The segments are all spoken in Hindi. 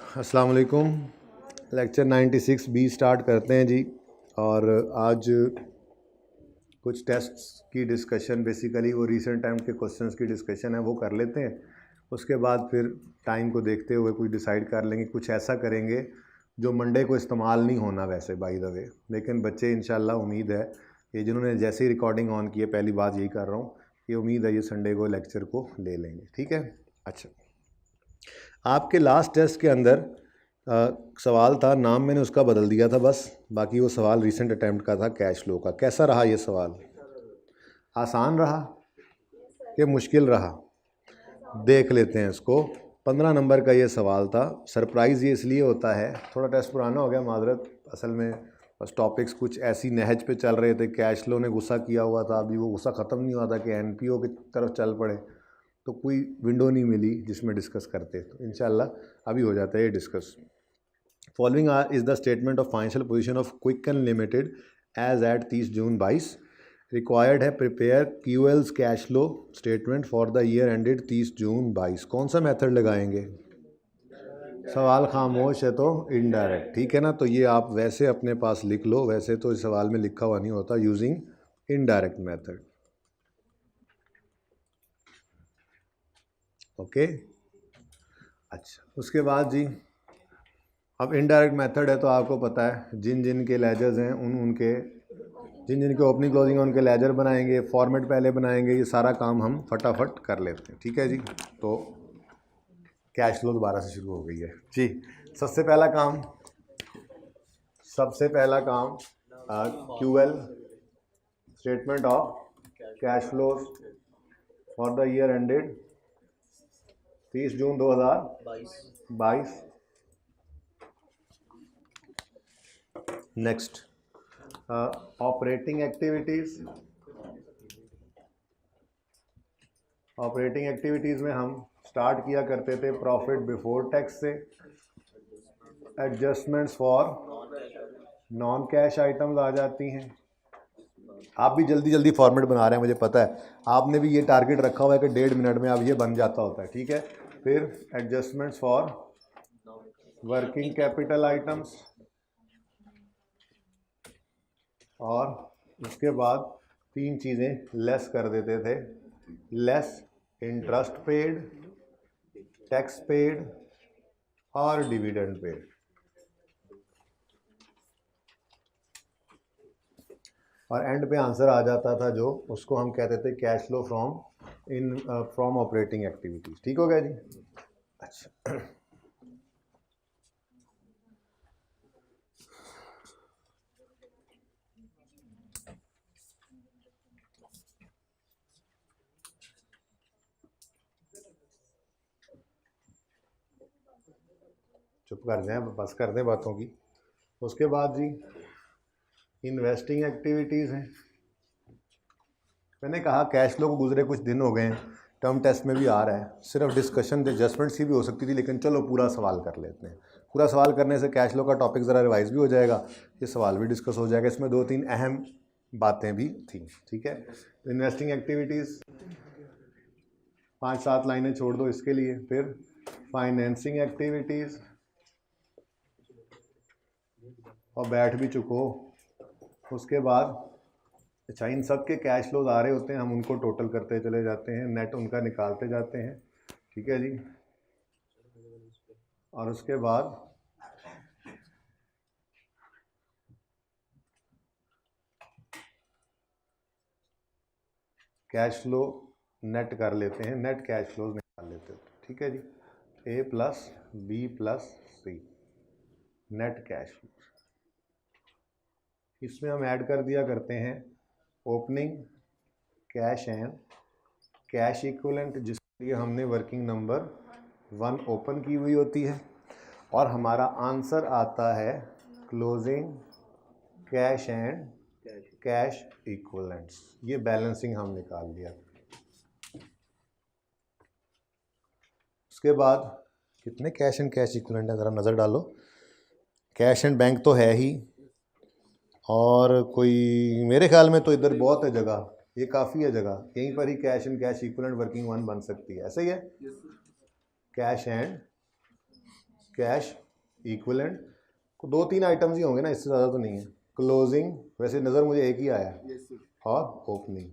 अस्सलाम वालेकुम। लेक्चर 96 बी स्टार्ट करते हैं जी। और आज कुछ टेस्ट्स की डिस्कशन, बेसिकली वो रीसेंट टाइम के क्वेश्चंस की डिस्कशन है, वो कर लेते हैं। उसके बाद फिर टाइम को देखते हुए कुछ डिसाइड कर लेंगे। कुछ ऐसा करेंगे जो मंडे को इस्तेमाल नहीं होना वैसे बाय द वे, लेकिन बच्चे इंशाल्लाह, उम्मीद है ये जिन्होंने जैसे ही रिकॉर्डिंग ऑन की है, पहली बात यही कर रहा हूँ कि उम्मीद है ये संडे को लेक्चर को ले लेंगे। ठीक है। अच्छा, आपके लास्ट टेस्ट के अंदर सवाल था, नाम मैंने उसका बदल दिया था बस, बाकी वो सवाल रीसेंट अटैम्प्ट का था, कैश फ्लो का। कैसा रहा ये सवाल? आसान रहा कि मुश्किल रहा? देख लेते हैं इसको। 15 नंबर का ये सवाल था। सरप्राइज़ ये इसलिए होता है, थोड़ा टेस्ट पुराना हो गया, माजरत। असल में बस टॉपिक्स कुछ ऐसी नहज पे चल रहे थे। कैश फ्लो ने गुस्सा किया हुआ था, अभी वो गुस्सा ख़त्म नहीं हुआ था कि एनपीओ की तरफ चल पड़े, तो कोई विंडो नहीं मिली जिसमें डिस्कस करते। तो इंशाल्लाह अभी हो जाता है ये discuss. Following is the statement of financial position of Quicken limited as at 30 June 22। Required है prepare QL's cash flow statement for the year ended 30 June 22। कौन सा मेथड लगाएंगे? सवाल खामोश है तो इनडायरेक्ट, ठीक है ना। तो ये आप वैसे अपने पास लिख लो, वैसे तो इस सवाल में लिखा हुआ नहीं होता, यूजिंग इनडायरेक्ट मेथड। ओके। अच्छा, उसके बाद जी, अब इनडायरेक्ट मेथड है तो आपको पता है जिन जिन के लेजर्स हैं जिन जिन के ओपनिंग क्लोजिंग है उनके लेजर बनाएंगे, फॉर्मेट पहले बनाएंगे। ये सारा काम हम फटाफट कर लेते हैं, ठीक है जी। तो कैश फ्लो दोबारा से शुरू हो गई है जी। सबसे पहला काम QL statement of cash flows for the year ended 30 June 2022। Next, operating activities में हम स्टार्ट किया करते थे प्रॉफिट बिफोर टैक्स से। Adjustments for non cash items आ जाती हैं। आप भी जल्दी जल्दी फॉर्मेट बना रहे हैं, मुझे पता है। आपने भी ये टारगेट रखा हुआ है कि 1.5 मिनट में अब ये बन जाता होता है, ठीक है। फिर adjustments for working capital items, और उसके बाद 3 चीज़ें लेस कर देते थे। Less interest paid, tax paid और डिविडेंड पेड। और एंड पे आंसर आ जाता था, जो उसको हम कहते थे cash flow from operating activities. ठीक हो गया जी। अच्छा, चुप कर जाए, बस कर दें बातों की। उसके बाद जी इन्वेस्टिंग एक्टिविटीज़ हैं। मैंने कहा कैश फ्लो को गुजरे कुछ दिन हो गए हैं, टर्म टेस्ट में भी आ रहा है। सिर्फ डिस्कशन एडजस्टमेंट्स की भी हो सकती थी, लेकिन चलो पूरा सवाल कर लेते हैं। पूरा सवाल करने से कैश फ्लो का टॉपिक ज़रा रिवाइज भी हो जाएगा, ये सवाल भी डिस्कस हो जाएगा। इसमें 2-3 अहम बातें भी थी, ठीक है। इन्वेस्टिंग एक्टिविटीज़ 5-7 लाइनें छोड़ दो इसके लिए। फिर फाइनेंसिंग एक्टिविटीज़, और बैठ भी चुको। उसके बाद अच्छा, इन सब के कैश फ्लोज आ रहे होते हैं, हम उनको टोटल करते चले जाते हैं, नेट उनका निकालते जाते हैं, ठीक है जी। और उसके बाद कैश फ्लो नेट कर लेते हैं, नेट कैश फ्लोज निकाल लेते हैं, ठीक है जी। A + B + C net cash flow. इसमें हम ऐड कर दिया करते हैं opening cash and cash equivalent, जिसके लिए हमने वर्किंग नंबर 1 ओपन की हुई होती है, और हमारा आंसर आता है closing cash and cash equivalents. ये बैलेंसिंग हम निकाल लिया। उसके बाद कितने कैश एंड कैश इक्विवेलेंट है, ज़रा नज़र डालो। कैश एंड बैंक तो है ही, और कोई मेरे ख्याल में तो इधर बहुत है जगह, ये काफ़ी है जगह, यहीं पर ही cash and cash equivalent working 1 बन सकती है। ऐसे ही है, cash and cash equivalent, 2-3 items ही होंगे ना, इससे ज़्यादा तो नहीं है। क्लोजिंग, वैसे नज़र मुझे एक ही आया, और ओपनिंग।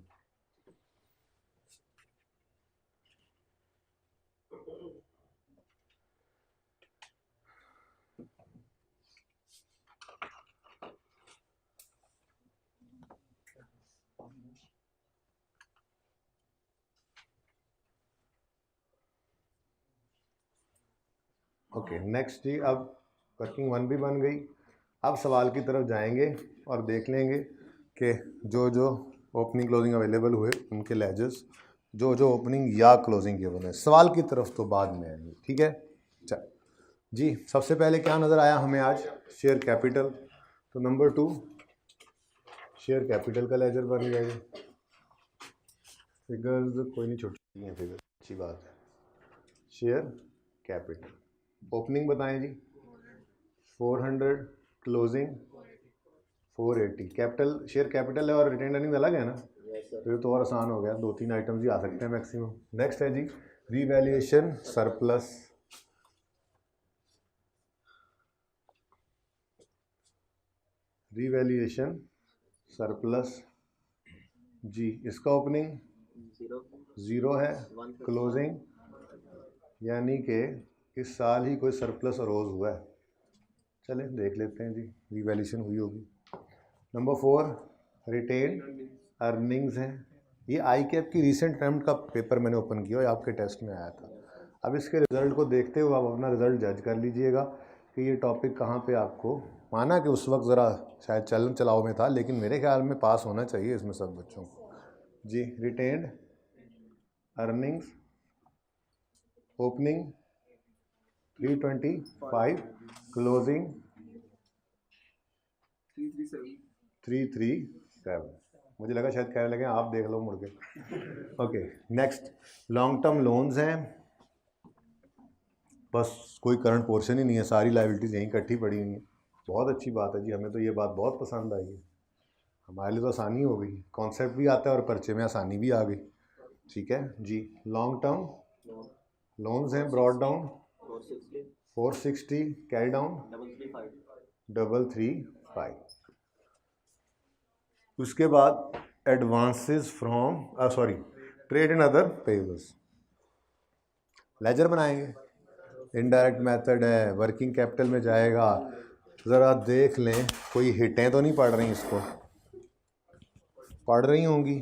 ओके नेक्स्ट जी, अब वर्किंग 1 भी बन गई। अब सवाल की तरफ जाएंगे और देख लेंगे कि जो जो ओपनिंग क्लोजिंग अवेलेबल हुए उनके लेजर्स, जो जो ओपनिंग या क्लोजिंग गिवन है। सवाल की तरफ तो बाद में आएंगे, ठीक है। चल जी, सबसे पहले क्या नज़र आया हमें आज? Share capital. तो नंबर 2 शेयर कैपिटल का लेजर बन गया। फिगर्स कोई नहीं, छोटी हैं फिगर, अच्छी बात है। शेयर कैपिटल ओपनिंग बताएं जी 400, क्लोजिंग 480। कैपिटल शेयर कैपिटल है और रिटेन अर्निंग अलग है ना, फिर तो और आसान हो गया, 2-3 आइटम्स ही आ सकते हैं मैक्सिमम। नेक्स्ट है जी रीवैल्यूएशन सरप्लस। रीवैल्यूएशन सरप्लस जी, इसका ओपनिंग 0 है, क्लोजिंग यानी कि इस साल ही कोई सरप्लस अरोज हुआ है। चलें देख लेते हैं जी, रीवैल्यूएशन हुई होगी। नंबर 4 रिटेन अर्निंग्स हैं। ये आई कैप की रीसेंट अटेम्प्ट का पेपर मैंने ओपन किया और आपके टेस्ट में आया था। अब इसके रिज़ल्ट को देखते हुए आप अपना रिज़ल्ट जज कर लीजिएगा कि ये टॉपिक कहाँ पे आपको, माना कि उस वक्त ज़रा शायद चलन चलाव में था, लेकिन मेरे ख्याल में पास होना चाहिए इसमें सब बच्चों को जी। Retained earnings opening 325, closing 337। मुझे लगा शायद कहने लगे आप देख लो मुड़ के। Okay next long term loans हैं, बस कोई करंट पोर्शन ही नहीं है, सारी लाइबिलिटीज़ यहीं इकट्ठी पड़ी हुई हैं। बहुत अच्छी बात है जी, हमें तो ये बात बहुत पसंद आई है, हमारे लिए तो आसानी हो गई, कॉन्सेप्ट भी आता है और पर्चे में आसानी भी आ गई। ठीक है जी, लॉन्ग टर्म लोन्स हैं ब्रॉड डाउन 460, कैरी डाउन 335। उसके बाद advances from trade and other payables, ledger बनाएंगे। इनडायरेक्ट मेथड है, वर्किंग कैपिटल में जाएगा। ज़रा देख लें कोई हिटें तो नहीं पड़ रही, इसको पढ़ रही होंगी।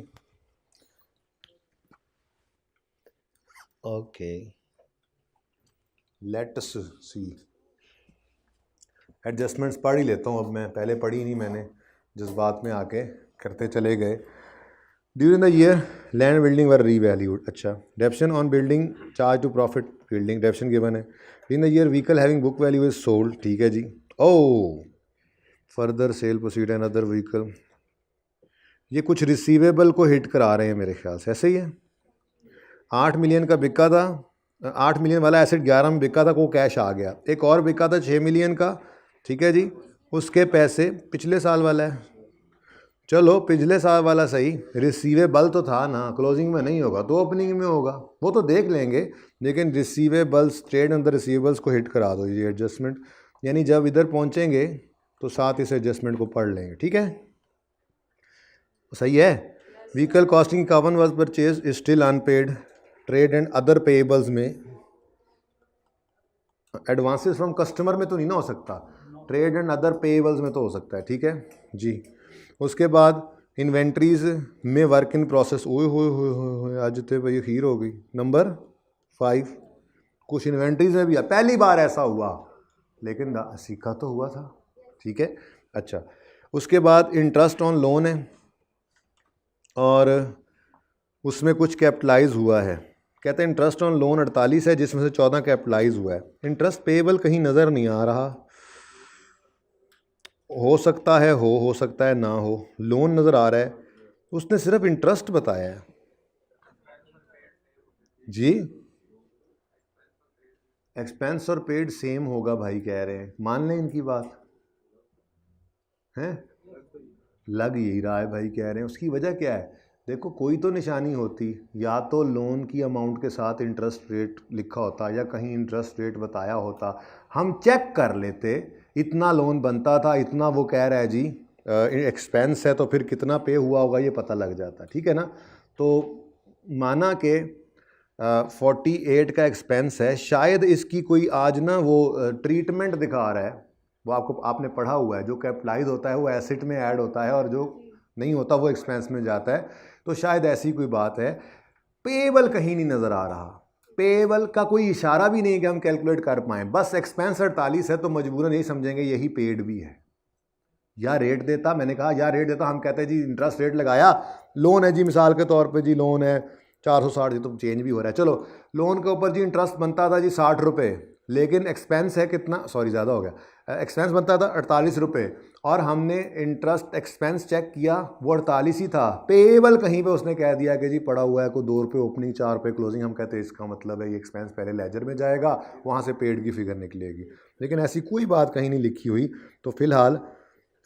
ओके लेट्स सी, एडजस्टमेंट्स पढ़ ही लेता हूँ अब मैं, पहले पढ़ी नहीं मैंने, जज्बात में आके करते चले गए। During the year land building were revalued. अच्छा, depreciation on building charge to profit building, depreciation given है। During the year vehicle having book value is sold, ठीक है जी। ओ further sale proceed and other vehicle, ये कुछ रिसीवेबल को हिट करा रहे हैं मेरे ख्याल से, ऐसे ही है। 8 मिलियन का बिका था, 8 मिलियन वाला एसेट 11 में बिका था, वो कैश आ गया। एक और बिका था 6 मिलियन का, ठीक है जी, उसके पैसे पिछले साल वाला है। चलो पिछले साल वाला सही, रिसीवेबल तो था ना, क्लोजिंग में नहीं होगा तो ओपनिंग में होगा, वो तो देख लेंगे, लेकिन रिसीवेबल्स ट्रेड अंदर रिसीवेबल्स को हिट करा दो ये एडजस्टमेंट, यानी जब इधर पहुंचेंगे तो साथ इस एडजस्टमेंट को पढ़ लेंगे, ठीक है, सही है। व्हीकल कॉस्टिंग कवन was purchase still unpaid, trade and other payables में एडवांसेस फ्रॉम कस्टमर में तो नहीं ना हो सकता, ट्रेड एंड अदर पेएबल्स में तो हो सकता है, ठीक है जी। उसके बाद इन्वेंट्रीज में वर्क इन प्रोसेस, ओए होए आज तो भाई खीर हो गई। नंबर 5 कुछ इन्वेंट्रीज में भी पहली बार ऐसा हुआ, लेकिन सीखा तो हुआ था, ठीक है। अच्छा, उसके बाद इंटरेस्ट ऑन लोन है और उसमें कुछ कैपिटलाइज हुआ है, कहते हैं इंटरेस्ट ऑन लोन 48 है जिसमें से 14 कैपिटलाइज हुआ है। इंटरेस्ट पेएबल कहीं नज़र नहीं आ रहा, हो सकता है हो सकता है ना हो। लोन नज़र आ रहा है, उसने सिर्फ इंटरेस्ट बताया है जी। एक्सपेंस और पेड सेम होगा भाई कह रहे हैं, मान लें इनकी बात है, लग यही रहा है भाई कह रहे हैं। उसकी वजह क्या है, देखो कोई तो निशानी होती, या तो लोन की अमाउंट के साथ इंटरेस्ट रेट लिखा होता या कहीं इंटरेस्ट रेट बताया होता, हम चेक कर लेते, इतना लोन बनता था, इतना वो कह रहा है जी एक्सपेंस है, तो फिर कितना पे हुआ होगा ये पता लग जाता, ठीक है ना। तो माना कि 48 का एक्सपेंस है, शायद इसकी कोई आज ना वो ट्रीटमेंट दिखा रहा है, वो आपने पढ़ा हुआ है, जो कैपिटलाइज होता है वो एसेट में ऐड होता है और जो नहीं होता वो एक्सपेंस में जाता है, तो शायद ऐसी कोई बात है। पेएबल कहीं नहीं नज़र आ रहा, पेएबल का कोई इशारा भी नहीं कि हम कैलकुलेट कर पाएँ, बस एक्सपेंस 48 है तो मजबूरन यही समझेंगे यही पेड भी है। या रेट देता, मैंने कहा या रेट देता, हम कहते हैं जी इंटरेस्ट रेट लगाया, लोन है जी, मिसाल के तौर पे जी लोन है 460, जी तो चेंज भी हो रहा है, चलो लोन के ऊपर जी इंटरेस्ट बनता था जी 60 रुपये, लेकिन एक्सपेंस है कितना, सॉरी ज़्यादा हो गया, एक्सपेंस बनता था 48 रुपये, और हमने इंटरेस्ट एक्सपेंस चेक किया वो 48 ही था। पेएबल कहीं पे उसने कह दिया कि जी पड़ा हुआ है कोई 2 रुपये ओपनिंग 4 रुपये क्लोजिंग, हम कहते हैं इसका मतलब है ये एक्सपेंस पहले लेजर में जाएगा, वहाँ से पेड की फिगर निकलेगी, लेकिन ऐसी कोई बात कहीं नहीं लिखी हुई, तो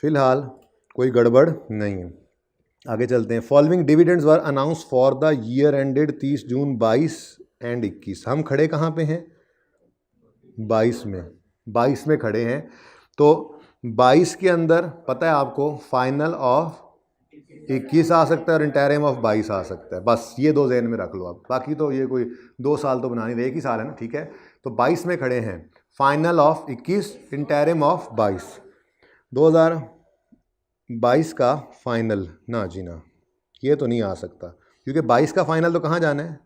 फ़िलहाल कोई गड़बड़ नहीं है। आगे चलते हैं। Following dividends were announce for the year ended 30 June 22 and 21। हम खड़े कहाँ पे हैं? 22 में खड़े हैं। तो 22 के अंदर पता है आपको फाइनल ऑफ 21 आ सकता है और इंटरिम ऑफ 22 आ सकता है, बस ये दो ज़हन में रख लो आप, बाकी तो ये कोई 2 साल तो बना नहीं, 1 ही साल है ना, ठीक है। तो 22 में खड़े हैं, फाइनल ऑफ 21, इंटरिम ऑफ 22, 2022 का फाइनल ना जी ना, ये तो नहीं आ सकता, क्योंकि 22 का फाइनल तो कहाँ जाना है?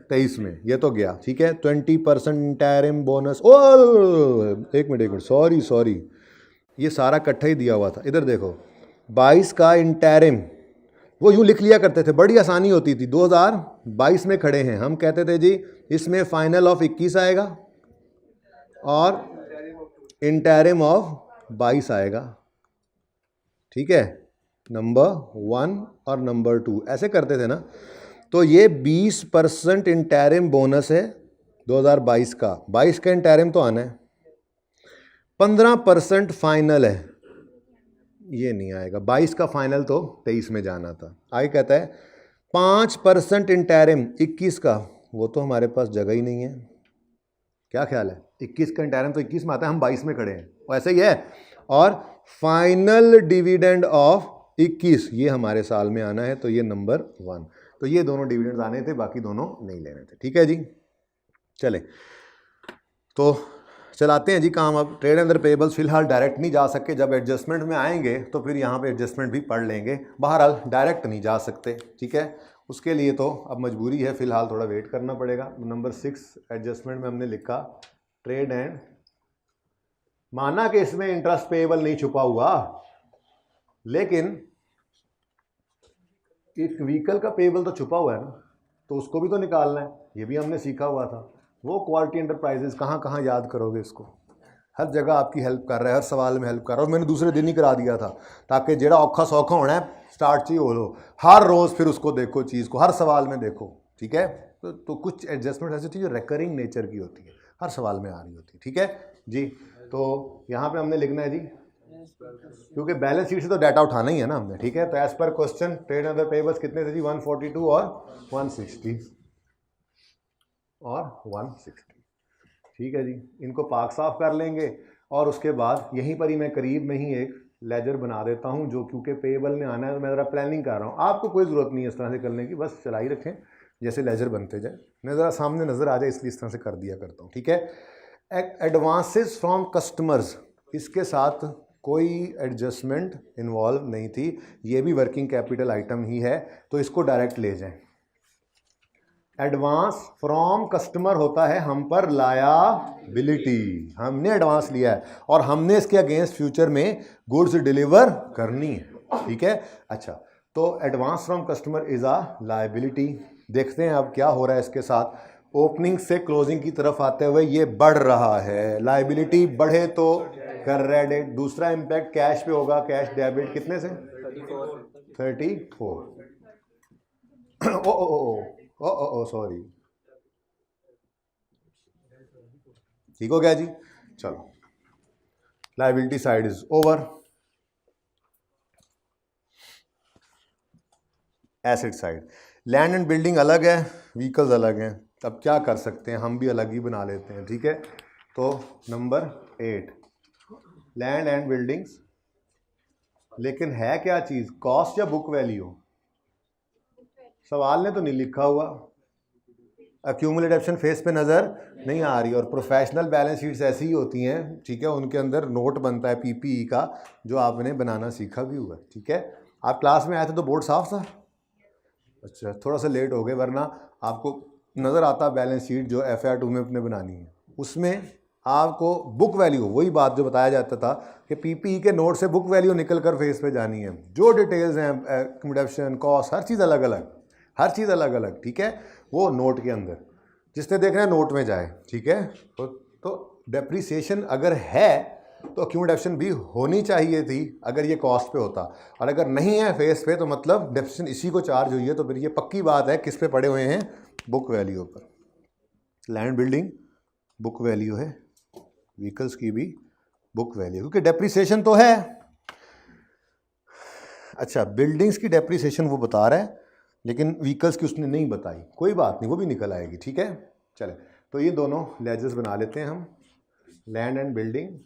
23 में, ये तो गया, ठीक है। 20% इंटरिम बोनस, ओ एक मिनट सॉरी, ये सारा इकट्ठा ही दिया हुआ था, इधर देखो 22 का इंटरिम, वो यूँ लिख लिया करते थे, बड़ी आसानी होती थी। 2022 में खड़े हैं, हम कहते थे जी इसमें फाइनल ऑफ 21 आएगा और इंटरिम ऑफ 22 आएगा, ठीक है, नंबर 1 और नंबर 2 ऐसे करते थे ना। तो ये 20% इंटरिम बोनस है 2022 का, 22 का इंटरिम तो आना है, 15% फाइनल है, ये नहीं आएगा, 22 का फाइनल तो 23 में जाना था। आगे कहता है 5% इंटरिम 21 का, वो तो हमारे पास जगह ही नहीं है, क्या ख्याल है? 21 का इंटरिम तो 21 में आता है, हम 22 में खड़े हैं, वैसे ही है। और फाइनल डिविडेंड ऑफ 21 ये हमारे साल में आना है, तो ये नंबर 1, तो ये दोनों डिविडेंड आने थे, बाकी दोनों नहीं लेने थे, ठीक है जी। चले तो चलाते हैं जी काम। अब ट्रेड अंदर पेबल्स फिलहाल डायरेक्ट नहीं जा सकते, जब एडजस्टमेंट में आएंगे तो फिर यहाँ पे एडजस्टमेंट भी पढ़ लेंगे, बहरहाल डायरेक्ट नहीं जा सकते, ठीक है। उसके लिए तो अब मजबूरी है, फिलहाल थोड़ा वेट करना पड़ेगा। नंबर 6 एडजस्टमेंट में हमने लिखा ट्रेड एंड, माना कि इसमें इंटरेस्ट पेएबल नहीं छुपा हुआ, लेकिन एक व्हीकल का पेएबल तो छुपा हुआ है ना, तो उसको भी तो निकालना है, ये भी हमने सीखा हुआ था। वो क्वालिटी एंटरप्राइजेज कहाँ याद करोगे इसको, हर जगह आपकी हेल्प कर रहा है, हर सवाल में हेल्प कर रहा है, और मैंने दूसरे दिन ही करा दिया था, ताकि जेड़ा औखा सौखा होना है स्टार्ट चाहिए हो लो, हर रोज़ फिर उसको देखो, चीज़ को हर सवाल में देखो, ठीक है। तो कुछ एडजस्टमेंट ऐसी होती है जो रिकरिंग नेचर की होती है, हर सवाल में आ रही होती है, ठीक है जी। तो यहाँ पे हमने लिखना है जी, क्योंकि बैलेंस शीट से तो डाटा उठाना ही है ना हमने, ठीक है। तो as per question trade other pebbles कितने थे जी? 142 और 160 और 160, ठीक है जी। इनको पाक साफ कर लेंगे और उसके बाद यहीं पर ही मैं करीब में ही एक लेजर बना देता हूं, जो क्योंकि पेएबल में आना है, तो मैं ज़रा प्लानिंग कर रहा हूं, आपको कोई ज़रूरत नहीं है इस तरह से करने की, बस चलाई रखें, जैसे लेजर बनते जाए, मैं ज़रा सामने नज़र आ जाए इसलिए इस तरह से कर दिया करता हूँ, ठीक है। एडवांसेस फ्रॉम कस्टमर्स, इसके साथ कोई एडजस्टमेंट इन्वॉल्व नहीं थी, ये भी वर्किंग कैपिटल आइटम ही है, तो इसको डायरेक्ट ले जाएं। एडवांस फ्रॉम कस्टमर होता है हम पर लायबिलिटी, हमने एडवांस लिया है और हमने इसके अगेंस्ट फ्यूचर में गुड्स डिलीवर करनी है, ठीक है। अच्छा, तो advance from customer is a liability. देखते हैं अब क्या हो रहा है इसके साथ, ओपनिंग से क्लोजिंग की तरफ आते हुए ये बढ़ रहा है, लायबिलिटी बढ़े तो क्रेडिट, दूसरा इंपैक्ट कैश पे होगा, कैश डेबिट कितने से 34 ओ सॉरी, ठीक हो गया जी। चलो, liability side is over. Asset side. Land and building अलग है, व्हीकल्स अलग हैं। अब क्या कर सकते हैं, हम भी अलग ही बना लेते हैं, ठीक है। तो नंबर 8 लैंड एंड बिल्डिंग्स, लेकिन है क्या चीज़, कॉस्ट या बुक वैल्यू? सवाल ने तो नहीं लिखा हुआ। एक्यूमुलेशन फेस पे नज़र नहीं आ रही। और प्रोफेशनल बैलेंस शीट्स ऐसी ही होती हैं, ठीक है, उनके अंदर नोट बनता है पीपीई का, जो आपने बनाना सीखा भी हुआ, ठीक है। आप क्लास में आए थे तो बोर्ड साफ था? अच्छा, थोड़ा सा लेट हो गए, वरना आपको नज़र आता बैलेंस शीट जो FR2 में अपने बनानी है। उसमें आपको बुक वैल्यू, वही बात जो बताया जाता था कि पीपीई के नोट से बुक वैल्यू निकल कर फेस पे जानी है। जो डिटेल्स हैं, एक्यूमुलेशन, कॉस्ट, हर चीज़ अलग अलग, हर चीज़ अलग अलग, ठीक है, वो नोट के अंदर। जिसने देखना है नोट में जाए, ठीक है। तो डेप्रीसिएशन अगर है तो एक्यूमुलेशन भी होनी चाहिए थी अगर ये कॉस्ट पे होता, और अगर नहीं है फेस पे तो मतलब डेप्रीसिएशन इसी को चार्ज हुई है। तो फिर ये पक्की बात है किस पे पड़े हुए हैं, बुक वैल्यू पर। लैंड बिल्डिंग बुक वैल्यू है, व्हीकल्स की भी बुक वैल्यू, क्योंकि डेप्रीसिएशन तो है। अच्छा, बिल्डिंग्स की डेप्रीसिएशन वो बता रहा है, लेकिन व्हीकल्स की उसने नहीं बताई। कोई बात नहीं, वो भी निकल आएगी, ठीक है। चले, तो ये दोनों लेजर्स बना लेते हैं हम, लैंड एंड बिल्डिंग।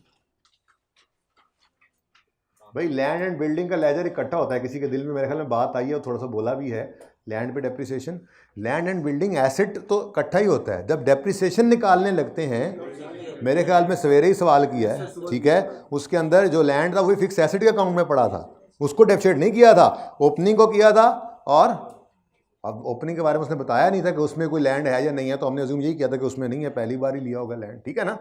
भाई लैंड एंड बिल्डिंग का लेजर इकट्ठा होता है, किसी के दिल में मेरे ख्याल में बात आई है और थोड़ा सा बोला भी है। लैंड पे depreciation, land and building asset तो इकट्ठा ही होता है। जब डेप्रीसिएशन निकालने लगते हैं, मेरे ख्याल में सवेरे ही सवाल किया है, ठीक है, उसके अंदर जो लैंड था वही फिक्स एसेट के अकाउंट में पड़ा था, उसको डेप्रिसिएट नहीं किया था, ओपनिंग को किया था। और अब ओपनिंग के बारे में उसने बताया नहीं था कि उसमें कोई लैंड है या नहीं है, तो हमने अज्यूम यही किया था कि उसमें नहीं है, पहली बार ही लिया होगा लैंड, ठीक है ना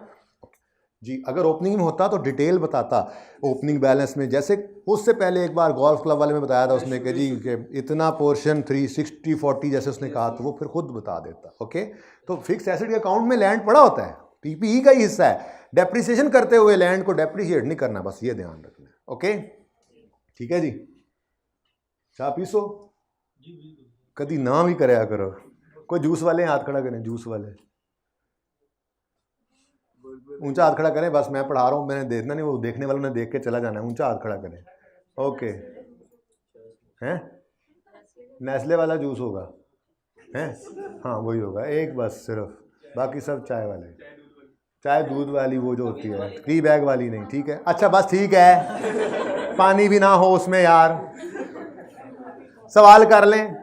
जी। अगर ओपनिंग में होता तो डिटेल बताता, ओपनिंग बैलेंस में, जैसे उससे पहले एक बार गोल्फ क्लब वाले में बताया था उसने कि जी कि इतना पोर्शन 360-40 जैसे उसने कहा, तो वो फिर खुद बता देता। ओके, तो फिक्स एसेट के अकाउंट में लैंड पड़ा होता है, पीपीई का ही हिस्सा है। डेप्रिसिएशन करते हुए लैंड को डेप्रिशिएट नहीं करना, बस ये ध्यान रखना। ओके, ठीक है जी। चाह पीसो, कभी ना भी कराया करो। कोई जूस वाले हाथ खड़ा करें, जूस वाले ऊंचा हाथ खड़ा करें, बस मैं पढ़ा रहा हूँ, मैंने देखना नहीं, वो देखने वालों ने देख के चला जाना है। ऊंचा हाथ खड़ा करें। ओके, हैं नेस्ले वाला जूस होगा, हैं, हाँ वही होगा एक, बस सिर्फ, बाकी सब चाय वाले, चाय दूध वाली वो जो होती है, टी बैग वाली नहीं, ठीक है। अच्छा बस ठीक है, पानी भी ना हो उसमें यार, सवाल कर लें,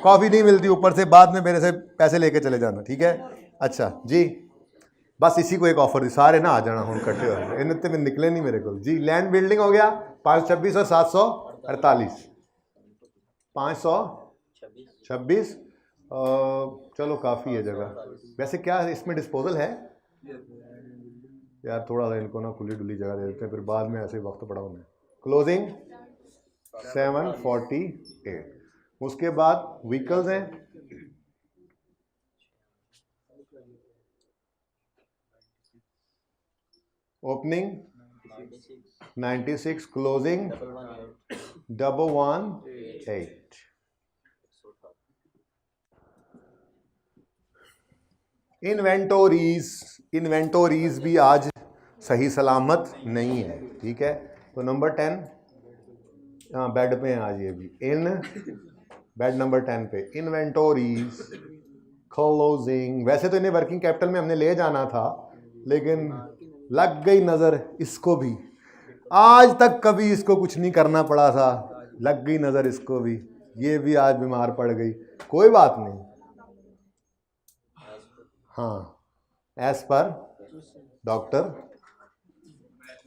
कॉफ़ी नहीं मिलती ऊपर से, बाद में मेरे से पैसे लेके चले जाना, ठीक है। अच्छा जी, बस इसी को एक ऑफर दी, सारे ना आ जाना हूँ इकट्ठे हो गए, इतने में निकले नहीं मेरे को जी। लैंड बिल्डिंग हो गया 526 और 748, 526, चलो काफ़ी है जगह। वैसे क्या इसमें डिस्पोजल है यार, थोड़ा सा इनको ना खुली डुली जगह दे देते हैं, फिर बाद में ऐसे वक्त पड़ा होना है। क्लोजिंग 748, उसके बाद व्हीकल्स हैं, ओपनिंग 96, क्लोजिंग 118। इन्वेंटोरीज भी आज सही सलामत नहीं है, ठीक है। तो नंबर 10, हाँ बेड पे हैं आज ये भी, इन बेड नंबर 10 पे इन्वेंटोरीज क्लोजिंग। वैसे तो इन्हें वर्किंग कैपिटल में हमने ले जाना था, लेकिन लग गई नज़र इसको भी, आज तक कभी इसको कुछ नहीं करना पड़ा था, लग गई नज़र इसको भी, ये भी आज बीमार पड़ गई। कोई बात नहीं, हाँ एज पर डॉक्टर,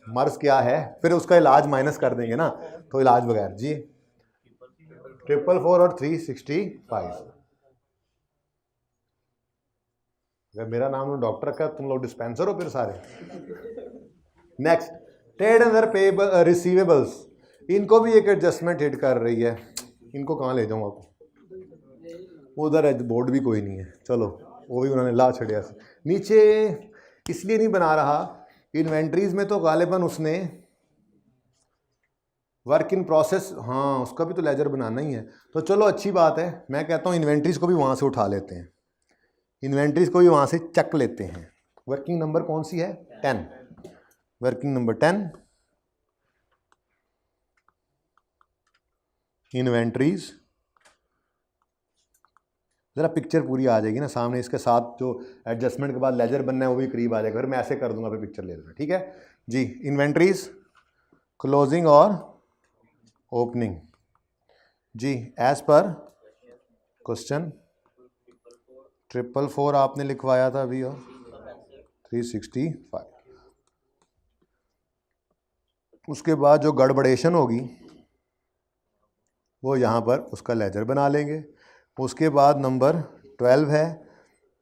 मर्ज क्या है, फिर उसका इलाज माइनस कर देंगे ना, तो इलाज बगैर जी 444 और 365। अगर मेरा नाम डॉक्टर रखा, तुम लोग डिस्पेंसर हो फिर सारे। Next, trade under payable receivables, इनको भी एक एडजस्टमेंट हिट कर रही है। इनको कहाँ ले जाऊँ आपको, उधर बोर्ड भी कोई नहीं है, चलो वो भी उन्होंने ला छड़िया से नीचे, इसलिए नहीं बना रहा। इन्वेंट्रीज में तो गालिबन उसने वर्क इन प्रोसेस, हाँ उसका भी तो लेजर बनाना ही है, तो चलो अच्छी बात है। मैं कहता हूँ इन्वेंट्रीज को भी वहाँ से उठा लेते हैं, इन्वेंट्रीज को भी वहाँ से चक लेते हैं। वर्किंग नंबर कौन सी है, 10, वर्किंग नंबर 10, इन्वेंट्रीज ज़रा पिक्चर पूरी आ जाएगी ना सामने, इसके साथ जो एडजस्टमेंट के बाद लेजर बनना है वो भी करीब आ जाएगा। फिर मैं ऐसे कर दूंगा, फिर पिक्चर ले लेना, ठीक है जी। इन्वेंट्रीज क्लोजिंग और ओपनिंग जी, एज पर क्वेश्चन 444 आपने लिखवाया था अभी, और 365। उसके बाद जो गड़बड़ेशन होगी वो यहाँ पर उसका लेजर बना लेंगे। उसके बाद नंबर 12 है,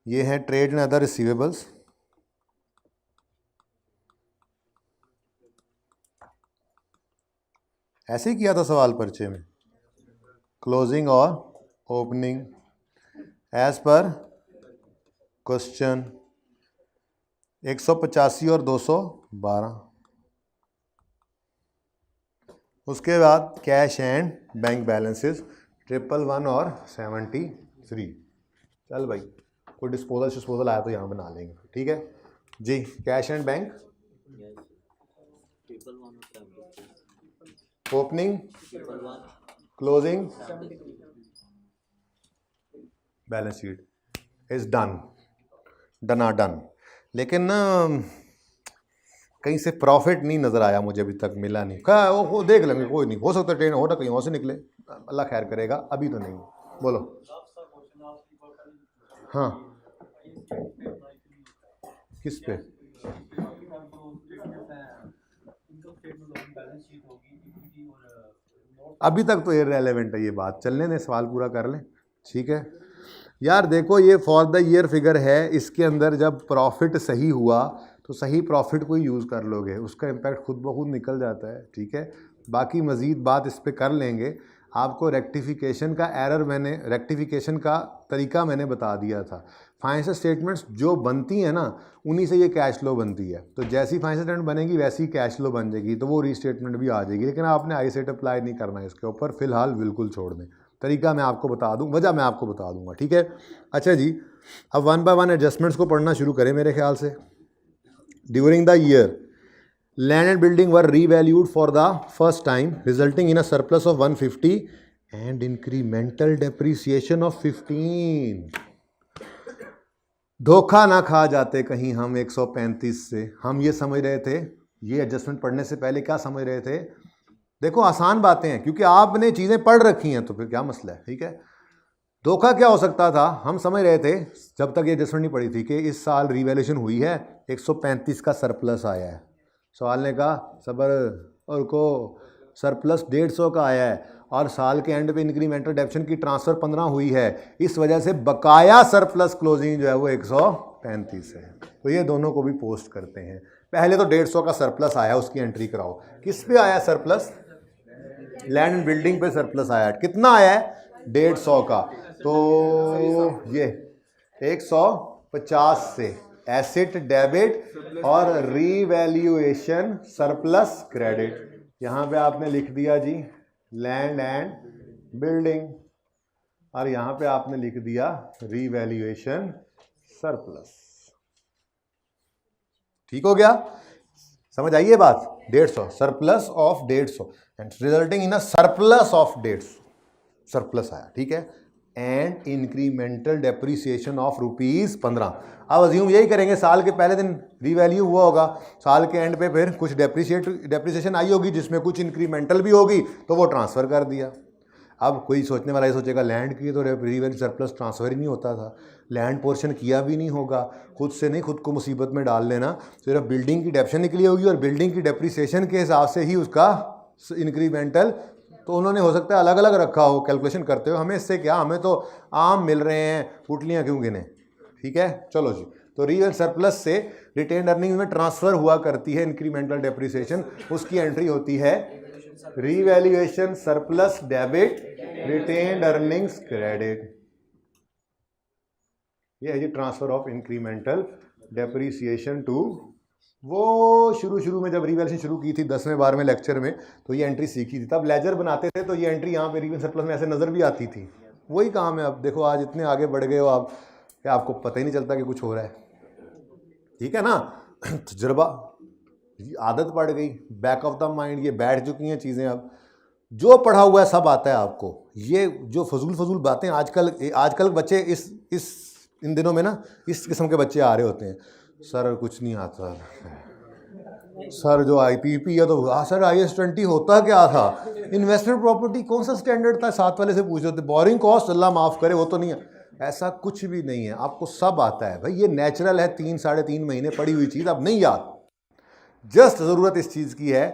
ये है ट्रेड एंड अदर रिसीवेबल्स। ऐसे ही किया था सवाल पर्चे में, क्लोजिंग और ओपनिंग एज पर क्वेश्चन 185 और 212। उसके बाद कैश एंड बैंक बैलेंसेस 111 और 73। चल भाई, कोई डिस्पोजल आया तो यहाँ बना लेंगे, ठीक है जी। Cash and bank, opening, closing, balance sheet is done, done. लेकिन ना कहीं से प्रॉफिट नहीं नज़र आया मुझे, अभी तक मिला नहीं। क्या वो देख लेंगे, कोई नहीं, हो सकता है ट्रेन हो ना कहीं और से निकले, अल्लाह खैर करेगा, अभी तो नहीं। बोलो। हाँ, किस पे? अभी तक तो इररिलेवेंट है ये बात, चलने दें, सवाल पूरा कर लें, ठीक है यार। देखो ये फॉर द ईयर फिगर है, इसके अंदर जब प्रॉफिट सही हुआ तो सही प्रॉफिट को ही यूज़ कर लोगे, उसका इम्पैक्ट खुद ब खुद निकल जाता है, ठीक है। बाकी मज़ीद बात इस पर कर लेंगे। आपको रेक्टिफिकेशन का रेक्टिफिकेशन का तरीका मैंने बता दिया था। फाइनेंशियल स्टेटमेंट्स जो बनती हैं ना, उन्हीं से ये कैश फ्लो बनती है। तो जैसी फाइनेंशियल स्टेटमेंट बनेगी वैसी कैश फ्लो बन जाएगी, तो वो रीस्टेटमेंट भी आ जाएगी। लेकिन आपने आई सेट अप्लाई नहीं करना है इसके ऊपर, फिलहाल बिल्कुल छोड़ दें। तरीका मैं आपको बता दूँ, वजह मैं आपको बता दूँगा, ठीक है। अच्छा जी, अब 1 बाय 1 एडजस्टमेंट्स को पढ़ना शुरू करें मेरे ख्याल से। During the year land and building were revalued for the first time, resulting in a surplus of 150 and incremental depreciation of 15। धोखा ना खा जाते कहीं हम 135 से। हम ये समझ रहे थे, ये एडजस्टमेंट पढ़ने से पहले क्या समझ रहे थे? देखो आसान बातें हैं, क्योंकि आपने चीज़ें पढ़ रखी हैं, तो फिर क्या मसला है, ठीक है। धोखा क्या हो सकता था? हम समझ रहे थे जब तक ये एडजस्टमेंट नहीं पड़ी थी कि इस साल रिवैल्यूएशन हुई है, 135 का सरप्लस आया है। सवाल ने कहा सबर और को सरप्लस 150 का आया है, और साल के एंड पे इंक्रीमेंटल डेप्शन की ट्रांसफ़र 15 हुई है, इस वजह से बकाया सरप्लस क्लोजिंग जो है वो 135 है। तो ये दोनों को भी पोस्ट करते हैं। पहले तो 150 का सरप्लस आया, उसकी एंट्री कराओ। किस पे आया सरप्लस? लैंड एंड बिल्डिंग पे सरप्लस आया। कितना आया है? 150 का। तो ये 150 से एसेट डेबिट और रीवैल्यूएशन सरप्लस क्रेडिट। यहाँ पे आपने लिख दिया जी लैंड एंड बिल्डिंग, और यहाँ पे आपने लिख दिया रीवैल्यूएशन सरप्लस। ठीक हो गया? समझ आइए बात? 150 surplus of 150 and resulting in a surplus of 150, surplus आया, ठीक है। And incremental depreciation of ₹15। अब अज्यूम यही करेंगे, साल के पहले दिन रीवैल्यू हुआ होगा, साल के एंड पे फिर कुछ डेप्रिसिएशन आई होगी जिसमें कुछ इंक्रीमेंटल भी होगी, तो वो ट्रांसफ़र कर दिया। अब कोई सोचने वाला ये सोचेगा लैंड की तो रीवैल्यू सरप्लस ट्रांसफ़र ही नहीं होता था, लैंड पोर्शन किया भी नहीं होगा। खुद से नहीं खुद को मुसीबत में डाल लेना, सिर्फ बिल्डिंग की डेप्शन निकली होगी और बिल्डिंग की डेप्रिसिएशन के हिसाब से ही उसका इंक्रीमेंटल, तो उन्होंने हो सकता है अलग अलग रखा हो कैलकुलेशन करते हो। हमें इससे क्या, हमें तो आम मिल रहे हैं, पुटलियाँ क्यों गिने, ठीक है। चलो जी, तो रीवैल्यूएशन सरप्लस से रिटेन्ड अर्निंग में ट्रांसफ़र हुआ करती है इंक्रीमेंटल डेप्रिसिएशन, उसकी एंट्री होती है revaluation surplus debit retained earnings credit. ये है जी transfer of incremental depreciation to. वो शुरू में जब रीवैल्यूएशन शुरू की थी 10वें 12वें लेक्चर में, तो ये एंट्री सीखी थी, तब लेजर बनाते थे, तो ये एंट्री यहाँ पे रीवैल्यूएशन सरप्लस में ऐसे नज़र भी आती थी। वही काम है। अब देखो आज इतने आगे बढ़ गए हो आप कि आपको पता ही नहीं चलता कि कुछ हो रहा है, ठीक है ना। तजुर्बा, आदत पड़ गई, बैक ऑफ द माइंड ये बैठ चुकी हैं चीज़ें अब। जो पढ़ा हुआ है सब आता है आपको। ये जो फजूल बातें आजकल बच्चे इन दिनों में ना इस किस्म के बच्चे आ रहे होते हैं, सर कुछ नहीं आता सर, जो IPP है तो सर IS-20 होता क्या था, इन्वेस्टमेंट प्रॉपर्टी कौन सा स्टैंडर्ड था, साथ वाले से पूछ रहे थे, बोरिंग कॉस्ट अल्लाह माफ़ करे वो तो नहीं है। ऐसा कुछ भी नहीं है, आपको सब आता है भाई, ये नेचुरल है। 3-3.5 महीने पढ़ी हुई चीज़ अब नहीं याद। जस्ट ज़रूरत इस चीज़ की है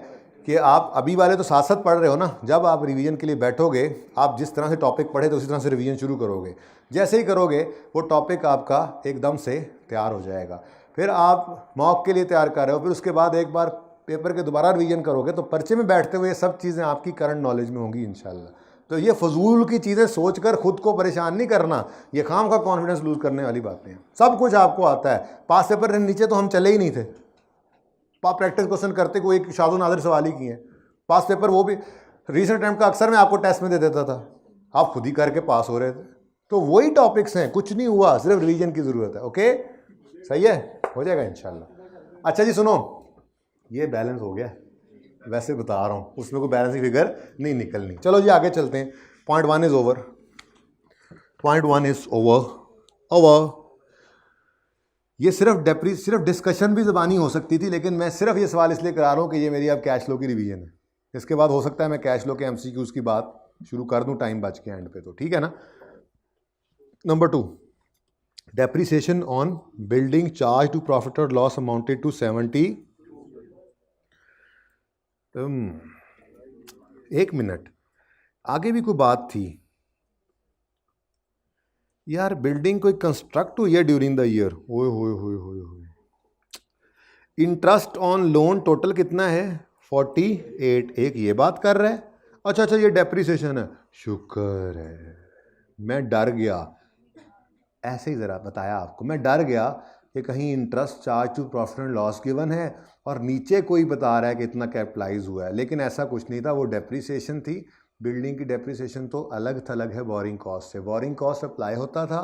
कि आप अभी वाले तो साथ साथ पढ़ रहे हो ना, जब आप रिवीजन के लिए बैठोगे, आप जिस तरह से टॉपिक पढ़े तो उसी तरह से रिवीजन शुरू करोगे। जैसे ही करोगे वो टॉपिक आपका एकदम से तैयार हो जाएगा। फिर आप मॉक के लिए तैयार कर रहे हो, फिर उसके बाद एक बार पेपर के दोबारा रिवीजन करोगे तो पर्चे में बैठते हुए सब चीज़ें आपकी करंट नॉलेज में होंगी इंशाल्लाह। तो ये फजूल की चीज़ें सोचकर खुद को परेशान नहीं करना, ये खाम का कॉन्फिडेंस लूज़ करने वाली बातें हैं। सब कुछ आपको आता है। पास पेपर नीचे तो हम चले ही नहीं थे, प्रैक्टिस क्वेश्चन करते कोई एक शादो नादिर सवाल ही किए हैं। पास पेपर वो भी रीसेंट अटेम्प्ट का अक्सर मैं आपको टेस्ट में दे देता था, आप खुद ही करके पास हो रहे थे। तो वही टॉपिक्स हैं, कुछ नहीं हुआ, सिर्फ रिवीजन की ज़रूरत है। ओके, सही है, हो जाएगा इंशाल्लाह। अच्छा जी सुनो, ये बैलेंस हो गया, वैसे बता रहा हूँ, उसमें कोई बैलेंस की फिगर नहीं निकलनी। चलो जी आगे चलते हैं। Point 1 is over, point 1 is over. ये सिर्फ डिस्कशन भी ज़बानी हो सकती थी, लेकिन मैं सिर्फ ये सवाल इसलिए करा रहा हूँ कि ये मेरी अब कैश फ्लो की रिवीजन है। इसके बाद हो सकता है मैं कैश फ्लो के MCQs की बात शुरू कर दूँ टाइम बच के एंड पे, तो ठीक है ना। Number 2, depreciation on building charge to profit और लॉस अमाउंटेड टू 70। 1 मिनट, आगे भी कोई बात थी यार, बिल्डिंग कोई कंस्ट्रक्ट हुई है ड्यूरिंग द ईयर। ओए होए होए होए होए। इंटरेस्ट ऑन लोन टोटल कितना है 48, एक ये बात कर रहा है। अच्छा ये डेप्रिसिएशन है, शुक्र है, मैं डर गया, ऐसे ही ज़रा बताया आपको, मैं डर गया कि कहीं interest charge to profit and loss given है और नीचे कोई बता रहा है कि इतना कैपिटलाइज हुआ है, लेकिन ऐसा कुछ नहीं था, वो डेप्रिसिएशन थी। बिल्डिंग की डेप्रिसिएशन तो अलग थलग है बोरिंग कॉस्ट से। बोरिंग कॉस्ट अप्लाई होता था,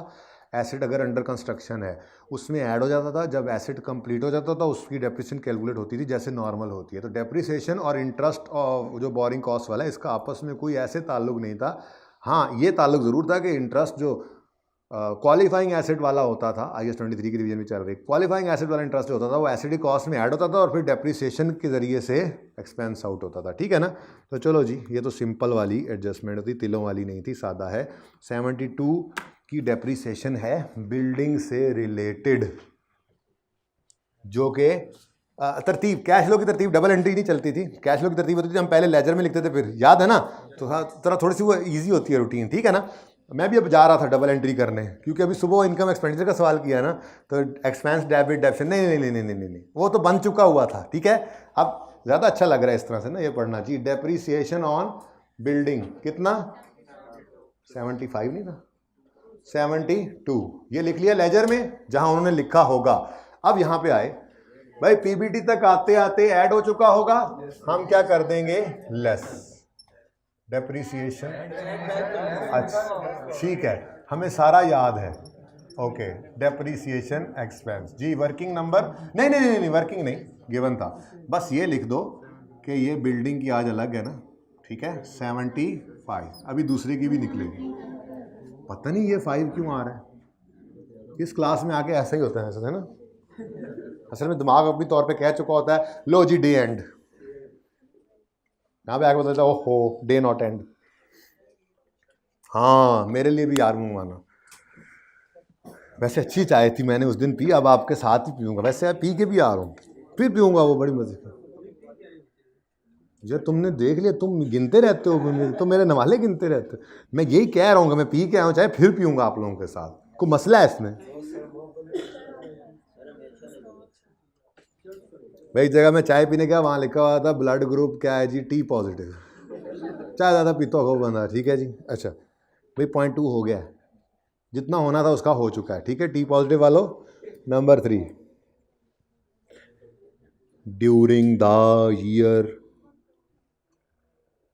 एसेट अगर अंडर कंस्ट्रक्शन है उसमें ऐड हो जाता था, जब एसेट कंप्लीट हो जाता था उसकी डेप्रिसिएशन कैलकुलेट होती थी जैसे नॉर्मल होती है। तो डेप्रिसिएशन और इंटरेस्ट और जो बोरिंग कॉस्ट वाला है इसका आपस में कोई ऐसे ताल्लुक नहीं था। हाँ, ये ताल्लुक ज़रूर था कि इंटरेस्ट जो क्वालिफाइंग एसेट वाला होता था, IS-23 की रिवीजन में चल रही, क्वालिफाइंग एसेट वाला इंटरेस्ट होता था वो एसिडी कॉस्ट में ऐड होता था और फिर डेप्रिसिएशन के ज़रिए से एक्सपेंस आउट होता था, ठीक है ना। तो चलो जी, ये तो सिंपल वाली एडजस्टमेंट थी, तिलों वाली नहीं थी, सादा है। 72 की डेप्रिसिएशन है बिल्डिंग से रिलेटेड, जो कि तरतीब, कैश फ्लो की तरतीब डबल एंट्री नहीं चलती थी। कैश फ्लो की तरतीब होती थी, हम पहले लेजर में लिखते थे, फिर याद है ना, तो तरह थोड़ी सी वो ईजी होती है रूटीन, ठीक है ना। मैं भी अब जा रहा था डबल एंट्री करने, क्योंकि अभी सुबह इनकम एक्सपेंडिचर का सवाल किया ना, तो एक्सपेंस डेबिट डेबिट नहीं, वो तो बन चुका हुआ था, ठीक है। अब ज़्यादा अच्छा लग रहा है इस तरह से ना ये पढ़ना चाहिए। डेप्रीसिएशन ऑन बिल्डिंग कितना, 75 नहीं था, 72, ये लिख लिया लेजर में जहां उन्होंने लिखा होगा। अब यहां पे आए भाई, PBT तक आते आते ऐड हो चुका होगा, हम क्या कर देंगे, लेस डेप्रीसिएशन। अच्छा ठीक है, हमें सारा याद है, ओके। डेप्रीसिएशन एक्सपेंस जी, वर्किंग नंबर नहीं, वर्किंग नहीं गिवन था, बस ये लिख दो कि ये बिल्डिंग की आज अलग है ना, ठीक है। 75, अभी दूसरे की भी निकलेगी, पता नहीं ये 5 क्यों आ रहा है इस क्लास में आके, ऐसा ही होता है ऐसा है ना। असल में दिमाग अपनी तौर पे कह चुका होता है, लो जी डे एंड, यहाँ पे आके बताता है ओहो डे नॉट एंड। हाँ, मेरे लिए भी यार मुँह आना, वैसे अच्छी चाय थी, मैंने उस दिन पी, अब आपके साथ ही पीऊँगा, वैसे पी के भी आ रहा हूँ, फिर पीऊँगा वो बड़ी मजे का। जो तुमने देख लिया, तुम गिनते रहते हो, तो मेरे नवाले गिनते रहते हो। मैं यही कह रहा हूँ, मैं पी के आया हूँ चाहे, फिर पीऊँगा आप लोगों के साथ, कोई मसला है इसमें। भाई जगह मैं चाय पीने गया, वहाँ लिखा हुआ था ब्लड ग्रुप क्या है जी, T पॉजिटिव, चाय ज़्यादा पीता होगा बंदा, ठीक है जी। अच्छा भाई, पॉइंट 2 हो गया, जितना होना था उसका हो चुका है, ठीक है, T पॉजिटिव वालों। नंबर 3, ड्यूरिंग द ईयर,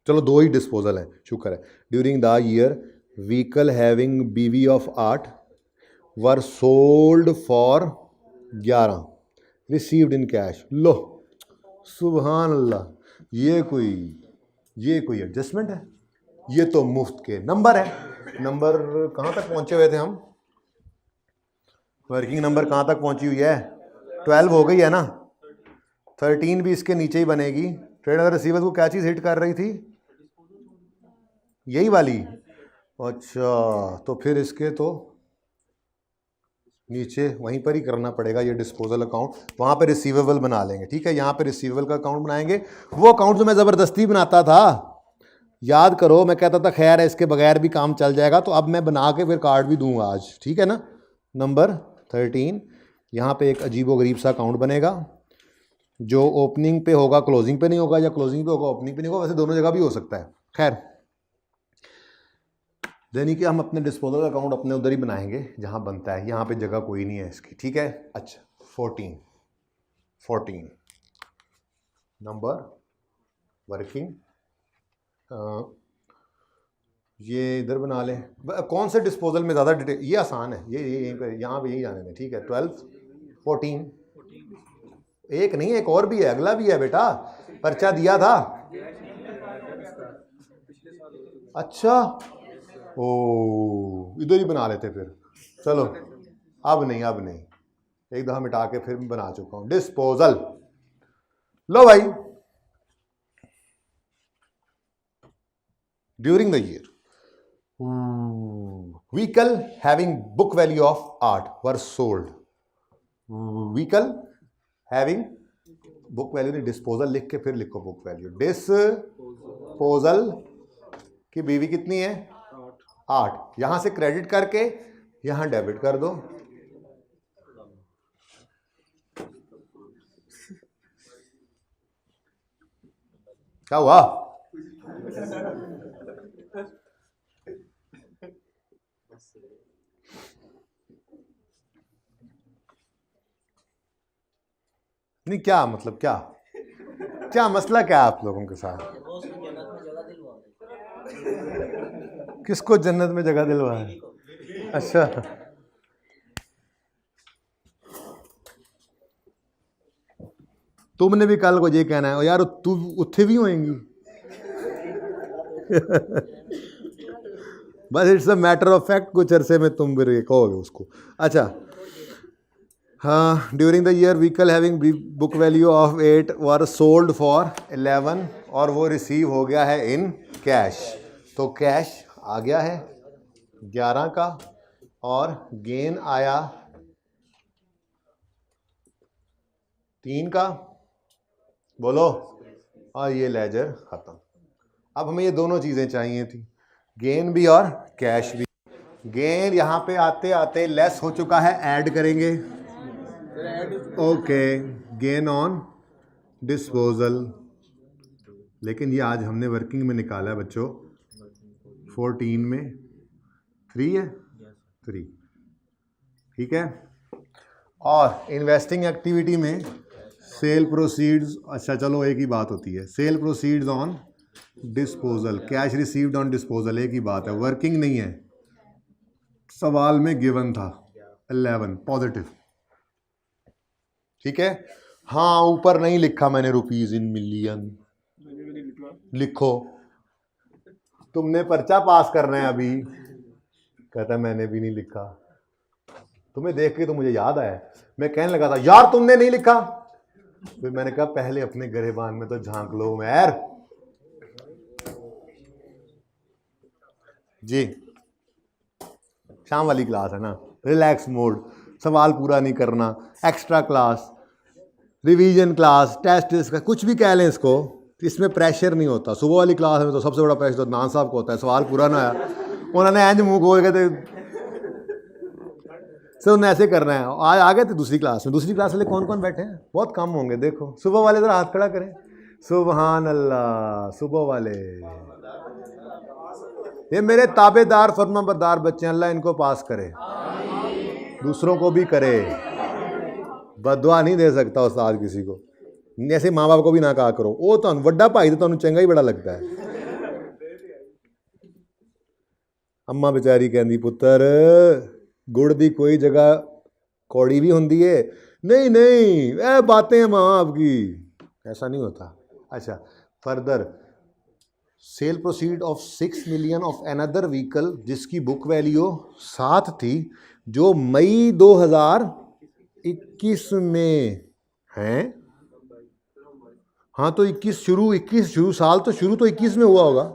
चलो 2 ही डिस्पोजल हैं, शुक्र है। During the year vehicle having BV of 8 were sold for 11, received in cash. लो सुबहान अल्लाह, ये कोई ये कोई एडजस्टमेंट है? ये तो मुफ्त के नंबर है। नंबर कहाँ तक पहुंचे हुए थे हम? वर्किंग नंबर कहाँ तक पहुंची हुई है? 12 हो गई है ना, 13 भी इसके नीचे ही बनेगी। ट्रेड अदर रिसीवर को क्या चीज़ हिट कर रही थी? यही वाली। अच्छा, तो फिर इसके तो नीचे वहीं पर ही करना पड़ेगा ये डिस्पोजल अकाउंट, वहाँ पे रिसीवेबल बना लेंगे। ठीक है, यहाँ पे रिसीवेबल का अकाउंट बनाएंगे। वो अकाउंट जो मैं ज़बरदस्ती बनाता था, याद करो, मैं कहता था खैर है इसके बगैर भी काम चल जाएगा, तो अब मैं बना के फिर कार्ड भी दूंगा आज। ठीक है ना। नंबर 13, यहाँ पे एक अजीबोगरीब सा अकाउंट बनेगा जो ओपनिंग पे होगा क्लोजिंग पे नहीं होगा, या क्लोजिंग पे होगा ओपनिंग पे नहीं होगा, वैसे दोनों जगह भी हो सकता है। खैर, यानी कि हम अपने डिस्पोजल अकाउंट अपने उधर ही बनाएंगे जहाँ बनता है, यहाँ पे जगह कोई नहीं है इसकी। ठीक है। अच्छा, 14 नंबर वर्किंग, ये इधर बना लें। कौन से डिस्पोजल में ज़्यादा डिटेल? ये आसान है, ये यहीं पे, यहाँ पे यही जाने में। ठीक है, 12 14, एक नहीं एक और भी है, अगला भी है बेटा, पर्चा दिया था। अच्छा, ओ इधर ही बना लेते फिर। चलो, अब नहीं एक दफ़ा मिटा के फिर बना चुका हूँ डिस्पोजल। लो भाई, during the year vehicle having book value of 8 were sold. Vehicle having book value नहीं, डिस्पोजल लिख के फिर लिखो बुक वैल्यू। डिस्पोजल की बीवी कितनी है? 8। यहां से क्रेडिट करके यहां डेबिट कर दो। क्या हुआ? नहीं, क्या मतलब, क्या मसला क्या है आप लोगों के साथ? किसको जन्नत में जगह दिलवा है? अच्छा, तुमने भी कल को ये कहना है यार तू उत्थे भी होएंगी। बस it's a matter of fact, कुछ अरसे में तुम भी कहोगे उसको। अच्छा, हाँ, during the year vehicle having book value of 8 were sold for 11, और वो रिसीव हो गया है इन कैश। तो कैश आ गया है 11 का, और गेन आया 3 का। बोलो, और ये लेजर खत्म। अब हमें ये दोनों चीज़ें चाहिए थी, गेन भी और कैश भी। गेन यहाँ पे आते आते लेस हो चुका है, ऐड करेंगे। ओके, गेन ऑन डिस्पोजल, लेकिन ये आज हमने वर्किंग में निकाला है बच्चों। 14 में 3 है, 3। ठीक है। और इन्वेस्टिंग एक्टिविटी में सेल प्रोसीड्स, अच्छा चलो एक ही बात होती है, sale proceeds on disposal, cash received on disposal, एक ही बात है, वर्किंग नहीं है। सवाल में गिवन था 11 पॉजिटिव। ठीक है। हाँ, ऊपर नहीं लिखा मैंने रुपीज इन मिलियन, लिखो। तुमने पर्चा पास करना है अभी, कहता मैंने भी नहीं लिखा। तुम्हें देख के तो मुझे याद आया, मैं कहने लगा था यार तुमने नहीं लिखा, फिर मैंने कहा पहले अपने गरेबान में तो झांक लो मैर जी। शाम वाली क्लास है ना, रिलैक्स मोड, सवाल पूरा नहीं करना, extra class, revision class, test, कुछ भी कह लें इसको, इसमें प्रेशर नहीं होता। सुबह वाली क्लास में तो सबसे बड़ा प्रेशर तो नान साहब को होता है, सवाल पूरा ना आया उन्होंने एंज मुंह खोल के सर उन्हें ऐसे करना है। आज आ गए थे दूसरी क्लास में, दूसरी क्लास वाले कौन कौन बैठे हैं? बहुत कम होंगे। देखो सुबह वाले जरा हाथ खड़ा करें, सुबहान अल्लाह। सुबह वाले ये मेरे ताबेदार फरमाबरदार बच्चे, अल्लाह इनको पास करे, दूसरों को भी करे। बददुआ नहीं दे सकता उस्ताद किसी को, ऐसे माँ बाप को भी ना कहा करो। वो तो वड्डा भाई तो तुहानू चंगा ही बड़ा लगता है। अम्मा बेचारी कहती पुत्र गुड़ दी कोई जगह कौड़ी भी होंगी है। नहीं नहीं, बातें हैं माँ बाप की, ऐसा नहीं होता। अच्छा, further sale proceed of 6 million of another vehicle जिसकी बुक वैल्यू 7 थी, जो मई 2021 में है। हाँ तो 21 शुरू साल तो शुरू तो 21 में हुआ होगा,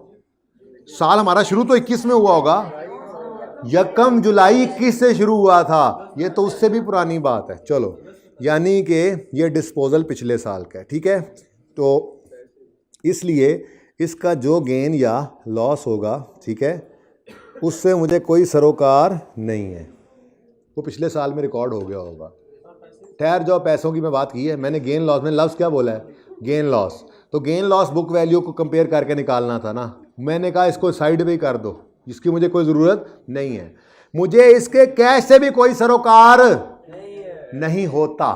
साल हमारा शुरू तो 21 में हुआ होगा। यकम जुलाई 21 से शुरू हुआ था, ये तो उससे भी पुरानी बात है। चलो, यानी कि ये डिस्पोजल पिछले साल का है, ठीक है। तो इसलिए इसका जो गेन या लॉस होगा, ठीक है, उससे मुझे कोई सरोकार नहीं है, वो पिछले साल में रिकॉर्ड हो गया होगा। ठहर जाओ, पैसों की मैं बात की है मैंने, गेन लॉस में लफ्ज़ क्या बोला है, गेन लॉस। तो गेन लॉस बुक वैल्यू को कंपेयर करके निकालना था ना, मैंने कहा इसको साइड पे कर दो, जिसकी मुझे कोई ज़रूरत नहीं है। मुझे इसके कैश से भी कोई सरोकार नहीं होता।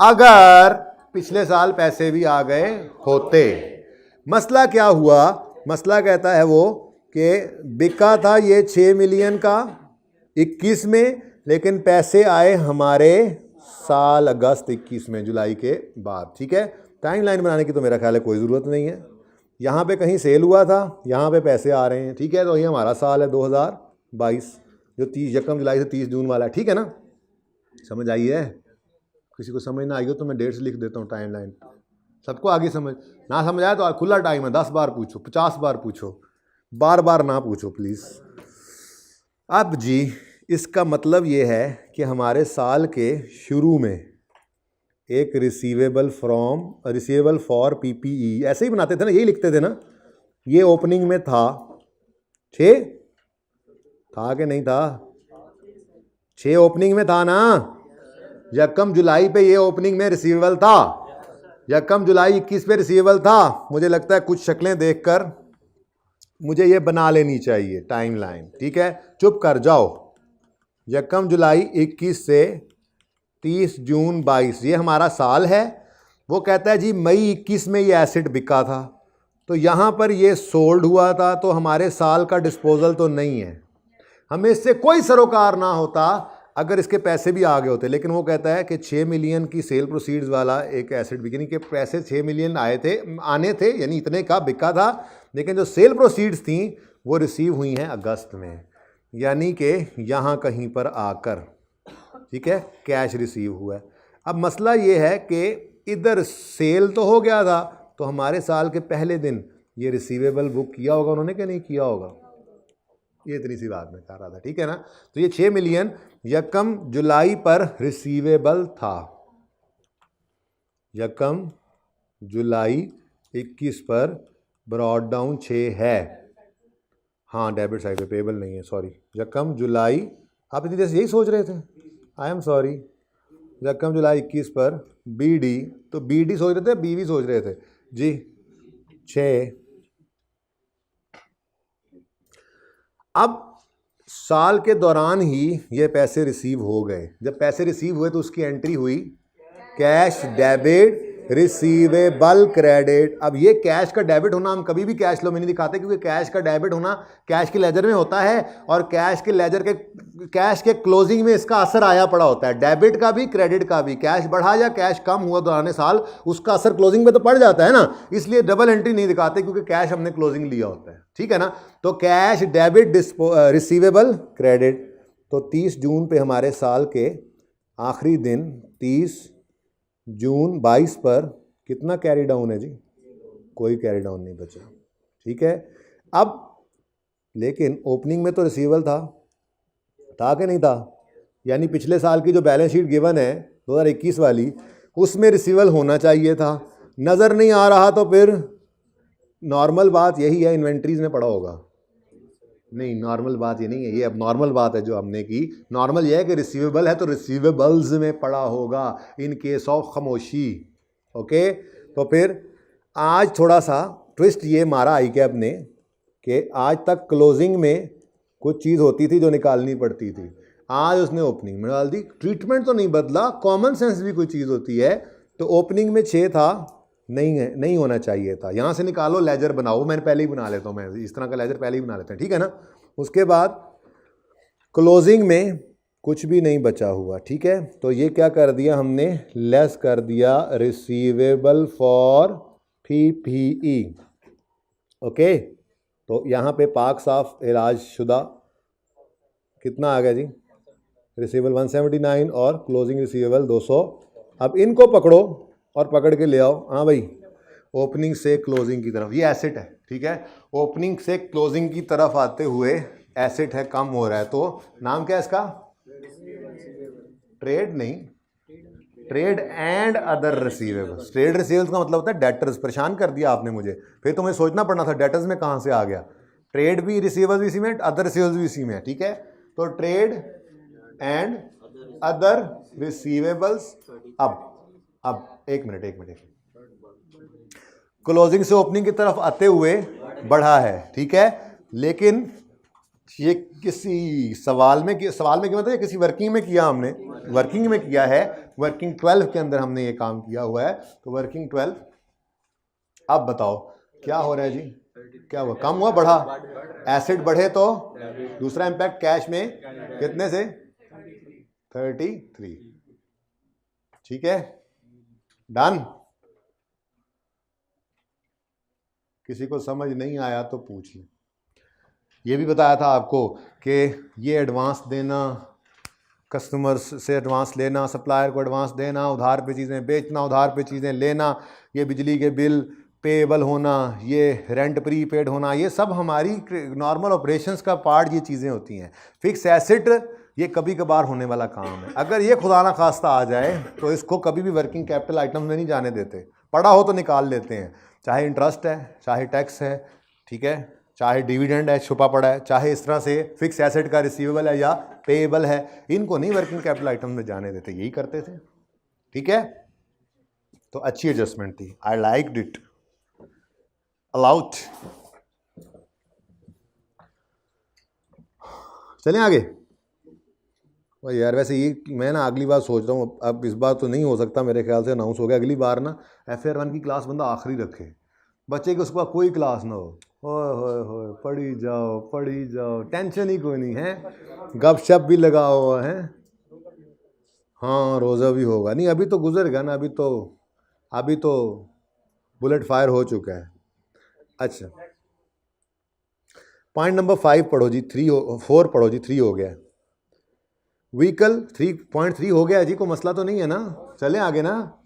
अगर पिछले साल पैसे भी आ गए होते। मसला क्या हुआ, मसला कहता है वो कि बिका था ये 6 मिलियन का 21 में, लेकिन पैसे आए हमारे साल अगस्त 21 में, जुलाई के बाद, ठीक है। टाइम लाइन बनाने की तो मेरा ख्याल है कोई ज़रूरत नहीं है। यहाँ पे कहीं सेल हुआ था, यहाँ पे पैसे आ रहे हैं, ठीक है। तो ये हमारा साल है 2022, जो 30 यकम जुलाई से 30 जून वाला है, ठीक है ना। समझ आई है? किसी को समझ ना आई हो तो मैं डेट्स लिख देता हूँ, टाइम लाइन सबको आगे समझ ना समझ आया तो खुला टाइम है, 10 बार पूछो, 50 बार पूछो, बार बार ना पूछो प्लीज़। अब जी इसका मतलब ये है कि हमारे साल के शुरू में एक रिसीवेबल फॉर पीपीई ऐसे ही बनाते थे ना, यही लिखते थे ना। ये ओपनिंग में था 6 था कि नहीं था, 6 ओपनिंग में था ना। यकम जुलाई पे ये ओपनिंग में रिसीवेबल था, यकम जुलाई 21 पे रिसीवेबल था। मुझे लगता है कुछ शक्लें देखकर मुझे ये बना लेनी चाहिए टाइम लाइन, ठीक है। चुप कर जाओ। यकम जुलाई 21 से 30 जून 22 ये हमारा साल है। वो कहता है जी मई 21 में ये एसेट बिका था, तो यहाँ पर ये सोल्ड हुआ था, तो हमारे साल का डिस्पोजल तो नहीं है, हमें इससे कोई सरोकार ना होता अगर इसके पैसे भी आ गए होते। लेकिन वो कहता है कि 6 मिलियन की सेल प्रोसीड्स वाला एक एसेट बिकने के पैसे 6 मिलियन आने थे, यानी इतने का बिका था, लेकिन जो सेल प्रोसीड्स थी वो रिसीव हुई हैं अगस्त में, यानी कि यहाँ कहीं पर आकर, ठीक है, कैश रिसीव हुआ है। अब मसला ये है कि इधर सेल तो हो गया था, तो हमारे साल के पहले दिन ये रिसीवेबल बुक किया होगा उन्होंने कि नहीं किया होगा, ये इतनी सी बात मैं कह रहा था, ठीक है ना। तो ये 6 मिलियन यकम जुलाई पर रिसीवेबल था, यकम जुलाई 21 पर ब्रॉड डाउन 6 है। हाँ डेबिट साइड पे पेबल नहीं है, सॉरी। यकम जुलाई, आप इतनी देर से यही सोच रहे थे, आई एम सॉरी। यकम जुलाई 21 पर बीडी, तो बीडी सोच रहे थे, बीवी सोच रहे थे जी, 6। अब साल के दौरान ही ये पैसे रिसीव हो गए। जब पैसे रिसीव हुए तो उसकी एंट्री हुई कैश डेबिट रिसीवेबल क्रेडिट। अब ये कैश का डेबिट होना, हम कभी भी कैश फ्लो में नहीं दिखाते, क्योंकि कैश का डेबिट होना कैश के लेजर में होता है, और कैश के क्लोजिंग में इसका असर आया पड़ा होता है, डेबिट का भी क्रेडिट का भी। कैश बढ़ा या कैश कम हुआ दौरान साल, उसका असर क्लोजिंग में तो पड़ जाता है ना, इसलिए डबल एंट्री नहीं दिखाते, क्योंकि कैश हमने क्लोजिंग लिया होता है, ठीक है ना। तो कैश डेबिट रिसीवेबल क्रेडिट, तो 30 जून पे हमारे साल के आखिरी दिन 30 जून 22 पर कितना कैरी डाउन है जी, कोई कैरी डाउन नहीं बचा, ठीक है। अब लेकिन ओपनिंग में तो रिसीवेबल था कि नहीं था, यानी पिछले साल की जो बैलेंस शीट गिवन है 2021 वाली, उसमें रिसीवेबल होना चाहिए था, नज़र नहीं आ रहा, तो फिर नॉर्मल बात यही है, इन्वेंट्रीज में पड़ा होगा। नहीं, नॉर्मल बात ये नहीं है, ये अब नॉर्मल बात है जो हमने की। नॉर्मल ये है कि रिसीवेबल है तो रिसीवेबल्स में पड़ा होगा इन केस ऑफ खामोशी, ओके। तो फिर आज थोड़ा सा ट्विस्ट ये मारा आई कैप ने कि आज तक क्लोजिंग में कुछ चीज़ होती थी जो निकालनी पड़ती थी, आज उसने ओपनिंग में डाल दी। ट्रीटमेंट तो नहीं बदला, कॉमन सेंस भी कोई चीज़ होती है। तो ओपनिंग में 6 था, नहीं होना चाहिए था, यहाँ से निकालो, लेजर बनाओ। मैंने पहले ही बना लेता हूँ, मैं इस तरह का लेजर पहले ही बना लेते हैं, ठीक है ना। उसके बाद क्लोजिंग में कुछ भी नहीं बचा हुआ, ठीक है। तो ये क्या कर दिया हमने, लेस कर दिया रिसीवेबल फॉर पीपीई, ओके, तो यहाँ पे पाक साफ इलाज शुदा कितना आ गया जी, रिसीवेबल 179 और क्लोजिंग रिसीवेबल 200। अब इनको पकड़ो और पकड़ के ले आओ। हाँ भाई, ओपनिंग से क्लोजिंग की तरफ, ये एसेट है, ठीक है। ओपनिंग से क्लोजिंग की तरफ आते हुए एसेट है, कम हो रहा है, तो नाम क्या है इसका? ट्रेड नहीं, trade and other receivables. Trade receivables का मतलब होता है डेटर्स। परेशान कर दिया आपने मुझे, फिर तो मुझे सोचना पड़ना था डेटर्स में कहाँ से आ गया। ट्रेड भी रिसीवेबल्स भी इसी में, अदर रिसीवेबल्स भी इसी में है, ठीक है। तो ट्रेड एंड अदर रिसीवेबल्स। अब एक मिनट, क्लोजिंग से ओपनिंग की तरफ आते हुए बढ़ा है, ठीक है। लेकिन ये किसी सवाल में क्या मतलब, किसी वर्किंग में किया हमने, वर्किंग में किया है, वर्किंग 12 के अंदर हमने ये काम किया हुआ है। तो वर्किंग 12, अब बताओ क्या हो रहा है जी, क्या हुआ? कम हुआ, बढ़ा? एसेट बढ़े तो दूसरा इंपैक्ट कैश में कितने से? 33, ठीक है, डन। किसी को समझ नहीं आया तो पूछ ले। ये भी बताया था आपको कि ये एडवांस देना, कस्टमर्स से एडवांस लेना, सप्लायर को एडवांस देना, उधार पे चीज़ें बेचना, उधार पे चीज़ें लेना, ये बिजली के बिल पेएबल होना, ये रेंट प्रीपेड होना, ये सब हमारी नॉर्मल ऑपरेशंस का पार्ट, ये चीज़ें होती हैं। फिक्स एसेट ये कभी कभार होने वाला काम है। अगर ये खुदा ना खास्ता आ जाए तो इसको कभी भी वर्किंग कैपिटल आइटम में नहीं जाने देते। पड़ा हो तो निकाल लेते हैं, चाहे इंटरेस्ट है, चाहे टैक्स है, ठीक है, चाहे डिविडेंड है छुपा पड़ा है, चाहे इस तरह से फिक्स एसेट का रिसीवेबल है या पेएबल है, इनको नहीं वर्किंग कैपिटल आइटम में जाने देते, यही करते थे, ठीक है। तो अच्छी एडजस्टमेंट थी, आई लाइक्ड इट, अलाउड। चलें आगे। भाई यार, वैसे ये मैं ना अगली बार सोच रहा हूँ, अब इस बार तो नहीं हो सकता, मेरे ख्याल से अनाउंस हो गया, अगली बार ना FAR 1 की क्लास बंदा आखिरी रखे, बच्चे की उसके बाद कोई क्लास ना हो। ओए पढ़ी जाओ, टेंशन ही कोई नहीं है, गपशप भी लगा हुआ है। हाँ, रोज़ा भी होगा, नहीं अभी तो गुजर गया ना, अभी तो बुलेट फायर हो चुका है। अच्छा, पॉइंट नंबर 5 पढ़ो जी, 4 पढ़ो जी, 3 हो गया। व्हीकल 3.3 हो गया जी, को मसला तो नहीं है ना, चले आगे ना।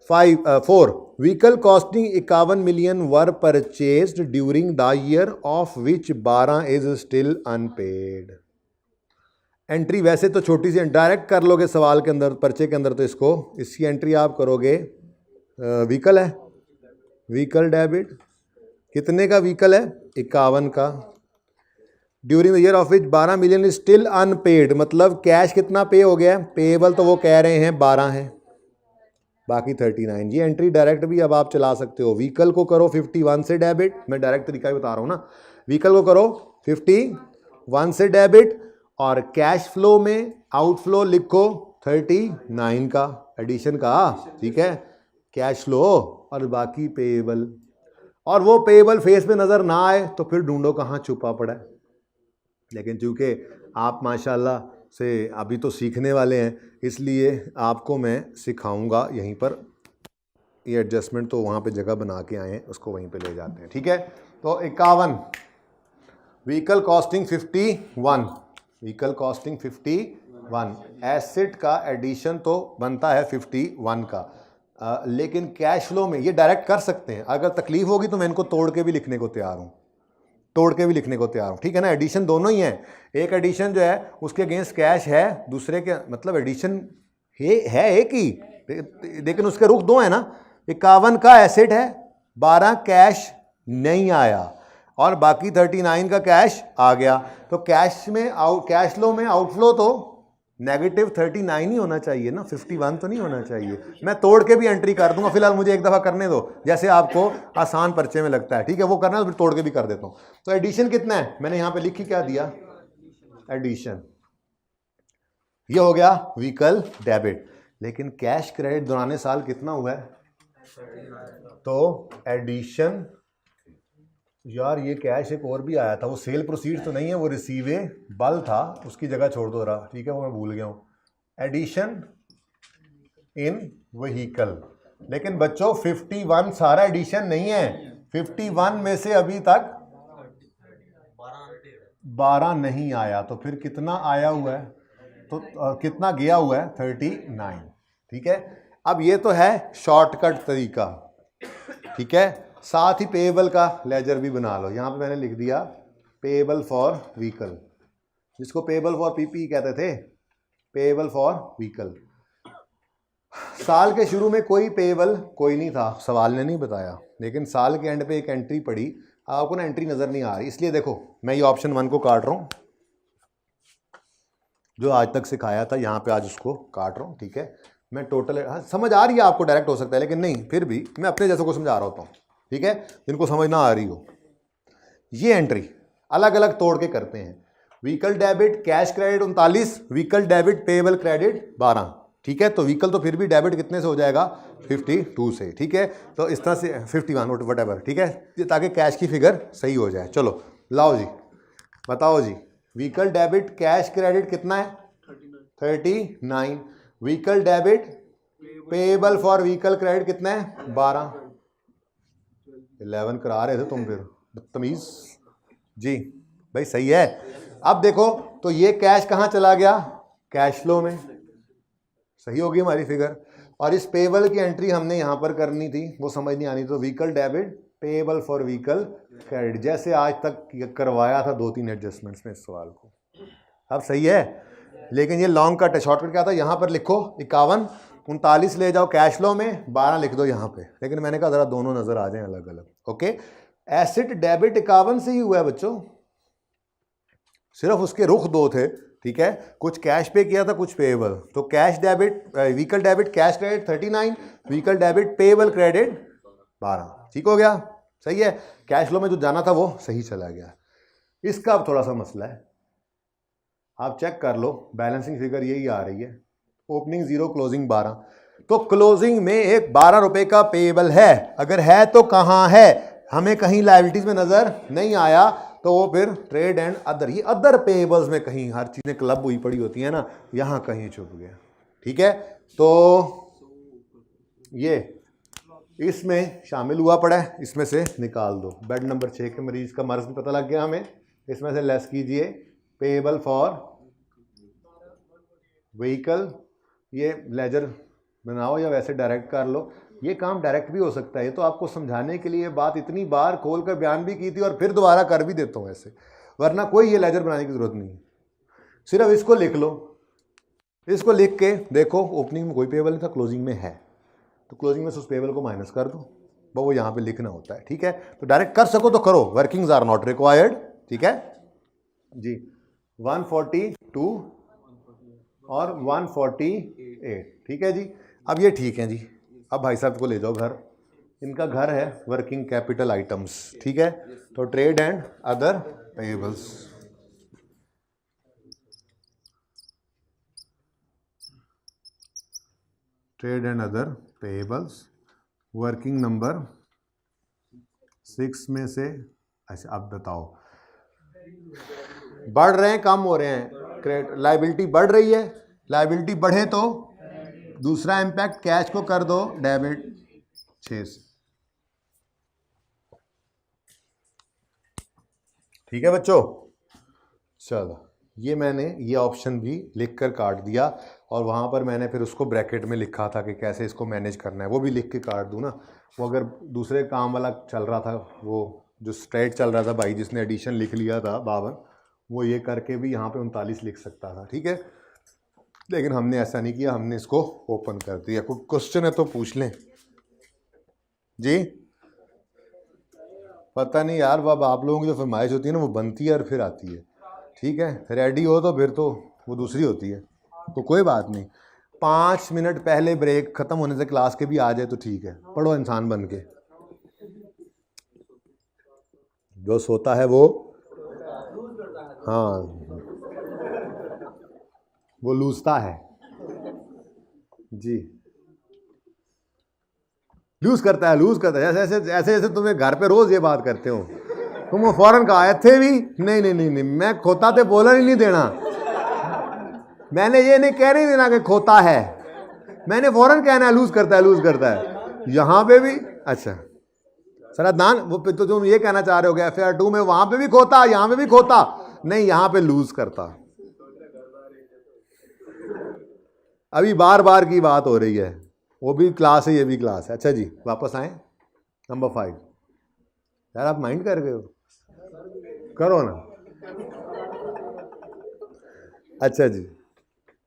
4 vehicle costing 51 million were purchased during the year of which 12 is still unpaid. Entry वैसे तो छोटी सी डायरेक्ट कर लोगे सवाल के अंदर, पर्चे के अंदर, तो इसकी एंट्री आप करोगे, व्हीकल है, व्हीकल डेबिट, कितने का व्हीकल है? 51 का। During the year of which 12 million is still unpaid, मतलब कैश कितना पे हो गया? पेएबल तो वो कह रहे हैं 12 है, बाकी 39। ये एंट्री डायरेक्ट भी अब आप चला सकते हो। व्हीकल को करो 51 से डेबिट, मैं डायरेक्ट तरीका ही बता रहा हूँ ना। व्हीकल को करो 51 से डेबिट और कैश फ्लो में आउटफ्लो लिखो 39 का, एडिशन का, ठीक है, कैश फ्लो और बाकी पेएबल। और वो पेएबल फेस पे नज़र ना आए तो फिर ढूंढो कहाँ छुपा पड़ा है। लेकिन चूँकि आप माशाल्लाह से अभी तो सीखने वाले हैं, इसलिए आपको मैं सिखाऊंगा यहीं पर। ये एडजस्टमेंट तो वहाँ पे जगह बना के आए हैं, उसको वहीं पे ले जाते हैं, ठीक है। तो 51, vehicle costing 51, vehicle costing 51, asset का एडिशन तो बनता है 51 का। लेकिन कैश फ्लो में ये डायरेक्ट कर सकते हैं, अगर तकलीफ होगी तो मैं इनको तोड़ के भी लिखने को तैयार हूँ, ठीक है ना। एडिशन दोनों ही हैं, एक एडिशन जो है उसके अगेंस्ट कैश है, दूसरे के मतलब एडिशन है एक ही, लेकिन उसके रुख दो है ना। 51 का एसेट है, 12 कैश नहीं आया और बाकी 39 का कैश आ गया। तो कैश फ्लो में आउटफ्लो तो नेगेटिव 39 ही होना चाहिए ना, 51 तो नहीं होना चाहिए। मैं तोड़ के भी एंट्री कर दूंगा, फिलहाल मुझे एक दफ़ा करने दो, जैसे आपको आसान पर्चे में लगता है, ठीक है, वो करना है, फिर तोड़ के भी कर देता हूँ। तो एडिशन कितना है, मैंने यहाँ पे लिख के क्या दिया, एडिशन, ये हो गया व्हीकल डेबिट। लेकिन कैश क्रेडिट दौरान साल कितना हुआ है, तो एडिशन, यार ये कैश एक और भी आया था, वो सेल प्रोसीड तो नहीं है, वो रिसीवेबल था, उसकी जगह छोड़ दो रहा, ठीक है, वो मैं भूल गया हूँ। एडिशन इन व्हीकल, लेकिन बच्चों 51 सारा एडिशन नहीं है, 51 में से अभी तक 12 नहीं आया, तो फिर कितना आया हुआ है, तो कितना गया हुआ है 39। ठीक है, अब ये तो है शॉर्टकट तरीका। ठीक है, साथ ही पेएबल का लेजर भी बना लो। यहाँ पे मैंने लिख दिया पेएबल फॉर व्हीकल, जिसको पेएबल फॉर पीपी कहते थे, पेएबल फॉर व्हीकल। साल के शुरू में कोई पेएबल कोई नहीं था, सवाल ने नहीं बताया, लेकिन साल के एंड पे एक एंट्री पड़ी। आपको ना एंट्री नज़र नहीं आ रही, इसलिए देखो मैं ये ऑप्शन 1 को काट रहा हूँ, जो आज तक सिखाया था यहाँ पे आज उसको काट रहा हूँ। ठीक है, मैं टोटल, हाँ समझ आ रही है आपको, डायरेक्ट हो सकता है, लेकिन नहीं, फिर भी मैं अपने जैसे को समझा रहा होता हूँ। ठीक है, जिनको समझ ना आ रही हो, ये एंट्री अलग अलग तोड़ के करते हैं। Vehicle debit cash credit 39, vehicle debit payable credit 12। ठीक है, तो व्हीकल तो फिर भी डेबिट कितने से हो जाएगा 52 से। ठीक है, तो इस तरह से 51 वटेवर। ठीक है, ताकि कैश की फिगर सही हो जाए। चलो लाओ जी, बताओ जी, व्हीकल डेबिट कैश क्रेडिट कितना है 39, vehicle debit payable for vehicle credit कितना है 12। 11 करा रहे थे तुम, फिर बदतमीज जी। भाई सही है। अब देखो तो ये कैश कहाँ चला गया, कैश फ्लो में। सही होगी हमारी फिगर। और इस पेएबल की एंट्री हमने यहाँ पर करनी थी, वो समझ नहीं आनी, तो vehicle debit payable for vehicle credit, जैसे आज तक करवाया था 2-3 एडजस्टमेंट्स में इस सवाल को। अब सही है, लेकिन ये लॉन्ग कट है। शॉर्टकट क्या था, यहाँ पर लिखो 51, 39 ले जाओ कैश फ्लो में, 12 लिख दो यहाँ पे। लेकिन मैंने कहा जरा दोनों नजर आ जाएं अलग अलग। ओके, एसेट डेबिट 51 से ही हुआ है बच्चों, सिर्फ उसके रुख दो थे। ठीक है, कुछ कैश पे किया था, कुछ पेएबल। तो cash debit vehicle debit cash credit 39, vehicle debit payable credit 12। ठीक हो गया, सही है। कैश फ्लो में जो जाना था वो सही चला गया। इसका अब थोड़ा सा मसला है, आप चेक कर लो, बैलेंसिंग फिगर यही आ रही है, ओपनिंग 0 क्लोजिंग 12। तो क्लोजिंग में एक 12 रुपए का पेएबल है, अगर है तो कहाँ है, हमें कहीं लायबिलिटीज में नजर नहीं आया, तो वो फिर ट्रेड एंड अदर, ये अदर पेएबल्स में कहीं हर चीजें क्लब हुई पड़ी होती है ना, यहां कहीं छुप गया। ठीक है, तो ये इसमें शामिल हुआ पड़ा है, इसमें से निकाल दो। बेड नंबर 6 के मरीज का मर्ज भी पता लग गया हमें, इसमें से लेस कीजिए पेएबल फॉर व्हीकल। ये लेजर बनाओ या वैसे डायरेक्ट कर लो, ये काम डायरेक्ट भी हो सकता है। ये तो आपको समझाने के लिए बात इतनी बार खोल कर बयान भी की थी और फिर दोबारा कर भी देता हूँ ऐसे, वरना कोई ये लेजर बनाने की जरूरत नहीं है। सिर्फ इसको लिख लो, इसको लिख के देखो ओपनिंग में कोई पेएबल नहीं था, क्लोजिंग में है, तो क्लोजिंग में से उस पेएबल को माइनस कर दो, वो यहाँ पे लिखना होता है। ठीक है, तो डायरेक्ट कर सको तो करो, वर्किंग्स आर नॉट रिक्वायर्ड। ठीक है जी, 142 और 148। ठीक है जी, अब ये ठीक है जी। अब भाई साहब को ले जाओ घर, इनका घर है वर्किंग कैपिटल आइटम्स। ठीक है, तो trade and other payables, trade and other payables, working number 6 में से। अच्छा अब बताओ, बढ़ रहे हैं कम हो रहे हैं, लायबिलिटी बढ़ रही है, लायबिलिटी बढ़े तो दूसरा इंपैक्ट कैश को कर दो डेबिट 6 से। ठीक है बच्चों, चलो ये मैंने ये ऑप्शन भी लिख कर काट दिया, और वहाँ पर मैंने फिर उसको ब्रैकेट में लिखा था कि कैसे इसको मैनेज करना है, वो भी लिख के काट दूँ ना। वो अगर दूसरे काम वाला चल रहा था, वो जो स्ट्रेट चल रहा था भाई जिसने एडिशन लिख लिया था 52, वो ये करके भी यहाँ पे 39 लिख सकता था। ठीक है, लेकिन हमने ऐसा नहीं किया, हमने इसको ओपन कर दिया। कोई क्वेश्चन है तो पूछ लें जी। पता नहीं यार, अब आप लोगों की जो फरमाइश होती है ना वो बनती है और फिर आती है। ठीक है, रेडी हो तो फिर तो वो दूसरी होती है, तो कोई बात नहीं। 5 मिनट पहले ब्रेक खत्म होने से क्लास के भी आ जाए तो ठीक है, पढ़ो इंसान बन के। जो सोता है वो, हाँ वो लूजता है जी, लूज करता है, लूज करता है। ऐसे ऐसे ऐसे जैसे तुम्हें घर पे रोज ये बात करते हो, तुम वो फौरन कहा आए थे भी नहीं नहीं नहीं नहीं, मैं खोता थे बोला ही नहीं देना, मैंने ये नहीं कह नहीं देना कि खोता है, मैंने फौरन कहना है लूज करता है, लूज करता है। यहाँ पे भी अच्छा सर अदनान, वो तो तुम ये कहना चाह रहे हो FAR 2 में वहां पे भी खोता, यहां पे भी खोता? नहीं, यहां पे लूज करता। अभी बार बार की बात हो रही है, वो भी क्लास है, ये भी क्लास है। अच्छा जी, वापस आए नंबर 5। यार आप माइंड कर रहे हो, करो ना। अच्छा जी,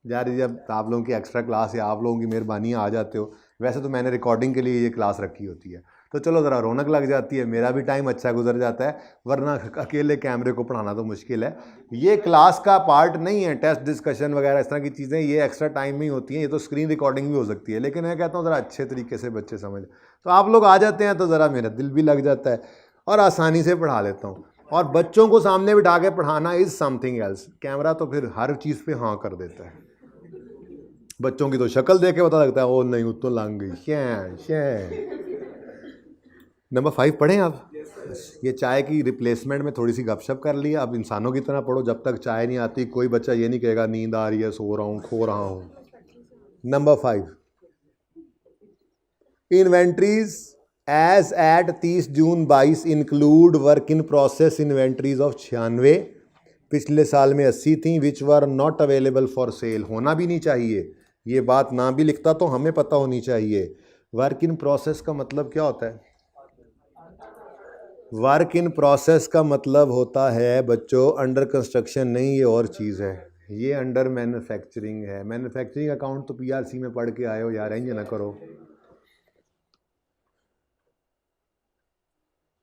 यार जब आप लोगों की एक्स्ट्रा क्लास है, आप लोगों की मेहरबानी आ जाते हो। वैसे तो मैंने रिकॉर्डिंग के लिए ये क्लास रखी होती है, तो चलो ज़रा रौनक लग जाती है, मेरा भी टाइम अच्छा गुजर जाता है, वरना अकेले कैमरे को पढ़ाना तो मुश्किल है। ये क्लास का पार्ट नहीं है, टेस्ट डिस्कशन वगैरह इस तरह की चीज़ें ये एक्स्ट्रा टाइम में ही होती हैं। ये तो स्क्रीन रिकॉर्डिंग भी हो सकती है, लेकिन मैं कहता हूँ ज़रा अच्छे तरीके से बच्चे समझ, तो आप लोग आ जाते हैं तो ज़रा मेरा दिल भी लग जाता है और आसानी से पढ़ा लेता हूँ। और बच्चों को सामने बिठा के पढ़ाना इज़ समथिंग एल्स। कैमरा तो फिर हर चीज़ पे हाँ कर देता है, बच्चों की तो शक्ल देख के पता लगता है, ओ नहीं वो तो लंग गई। नंबर 5 पढ़ें आप। ये चाय की रिप्लेसमेंट में थोड़ी सी गपशप कर ली, अब इंसानों की तरह पढ़ो। जब तक चाय नहीं आती कोई बच्चा ये नहीं कहेगा नींद आ रही है, सो रहा हूँ, खो रहा हूँ। Number 5, inventories as at 30 June 22 include work in process inventories of 96, पिछले साल में 80 थी, which were not available for sale. होना भी नहीं चाहिए, ये बात ना भी लिखता तो हमें पता होनी चाहिए। वर्क इन प्रोसेस का मतलब क्या होता है? वर्क इन प्रोसेस का मतलब होता है बच्चों अंडर कंस्ट्रक्शन नहीं, ये और चीज़ है, ये अंडर मैन्युफैक्चरिंग है। मैन्युफैक्चरिंग अकाउंट तो PRC में पढ़ के आए हो यार, इंज ना करो।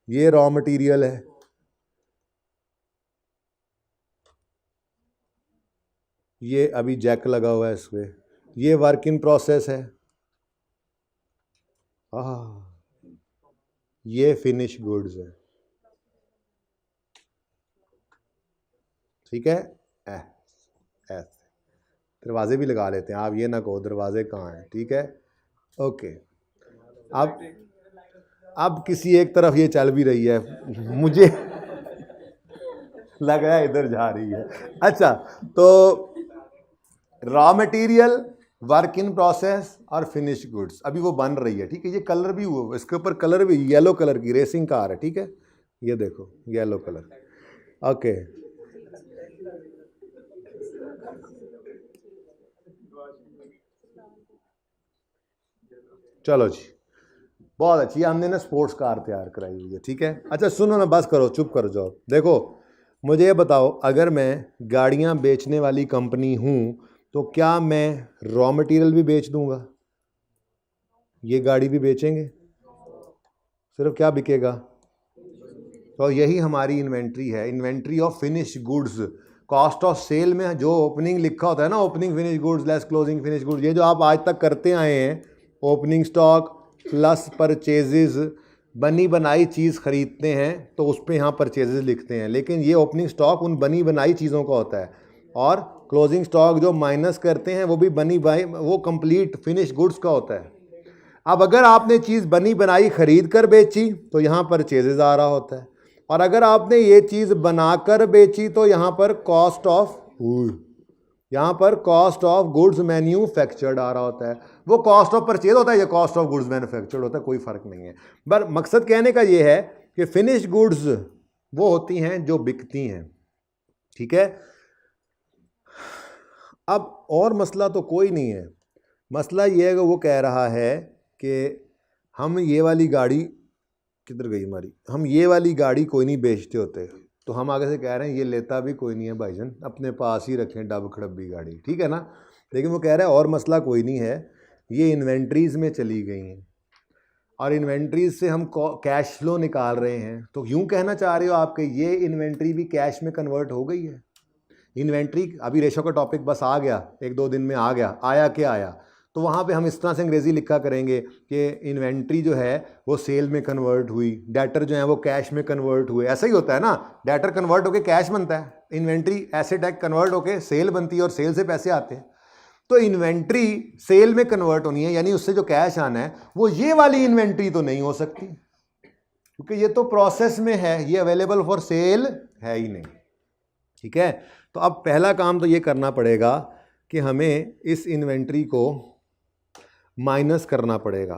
ये रॉ मटेरियल है, ये अभी जैक लगा हुआ है इस पर, ये वर्क इन प्रोसेस है। ये फिनिश गुड्स है, ठीक है। दरवाजे भी लगा लेते हैं, आप ये ना कहो दरवाजे कहाँ हैं, ठीक है, ओके। अब किसी एक तरफ ये चल भी रही है, मुझे लग रहा है इधर जा रही है। अच्छा, तो raw material, work in process और फिनिश गुड्स, अभी वो बन रही है, ठीक है। ये कलर भी हुआ, इसके ऊपर कलर भी येलो कलर की रेसिंग कार है, ठीक है, ये देखो येलो कलर, ओके। चलो जी, बहुत अच्छी, हमने ना स्पोर्ट्स कार तैयार कराई हुई है, ठीक है। अच्छा सुनो ना, बस करो, चुप कर जाओ। देखो मुझे ये बताओ, अगर मैं गाड़ियां बेचने वाली कंपनी हूं तो क्या मैं रॉ मटेरियल भी बेच दूंगा? ये गाड़ी भी बेचेंगे, सिर्फ क्या बिकेगा? तो यही हमारी इन्वेंट्री है, inventory of finish goods. Cost of sale में जो ओपनिंग लिखा होता है ना, opening finish goods less closing finish goods, ये जो आप आज तक करते आए हैं, ओपनिंग स्टॉक प्लस परचेजेस, बनी बनाई चीज़ खरीदते हैं तो उस पर यहाँ परचेजेस लिखते हैं, लेकिन ये ओपनिंग स्टॉक उन बनी बनाई चीज़ों का होता है, और क्लोजिंग स्टॉक जो माइनस करते हैं वो भी बनी बनाई, वो कंप्लीट फिनिश गुड्स का होता है। अब अगर आपने चीज़ बनी बनाई खरीद कर बेची तो यहाँ परचेजेस आ रहा होता है, और अगर आपने ये चीज़ बनाकर बेची तो यहाँ पर कॉस्ट ऑफ गुड्स मैन्युफैक्चर्ड आ रहा होता है। वो कॉस्ट ऑफ परचेज होता है, ये कॉस्ट ऑफ गुड्स मैन्युफैक्चर्ड होता है, कोई फ़र्क नहीं है। पर मकसद कहने का ये है कि फिनिश गुड्स वो होती हैं जो बिकती हैं, ठीक है। अब और मसला तो कोई नहीं है, मसला ये है कि वो कह रहा है कि हम ये वाली गाड़ी, किधर गई हमारी, हम ये वाली गाड़ी कोई नहीं बेचते होते, तो हम आगे से कह रहे हैं ये लेता भी कोई नहीं है भाईजान, अपने पास ही रखें डब खड़ब्बी गाड़ी, ठीक है ना। लेकिन वो कह रहा है और मसला कोई नहीं है, ये इन्वेंट्रीज़ में चली गई हैं और इन्वेंट्रीज से हम कैश फ्लो निकाल रहे हैं, तो यूँ कहना चाह रहे हो आपके ये इन्वेंट्री भी कैश में कन्वर्ट हो गई है। इन्वेंट्री, अभी रेशो का टॉपिक बस आ गया, 1-2 दिन में आ गया, आया क्या आया, तो वहाँ पे हम इस तरह से अंग्रेज़ी लिखा करेंगे कि इन्वेंट्री जो है वो सेल में कन्वर्ट हुई, डेटर जो है वो कैश में कन्वर्ट हुए। ऐसा ही होता है ना, डेटर कन्वर्ट होके कैश बनता है, इन्वेंट्री एसेट कन्वर्ट होके सेल बनती है और सेल से पैसे आते हैं। तो इन्वेंट्री सेल में कन्वर्ट होनी है, यानी उससे जो कैश आना है वो ये वाली इन्वेंट्री तो नहीं हो सकती, क्योंकि ये तो प्रोसेस में है, ये अवेलेबल फॉर सेल है ही नहीं, ठीक है। तो अब पहला काम तो ये करना पड़ेगा कि हमें इस इन्वेंट्री को माइनस करना पड़ेगा।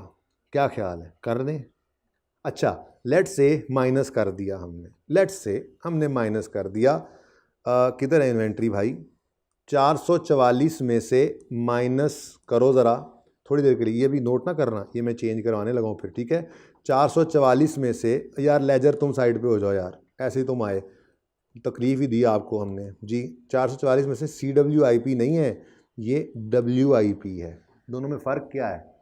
क्या ख्याल है, कर दें? अच्छा, लेट्स से माइनस कर दिया हमने, लेट्स से हमने माइनस कर दिया, किधर है इन्वेंट्री भाई, 444 में से माइनस करो ज़रा थोड़ी देर के लिए, ये भी नोट ना करना, ये मैं चेंज करवाने लगा हूँ फिर, ठीक है। 444 में से, यार लेजर तुम साइड पे हो जाओ यार, ऐसे ही तुम आए, तकलीफ ही दी आपको हमने जी। 444 में से CWIP नहीं है, ये WIP है। दोनों में फ़र्क क्या है?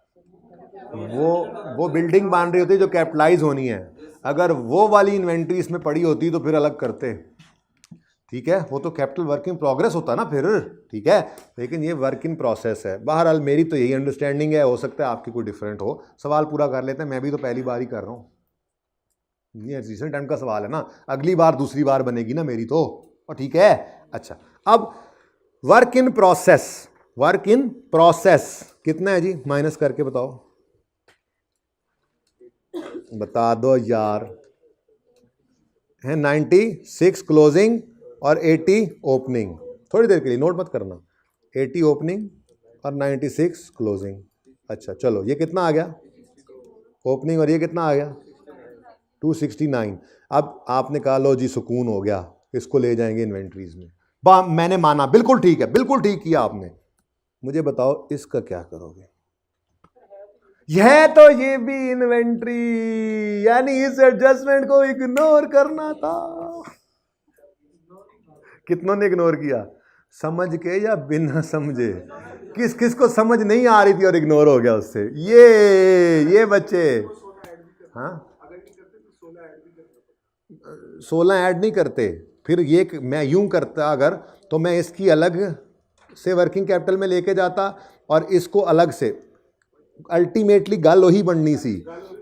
वो बिल्डिंग बन रही होती है जो कैपिटलाइज होनी है, अगर वो वाली इन्वेंट्री इसमें पड़ी होती तो फिर अलग करते, ठीक है, वो तो कैपिटल वर्क इन प्रोग्रेस होता ना फिर, ठीक है, लेकिन ये वर्क इन प्रोसेस है। बहरहाल मेरी तो यही अंडरस्टैंडिंग है, हो सकता है आपकी कोई डिफरेंट हो। सवाल पूरा कर लेते हैं, मैं भी तो पहली बार ही कर रहा हूँ, ये रिसेंट टाइम का सवाल है ना, अगली बार दूसरी बार बनेगी ना मेरी तो, और ठीक है। अच्छा, अब work in process, work in process कितना है जी, माइनस करके बताओ, बता दो यार। है 96 क्लोजिंग और 80 ओपनिंग, थोड़ी देर के लिए नोट मत करना, 80 ओपनिंग और 96 क्लोजिंग। अच्छा चलो, ये कितना आ गया ओपनिंग और ये कितना आ गया 269। अब आपने कहा लो जी सुकून हो गया, इसको ले जाएंगे इन्वेंट्रीज में, मैंने माना, बिल्कुल ठीक है, बिल्कुल ठीक किया आपने। मुझे बताओ इसका क्या करोगे? यह तो ये भी इन्वेंट्री, यानी इस एडजस्टमेंट को इग्नोर करना था। कितनों ने इग्नोर किया, समझ के या बिना समझे? किस किस को समझ नहीं आ रही थी और इग्नोर हो गया उससे? ये बच्चे, हाँ 16 ऐड नहीं करते, फिर ये मैं यूं करता अगर, तो मैं इसकी अलग से वर्किंग कैपिटल में लेके जाता और इसको अलग से, अल्टीमेटली गल वही बननी सी,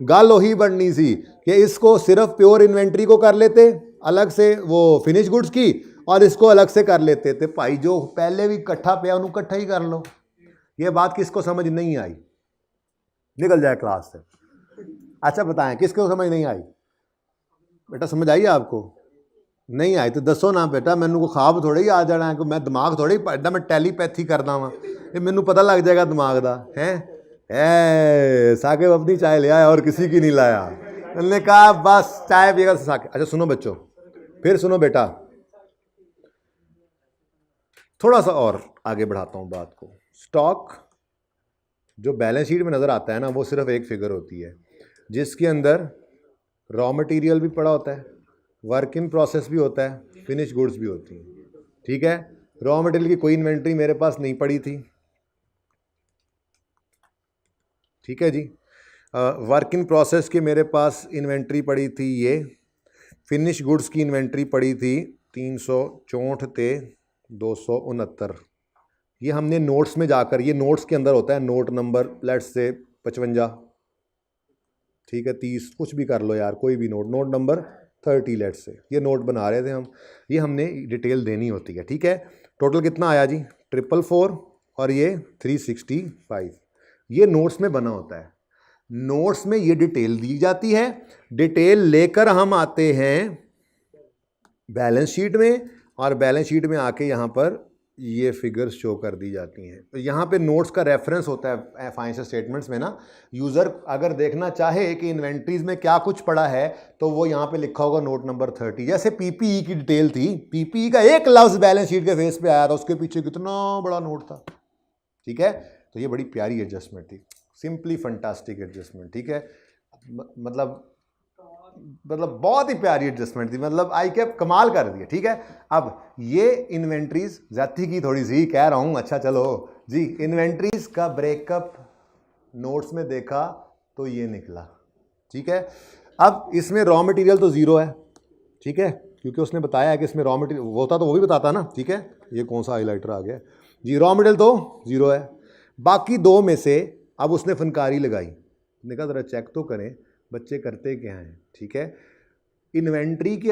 गल वही बननी सी कि इसको सिर्फ प्योर इन्वेंट्री को कर लेते अलग से, वो फिनिश गुड्स की, और इसको अलग से कर लेते थे। भाई जो पहले भी इकट्ठा पे उन्होंने इकट्ठा ही कर लो। ये बात किसको समझ नहीं आई? निकल जाए क्लास से। अच्छा बताएं किसको समझ नहीं आई? बेटा समझ आई आपको? नहीं आई तो दसो ना बेटा, मैनू को खाब थोड़े ही आ जाना है, मैं दिमाग थोड़े ही पढ़ना, मैं टैलीपैथी करदा वा, ये मैनू पता लग जाएगा दिमाग का है। साकिब अपनी चाय ले आया और किसी की नहीं लाया, उन्होंने कहा बस चाय पिएगा साकिब। अच्छा सुनो बच्चों, फिर सुनो बेटा, थोड़ा सा और आगे बढ़ाता हूँ बात को। स्टॉक जो बैलेंस शीट में नज़र आता है ना, वो सिर्फ एक फिगर होती है जिसके अंदर रॉ मटेरियल भी पड़ा होता है, वर्क इन प्रोसेस भी होता है, फिनिश गुड्स भी होती हैं, ठीक है। रॉ मटेरियल की कोई इन्वेंट्री मेरे पास नहीं पड़ी थी, ठीक है जी। वर्क इन प्रोसेस की मेरे पास इन्वेंट्री पड़ी थी, ये फिनिश गुड्स की इन्वेंट्री पड़ी थी 364 ते 269। ये हमने नोट्स में जाकर, ये नोट्स के अंदर होता है, नोट नंबर लेट्स से 55, ठीक है, 30 कुछ भी कर लो यार, कोई भी note, note number 30 let's say, ये नोट बना रहे थे हम, ये हमने डिटेल देनी होती है, ठीक है। टोटल कितना आया जी 444 और ये 365, ये नोट्स में बना होता है। नोट्स में ये डिटेल दी जाती है, डिटेल लेकर हम आते हैं बैलेंस शीट में, और बैलेंस शीट में आके यहाँ पर ये फिगर्स शो कर दी जाती हैं। तो यहाँ पे नोट्स का रेफरेंस होता है फाइनेंशियल स्टेटमेंट्स में ना, यूज़र अगर देखना चाहे कि इन्वेंट्रीज में क्या कुछ पड़ा है तो वो यहाँ पे लिखा होगा नोट नंबर 30। जैसे पीपीई की डिटेल थी, पीपीई का एक लफ्ज़ बैलेंस शीट के फेस पे आया था, उसके पीछे कितना बड़ा नोट था, ठीक है। तो ये बड़ी प्यारी एडजस्टमेंट थी, सिंपली फंटास्टिक एडजस्टमेंट, ठीक है, मतलब बहुत ही प्यारी एडजस्टमेंट थी, मतलब आई के कमाल कर दिया, ठीक है। अब ये इन्वेंट्रीज जाती की थोड़ी सी कह रहा हूँ, अच्छा चलो जी, इन्वेंट्रीज का ब्रेकअप नोट्स में देखा तो ये निकला, ठीक है। अब इसमें रॉ मटेरियल तो ज़ीरो है, ठीक है, क्योंकि उसने बताया है कि इसमें रॉ मटेरियल होता तो वो भी बताता ना, ठीक है। ये कौन सा हाईलाइटर आ गया जी, रॉ मटेरियल तो ज़ीरो है। बाकी दो में से अब उसने फनकारी लगाई, ने कहा ज़रा चेक तो करें बच्चे करते क्या हैं, ठीक है। इन्वेंट्री के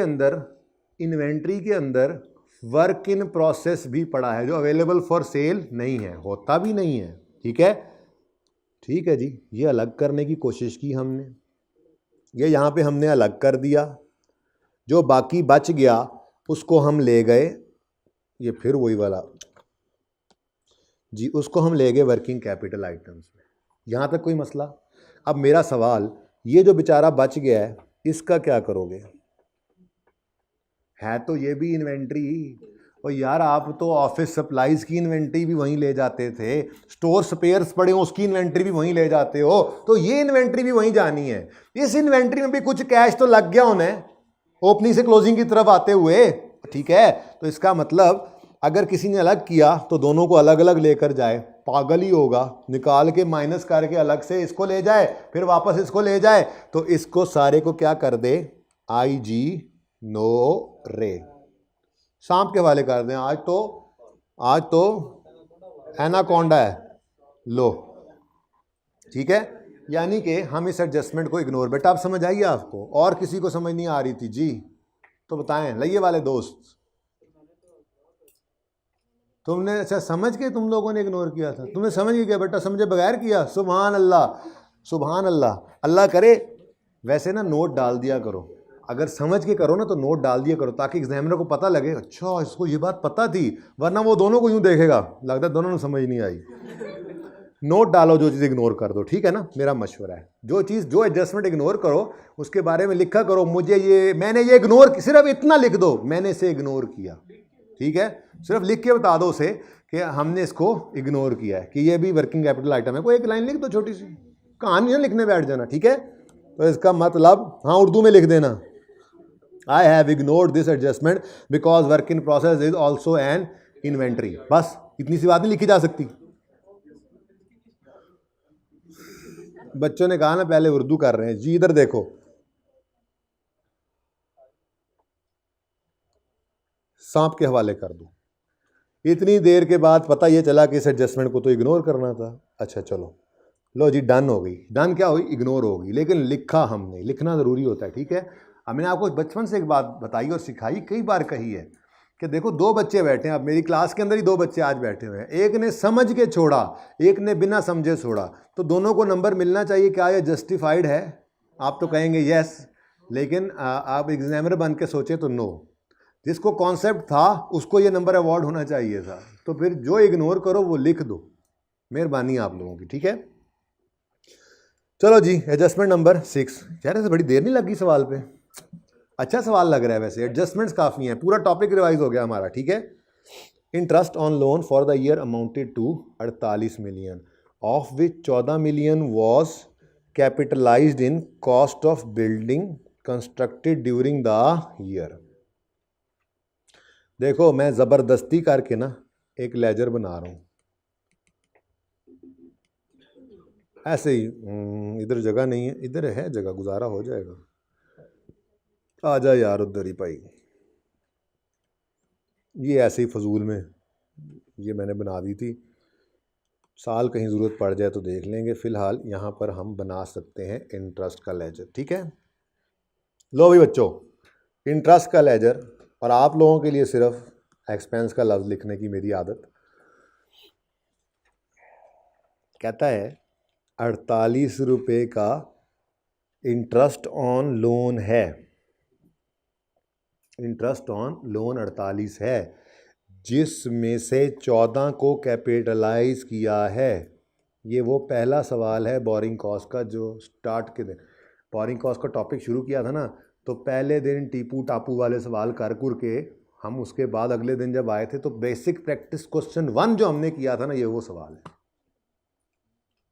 अंदर वर्क इन प्रोसेस भी पड़ा है जो अवेलेबल फॉर सेल नहीं है, होता भी नहीं है, ठीक है, ठीक है जी। ये अलग करने की कोशिश की हमने, ये यहाँ पे हमने अलग कर दिया, जो बाकी बच गया उसको हम ले गए, ये फिर वही वाला जी, उसको हम ले गए वर्किंग कैपिटल आइटम्स में। यहाँ तक कोई मसला? अब मेरा सवाल, ये जो बेचारा बच गया है इसका क्या करोगे? है तो ये भी इन्वेंट्री। और यार आप तो ऑफिस सप्लाईज की इन्वेंट्री भी वहीं ले जाते थे, स्टोर स्पेयर्स पड़े हो उसकी इन्वेंट्री भी वहीं ले जाते हो, तो ये इन्वेंट्री भी वहीं जानी है। इस इन्वेंट्री में भी कुछ कैश तो लग गया उन्हें ओपनिंग से क्लोजिंग की तरफ आते हुए, ठीक है। तो इसका मतलब अगर किसी ने अलग किया तो दोनों को अलग अलग लेकर जाए, पागल ही होगा। निकाल के माइनस करके अलग से इसको ले जाए, फिर वापस इसको ले जाए, तो इसको सारे को क्या कर दे, IG नो रे, सांप के हवाले कर दें। आज तो एनाकोंडा है, लो, ठीक है। यानी कि हम इस एडजस्टमेंट को इग्नोर, बेटा आप समझ आइए आपको, और किसी को समझ नहीं आ रही थी जी तो बताएं, लइए वाले दोस्त तुमने, अच्छा समझ के तुम लोगों ने इग्नोर किया था, तुमने समझ के किया बेटा, समझे बगैर किया, सुभान अल्लाह सुभान अल्लाह। अल्लाह करे वैसे ना नोट डाल दिया करो, अगर समझ के करो ना तो नोट डाल दिया करो, ताकि एग्जामिनर को पता लगे अच्छा इसको ये बात पता थी, वरना वो दोनों को यूं देखेगा लगता है दोनों ने समझ नहीं आई। नोट डालो, जो चीज़ इग्नोर कर दो, ठीक है ना, मेरा मशवरा है। जो चीज़, जो एडजस्टमेंट इग्नोर करो उसके बारे में लिखा करो, मुझे ये, मैंने ये इग्नोर, सिर्फ इतना लिख दो, मैंने इसे इग्नोर किया, ठीक है। सिर्फ लिख के बता दो उसे कि हमने इसको इग्नोर किया है, कि ये भी वर्किंग कैपिटल आइटम है, कोई एक लाइन लिख दो छोटी सी, कहानी ना लिखने बैठ जाना, ठीक है। तो इसका मतलब हाँ उर्दू में लिख देना, I have ignored this adjustment because work in process is also an inventory. बस इतनी सी बात नहीं लिखी जा सकती। बच्चों ने कहा ना पहले उर्दू कर रहे हैं जी, इधर देखो, सांप के हवाले कर दो। इतनी देर के बाद पता ये चला कि इस एडजस्टमेंट को तो इग्नोर करना था। अच्छा चलो, लो जी, डन हो गई। डन क्या हुई, इग्नोर होगी, लेकिन लिखा हमने, लिखना ज़रूरी होता है, ठीक है। अब मैंने आपको बचपन से एक बात बताई और सिखाई, कई बार कही है कि देखो दो बच्चे बैठे हैं, अब मेरी क्लास के अंदर ही दो बच्चे आज बैठे हुए हैं, एक ने समझ के छोड़ा, एक ने बिना समझे छोड़ा, तो दोनों को नंबर मिलना चाहिए। क्या ये जस्टिफाइड है? आप तो कहेंगे यस, लेकिन आप एग्जामिनर बन के सोचे तो नो। जिसको कॉन्सेप्ट था उसको ये नंबर अवार्ड होना चाहिए था। तो फिर जो इग्नोर करो वो लिख दो, मेहरबानी आप लोगों की, ठीक है। चलो जी, एडजस्टमेंट नंबर 6। यार ऐसे बड़ी देर नहीं लगी सवाल पे, अच्छा सवाल लग रहा है वैसे, एडजस्टमेंट्स काफ़ी हैं, पूरा टॉपिक रिवाइज हो गया हमारा, ठीक है। Interest on loan for the year amounted to 48 million, of which 14 million was capitalised in cost of building constructed during the year. देखो मैं ज़बरदस्ती करके ना एक लेजर बना रहा हूँ, ऐसे ही, इधर जगह नहीं है, इधर है जगह, गुजारा हो जाएगा, आ जा यार उधर ही भाई। ये ऐसे ही फजूल में ये मैंने बना दी थी, साल कहीं ज़रूरत पड़ जाए तो देख लेंगे, फ़िलहाल यहाँ पर हम बना सकते हैं इंटरेस्ट का लेजर, ठीक है। लो भाई बच्चों, इंटरेस्ट का लेजर, और आप लोगों के लिए सिर्फ एक्सपेंस का लफ्ज़ लिखने की मेरी आदत। कहता है 48 रुपये का इंटरेस्ट ऑन लोन है, इंटरेस्ट ऑन लोन 48 है, जिसमें से 14 को कैपिटलाइज किया है। ये वो पहला सवाल है बोरिंग कॉस्ट का, जो स्टार्ट के दिन बोरिंग कॉस्ट का टॉपिक शुरू किया था ना, तो पहले दिन टीपू टापू वाले सवाल कर के हम उसके बाद अगले दिन जब आए थे तो बेसिक प्रैक्टिस क्वेश्चन 1 जो हमने किया था ना, ये वो सवाल है,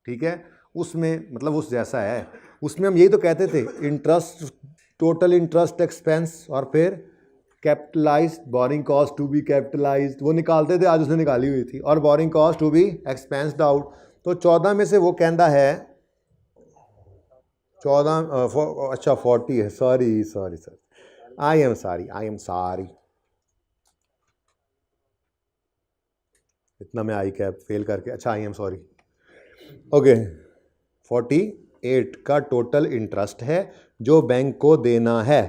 ठीक है। उसमें मतलब उस जैसा है, उसमें हम यही तो कहते थे, इंटरेस्ट, टोटल इंटरेस्ट एक्सपेंस, और फिर capitalised borrowing cost to be capitalised, वो निकालते थे, आज उसने निकाली हुई थी, और borrowing cost to be expensed out. तो 14 में से वो कहता है 14, अच्छा 40 है, sorry sorry sir, I am sorry, इतना मैं आई कैप फेल करके, अच्छा आई एम सॉरी, ओके। 48 का टोटल इंटरेस्ट है जो बैंक को देना है,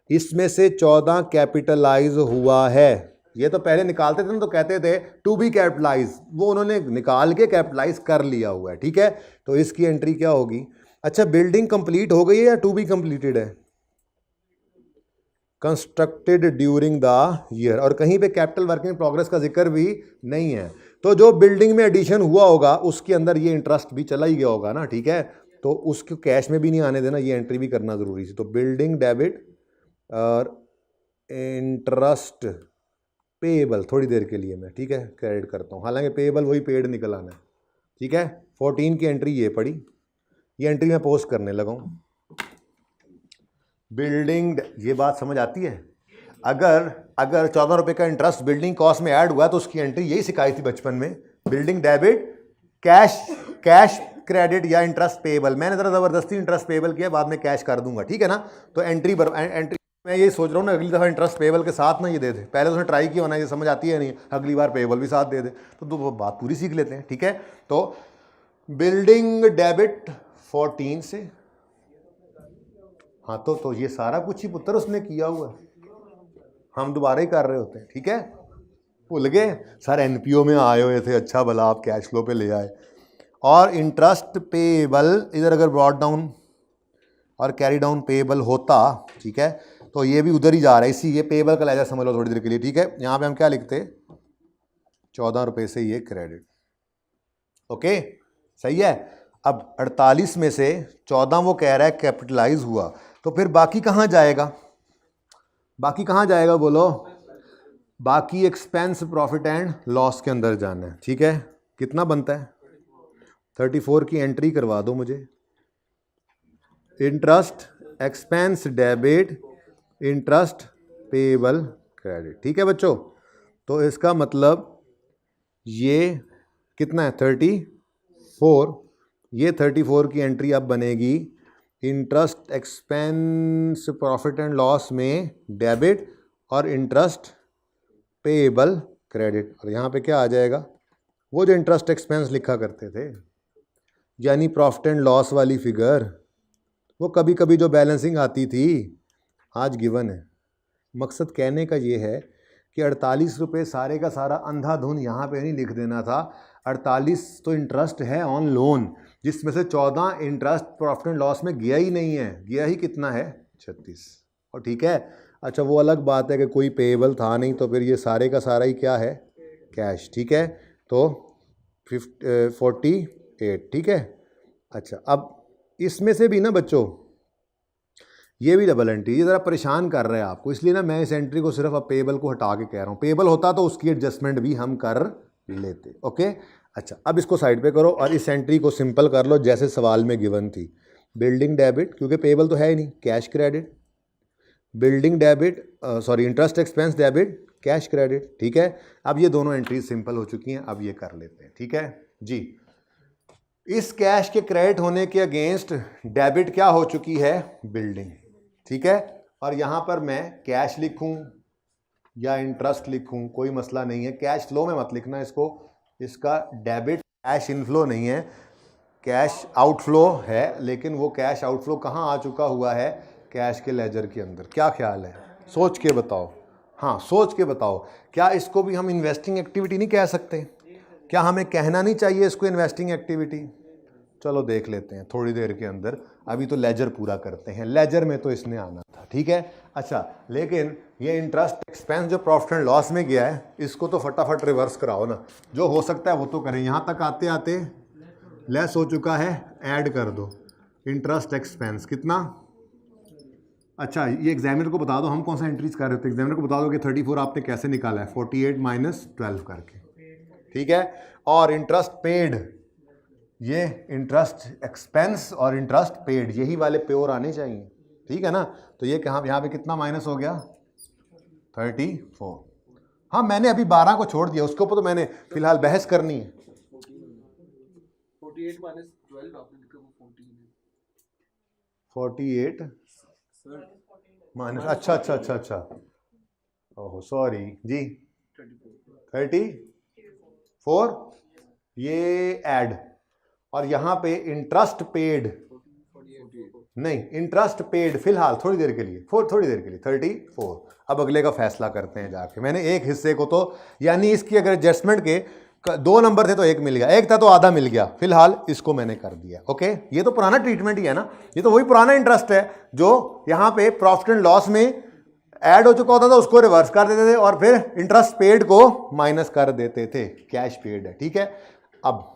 इसमें से 14 कैपिटलाइज हुआ है। ये तो पहले निकालते थे ना तो कहते थे टू बी कैपिटलाइज, वो उन्होंने निकाल के कैपिटलाइज कर लिया हुआ है, ठीक है। तो इसकी एंट्री क्या होगी? अच्छा, बिल्डिंग कंप्लीट हो गई है या टू बी कंप्लीटेड है? कंस्ट्रक्टेड ड्यूरिंग द ईयर, और कहीं पे कैपिटल वर्क इन प्रोग्रेस का जिक्र भी नहीं है। तो जो बिल्डिंग में एडिशन हुआ होगा उसके अंदर ये इंटरेस्ट भी चला ही गया होगा ना, ठीक है। तो उसको कैश में भी नहीं आने देना, ये एंट्री भी करना ज़रूरी थी। तो बिल्डिंग डेबिट और इंटरेस्ट पेएबल थोड़ी देर के लिए मैं, ठीक है, क्रेडिट करता हूँ, हालांकि पेएबल वही पेड निकल आना है, ठीक है। 14 की एंट्री ये पड़ी, ये एंट्री मैं पोस्ट करने लगा हूँ। बिल्डिंग, ये बात समझ आती है? अगर 14 रुपये का इंटरेस्ट बिल्डिंग कॉस्ट में ऐड हुआ तो उसकी एंट्री यही सिखाई थी बचपन में, बिल्डिंग डेबिट कैश क्रेडिट या इंटरेस्ट पेएबल। मैंने ज़रा ज़बरदस्ती इंटरेस्ट पेएबल किया, बाद में कैश कर दूंगा, ठीक है ना। तो एंट्री मैं ये सोच रहा हूँ ना अगली दफ़ा इंटरेस्ट पेएबल के साथ ना ये दे दे, पहले उसने ट्राई किया होना, ये समझ आती है नहीं, अगली बार पेएबल भी साथ दे दे, तो दो बात पूरी सीख लेते हैं, ठीक है। तो बिल्डिंग डेबिट 14 से, हाँ तो ये सारा कुछ ही पुत्र उसने किया हुआ है, हम दोबारा ही कर रहे होते हैं, ठीक है। भूल गए सर एनपीओ में आए हुए थे, अच्छा भला आप कैश फ्लो पे ले आए। और इंटरेस्ट पेएबल इधर अगर ब्रॉड डाउन और कैरी डाउन पेएबल होता, ठीक है, तो ये भी उधर ही जा रहा है, इसी ये पेएबल का लेजर समझ लो थोड़ी देर के लिए, ठीक है। यहाँ पे हम क्या लिखते, 14 रुपये से ये क्रेडिट, ओके, सही है। अब 48 में से 14 वो कह रहा है कैपिटलाइज हुआ, तो फिर बाकी कहाँ जाएगा, बाकी कहाँ जाएगा बोलो, बाकी एक्सपेंस प्रॉफिट एंड लॉस के अंदर जाना है, ठीक है। कितना बनता है, 34 की एंट्री करवा दो मुझे। Interest expense debit interest payable credit, ठीक है बच्चों। तो इसका मतलब ये कितना है 34, ये 34 की एंट्री अब बनेगी interest expense profit and loss में डेबिट और इंटरेस्ट पेएबल क्रेडिट, और यहाँ पे क्या आ जाएगा, वो जो इंटरेस्ट एक्सपेंस लिखा करते थे, यानी प्रॉफिट एंड लॉस वाली फिगर, वो कभी कभी जो बैलेंसिंग आती थी आज गिवन है। मकसद कहने का ये है कि 48 रुपये सारे का सारा अंधाधुन यहाँ पे नहीं लिख देना था। 48 तो इंटरेस्ट है ऑन लोन, जिसमें से 14 इंटरेस्ट प्रॉफिट एंड लॉस में गया ही नहीं है, गया ही कितना है 36, और ठीक है। अच्छा वो अलग बात है कि कोई पेएबल था नहीं, तो फिर ये सारे का सारा ही क्या है कैश, ठीक है। तो 48, ठीक है। अच्छा अब इसमें से भी ना बच्चों ये भी डबल एंट्री, ये ज़रा परेशान कर रहा है आपको, इसलिए ना मैं इस एंट्री को सिर्फ अब पेएबल को हटा के कह रहा हूँ, पेएबल होता तो उसकी एडजस्टमेंट भी हम कर लेते, ओके। अच्छा अब इसको साइड पे करो और इस एंट्री को सिंपल कर लो जैसे सवाल में गिवन थी, बिल्डिंग डेबिट, क्योंकि पेएबल तो है ही नहीं, cash credit, building debit sorry interest expense debit cash credit, ठीक है। अब ये दोनों एंट्रीज सिंपल हो चुकी हैं, अब ये कर लेते हैं, ठीक है जी। इस कैश के क्रेडिट होने के अगेंस्ट डेबिट क्या हो चुकी है, बिल्डिंग, ठीक है। और यहाँ पर मैं कैश लिखूँ या इंटरेस्ट लिखूँ कोई मसला नहीं है, कैश फ्लो में मत लिखना इसको, इसका डेबिट कैश इनफ्लो नहीं है, कैश आउटफ्लो है, लेकिन वो कैश आउटफ्लो कहाँ आ चुका हुआ है, कैश के लेजर के अंदर। क्या ख्याल है, सोच के बताओ, हाँ सोच के बताओ, क्या इसको भी हम इन्वेस्टिंग एक्टिविटी नहीं कह सकते, क्या हमें कहना नहीं चाहिए इसको इन्वेस्टिंग एक्टिविटी? चलो देख लेते हैं थोड़ी देर के अंदर, अभी तो लेजर पूरा करते हैं, लेजर में तो इसने आना था, ठीक है। अच्छा लेकिन ये इंटरेस्ट एक्सपेंस जो प्रॉफिट एंड लॉस में गया है, इसको तो फटाफट रिवर्स कराओ ना, जो हो सकता है वो तो करें। यहाँ तक आते आते लेस हो चुका है, ऐड कर दो इंटरेस्ट एक्सपेंस कितना। अच्छा ये एग्जामिनर को बता दो हम कौन सा एंट्रीज कर रहे थे, एग्जामिनर को बता दो कि 34 आपने कैसे निकाला है, 48 माइनस 12 करके, ठीक है। और इंटरेस्ट पेड, ये इंटरेस्ट एक्सपेंस और इंटरेस्ट पेड यही वाले प्योर आने चाहिए, ठीक है ना। तो ये कहाँ, यहाँ पे कितना माइनस हो गया 34। हाँ मैंने अभी 12 को छोड़ दिया, उसके ऊपर तो मैंने फिलहाल बहस करनी है। 48 माइनस 12 आपने लिखा, 48 माइनस, अच्छा ओहो सॉरी जी, 34 ये ऐड, और यहाँ पे इंटरेस्ट पेड नहीं, इंटरेस्ट पेड फिलहाल थोड़ी देर के लिए 34। अब अगले का फैसला करते हैं जाके। मैंने एक हिस्से को तो यानी इसकी अगर एडजस्टमेंट के 2 नंबर थे तो 1 मिल गया, 1 था तो आधा मिल गया, फिलहाल इसको मैंने कर दिया, ओके। ये तो पुराना ट्रीटमेंट ही है ना, ये तो वही पुराना इंटरेस्ट है जो यहाँ पे प्रॉफिट एंड लॉस में ऐड हो चुका होता था, उसको रिवर्स कर देते थे और फिर इंटरेस्ट पेड को माइनस कर देते थे, कैश पेड है, ठीक है। अब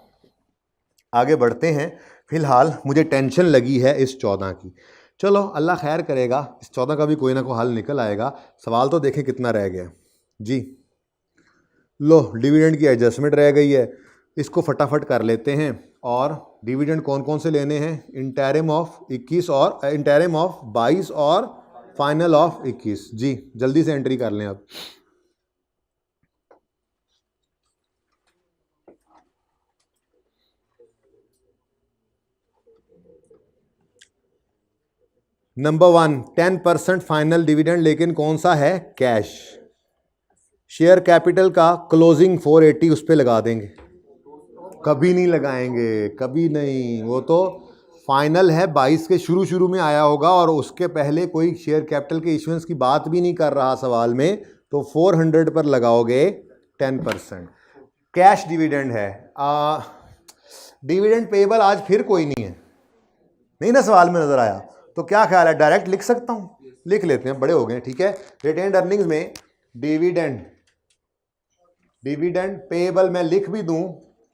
आगे बढ़ते हैं, फ़िलहाल मुझे टेंशन लगी है इस 14 की। चलो अल्लाह खैर करेगा, इस 14 का भी कोई ना कोई हल निकल आएगा। सवाल तो देखें कितना रह गया जी। लो डिविडेंड की एडजस्टमेंट रह गई है, इसको फटाफट कर लेते हैं। और डिविडेंड कौन कौन से लेने हैं? इंटरिम ऑफ 21 और इंटरिम ऑफ 22 और फाइनल ऑफ 21 जी। जल्दी से एंट्री कर लें अब। नंबर 1 10% फाइनल डिविडेंड, लेकिन कौन सा है? कैश। शेयर कैपिटल का क्लोजिंग 480 उस पर लगा देंगे। कभी नहीं लगाएंगे, कभी नहीं। वो तो फाइनल है 22 के शुरू में आया होगा और उसके पहले कोई शेयर कैपिटल के इश्यूएंस की बात भी नहीं कर रहा सवाल में, तो 400 पर लगाओगे 10%। कैश डिविडेंड है। डिविडेंड पेएबल आज फिर कोई नहीं है, नहीं ना सवाल में नजर आया? तो क्या ख्याल है, डायरेक्ट लिख सकता हूं? लिख लेते हैं, बड़े हो गए। ठीक है, रिटेन्ड अर्निंग्स में डिविडेंड पेएबल मैं लिख भी दूं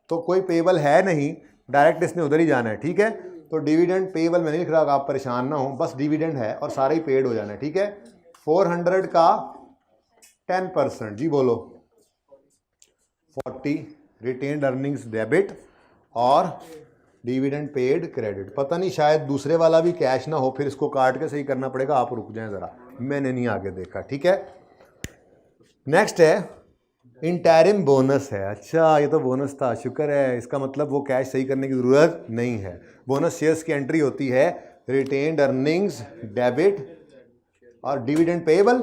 तो कोई पेएबल है नहीं, डायरेक्ट इसने उधर ही जाना है। ठीक है, तो डिविडेंड पेएबल मैं नहीं लिख रहा, आप परेशान ना हो, बस डिविडेंड है और सारा ही पेड हो जाना है। ठीक है, 400 का 10% जी बोलो 40 रिटेन्ड अर्निंग्स डेबिट और डिविडेंड पेड क्रेडिट। पता नहीं शायद दूसरे वाला भी कैश ना हो, फिर इसको काट के सही करना पड़ेगा। आप रुक जाएं ज़रा, मैंने नहीं आगे देखा। ठीक है, नेक्स्ट है इंटरिम बोनस है। अच्छा ये तो बोनस था, शुक्र है, इसका मतलब वो कैश सही करने की ज़रूरत नहीं है। बोनस शेयर्स की एंट्री होती है रिटेन्ड अर्निंग्स डेबिट और डिविडेंड पेएबल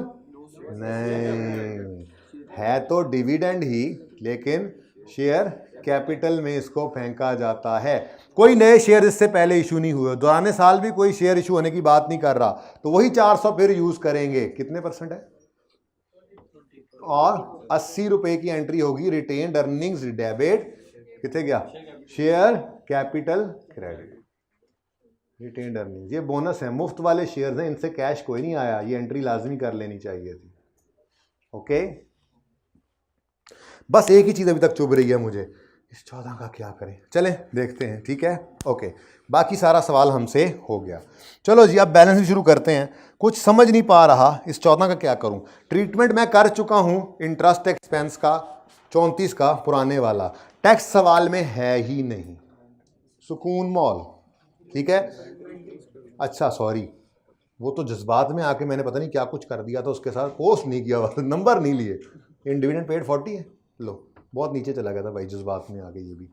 नहीं है, तो डिविडेंड ही, लेकिन शेयर कैपिटल में इसको फेंका जाता है। कोई नए शेयर इससे पहले इशू नहीं हुए, दौरान साल भी कोई शेयर इशू होने की बात नहीं कर रहा, तो वही 400 फिर यूज करेंगे। कितने परसेंट है? और 80 रुपए की एंट्री होगी रिटेन्ड अर्निंग्स डेबिट, कितने गया? Share capital credit retained earnings. ये बोनस है, मुफ्त वाले शेयर्स हैं, इनसे कैश कोई नहीं आया, ये एंट्री लाजमी कर लेनी चाहिए थी। ओके, बस एक ही चीज अभी तक चुभ रही है मुझे, इस 14 का क्या करें? चलें देखते हैं। ठीक है, ओके, बाकी सारा सवाल हमसे हो गया। चलो जी, अब बैलेंस भी शुरू करते हैं। कुछ समझ नहीं पा रहा, इस 14 का क्या करूं? ट्रीटमेंट मैं कर चुका हूं इंटरेस्ट एक्सपेंस का 34 का, पुराने वाला। टैक्स सवाल में है ही नहीं। सुकून मॉल, ठीक है, अच्छा सॉरी, वो तो जज्बात में आके मैंने पता नहीं क्या कुछ कर दिया था, उसके साथ पोस्ट नहीं किया, नंबर नहीं लिए। इन डिविडेंड पेड 40 है, लो बहुत नीचे चला गया था भाई, जज्बात में आके। ये भी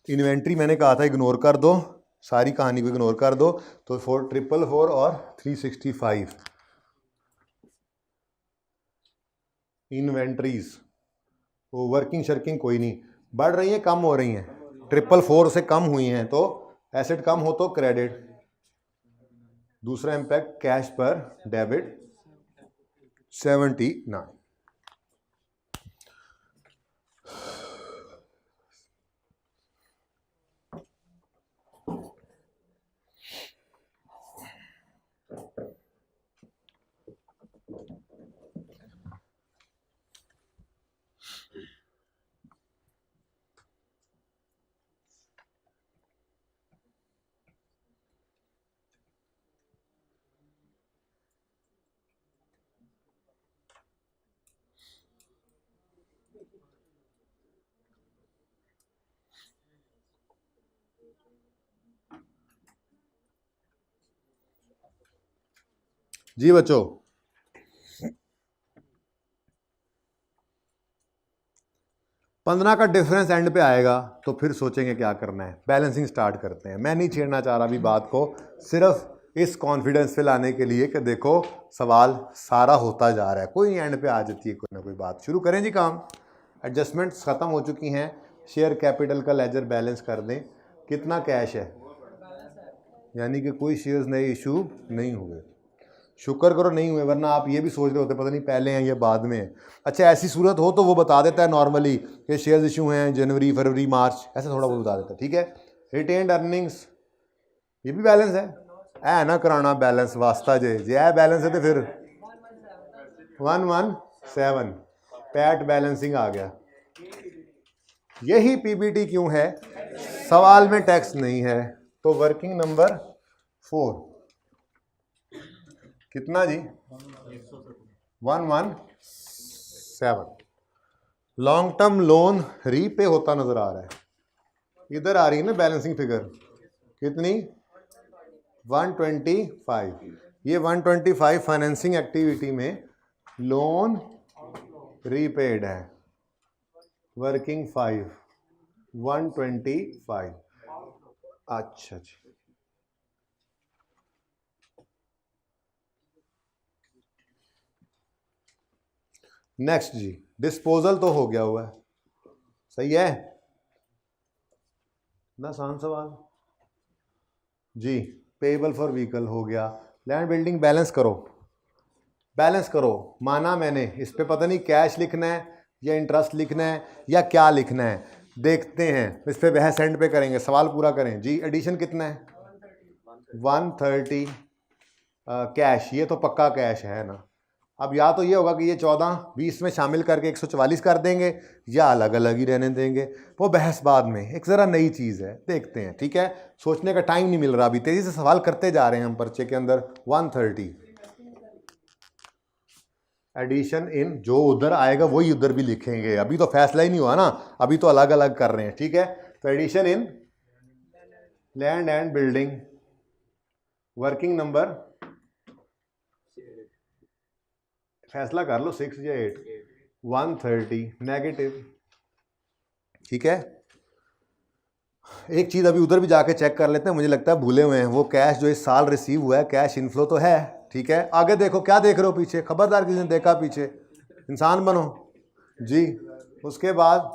इन्वेंट्री मैंने कहा था इग्नोर कर दो, सारी कहानी को इग्नोर कर दो, तो 444 और 365 इन्वेंट्रीज। वो वर्किंग शर्किंग कोई नहीं, बढ़ रही हैं कम हो रही हैं, 444 से कम हुई हैं, तो एसेट कम हो तो क्रेडिट। दूसरा इंपैक्ट कैश पर डेबिट 79। जी बच्चों, 15 का डिफरेंस एंड पे आएगा तो फिर सोचेंगे क्या करना है। बैलेंसिंग स्टार्ट करते हैं। मैं नहीं छेड़ना चाह रहा अभी बात को, सिर्फ इस कॉन्फिडेंस पे लाने के लिए कि देखो सवाल सारा होता जा रहा है, कोई एंड पे आ जाती है कोई ना कोई बात। शुरू करें जी काम। एडजस्टमेंट्स ख़त्म हो चुकी हैं, शेयर कैपिटल का लेजर बैलेंस कर दें। कितना कैश है, यानी कि कोई शेयर्स नए इशू नहीं हुए। शुक्र करो नहीं हुए, वरना आप ये भी सोच रहे होते पता नहीं पहले हैं या बाद में हैं। अच्छा ऐसी सूरत हो तो वो बता देता है नॉर्मली कि शेयर्स इशू हैं जनवरी फरवरी मार्च, ऐसे थोड़ा बहुत बता देता है। ठीक है, रिटेन्ड अर्निंग्स ये भी बैलेंस है ना कराना बैलेंस वास्ता जे है बैलेंस है तो फिर 117 पैट बैलेंसिंग आ गया। यही पीबीटी क्यों है? सवाल में टैक्स नहीं है। तो वर्किंग नंबर 4 कितना जी? 117। लॉन्ग टर्म लोन रीपे होता नजर आ रहा है। इधर आ रही है ना बैलेंसिंग फिगर कितनी? 125। ये 125 फाइनेंसिंग एक्टिविटी में लोन रीपेड है। वर्किंग 5 125। अच्छा जी, नेक्स्ट जी, डिस्पोजल तो हो गया हुआ है, सही है ना? आसान सवाल जी। पेबल फॉर व्हीकल हो गया। लैंड बिल्डिंग बैलेंस करो, बैलेंस करो, माना मैंने। इस पे पता नहीं कैश लिखना है या इंटरेस्ट लिखना है या क्या लिखना है, देखते हैं। इस पे बहस एंड पे करेंगे, सवाल पूरा करें जी। एडिशन कितना है? 130 कैश, ये तो पक्का कैश है ना। अब या तो ये होगा कि ये 14 20 में शामिल करके 144 कर देंगे, या अलग अलग ही रहने देंगे, वो बहस बाद में। एक ज़रा नई चीज़ है, देखते हैं, ठीक है। सोचने का टाइम नहीं मिल रहा, अभी तेज़ी से सवाल करते जा रहे हैं हम पर्चे के अंदर। 130 एडिशन इन, जो उधर आएगा वही उधर भी लिखेंगे, अभी तो फैसला ही नहीं हुआ ना, अभी तो अलग अलग कर रहे हैं, ठीक है। तो addition in land and building, working number फैसला कर लो, 6 या 8। 130 नेगेटिव, ठीक है। एक चीज़ अभी उधर भी जाके चेक कर लेते हैं, मुझे लगता है भूले हुए हैं। वो कैश जो इस साल रिसीव हुआ है, कैश इनफ्लो तो है, ठीक है। आगे देखो, क्या देख रहे हो पीछे? खबरदार किसी ने देखा पीछे, इंसान बनो जी। उसके बाद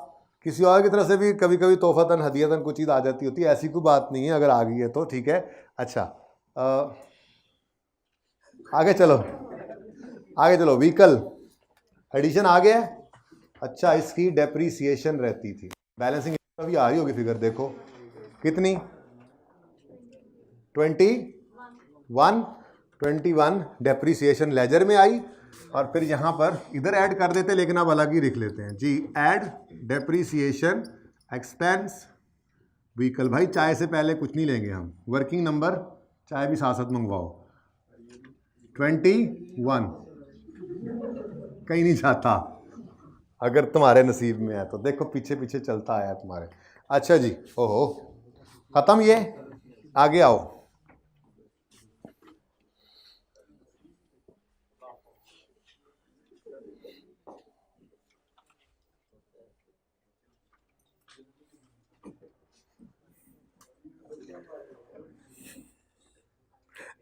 किसी और की तरफ से भी कभी कभी तोहफतन हदियतन कुछ चीज़ आ जाती होती है, ऐसी कोई बात नहीं है, अगर आ गई है तो ठीक है। अच्छा, आगे चलो, आगे चलो। व्हीकल एडिशन आ गया है। अच्छा, इसकी डेप्रीसिएशन रहती थी, बैलेंसिंग अभी आ रही होगी फिगर, देखो कितनी? 21 डेप्रीसिएशन लेजर में आई, और फिर यहाँ पर इधर ऐड कर देते, लेकिन अब अलग ही लिख लेते हैं जी। Add depreciation expense vehicle. भाई चाय से पहले कुछ नहीं लेंगे हम, वर्किंग नंबर चाय भी साथ साथ मंगवाओ। 21 कहीं नहीं जाता, अगर तुम्हारे नसीब में है तो। देखो पीछे पीछे चलता आया तुम्हारे। अच्छा जी, ओहो खत्म ये, आगे आओ।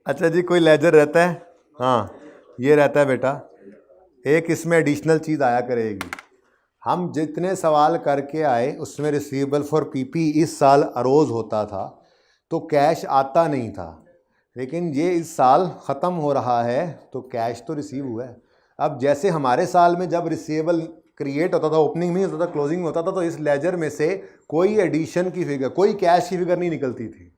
अच्छा जी, कोई लेजर रहता है? हाँ, ये रहता है बेटा। एक इसमें एडिशनल चीज़ आया करेगी। हम जितने सवाल करके आए उसमें रिसीवेबल फॉर पीपी इस साल अरोज होता था, तो कैश आता नहीं था। लेकिन ये इस साल ख़त्म हो रहा है, तो कैश तो रिसीव हुआ है। अब जैसे हमारे साल में जब रिसीवेबल क्रिएट होता था, ओपनिंग में होता था, क्लोजिंग में होता था, तो इस लेजर में से कोई एडिशन की फिगर, कोई कैश की फिगर नहीं निकलती थी।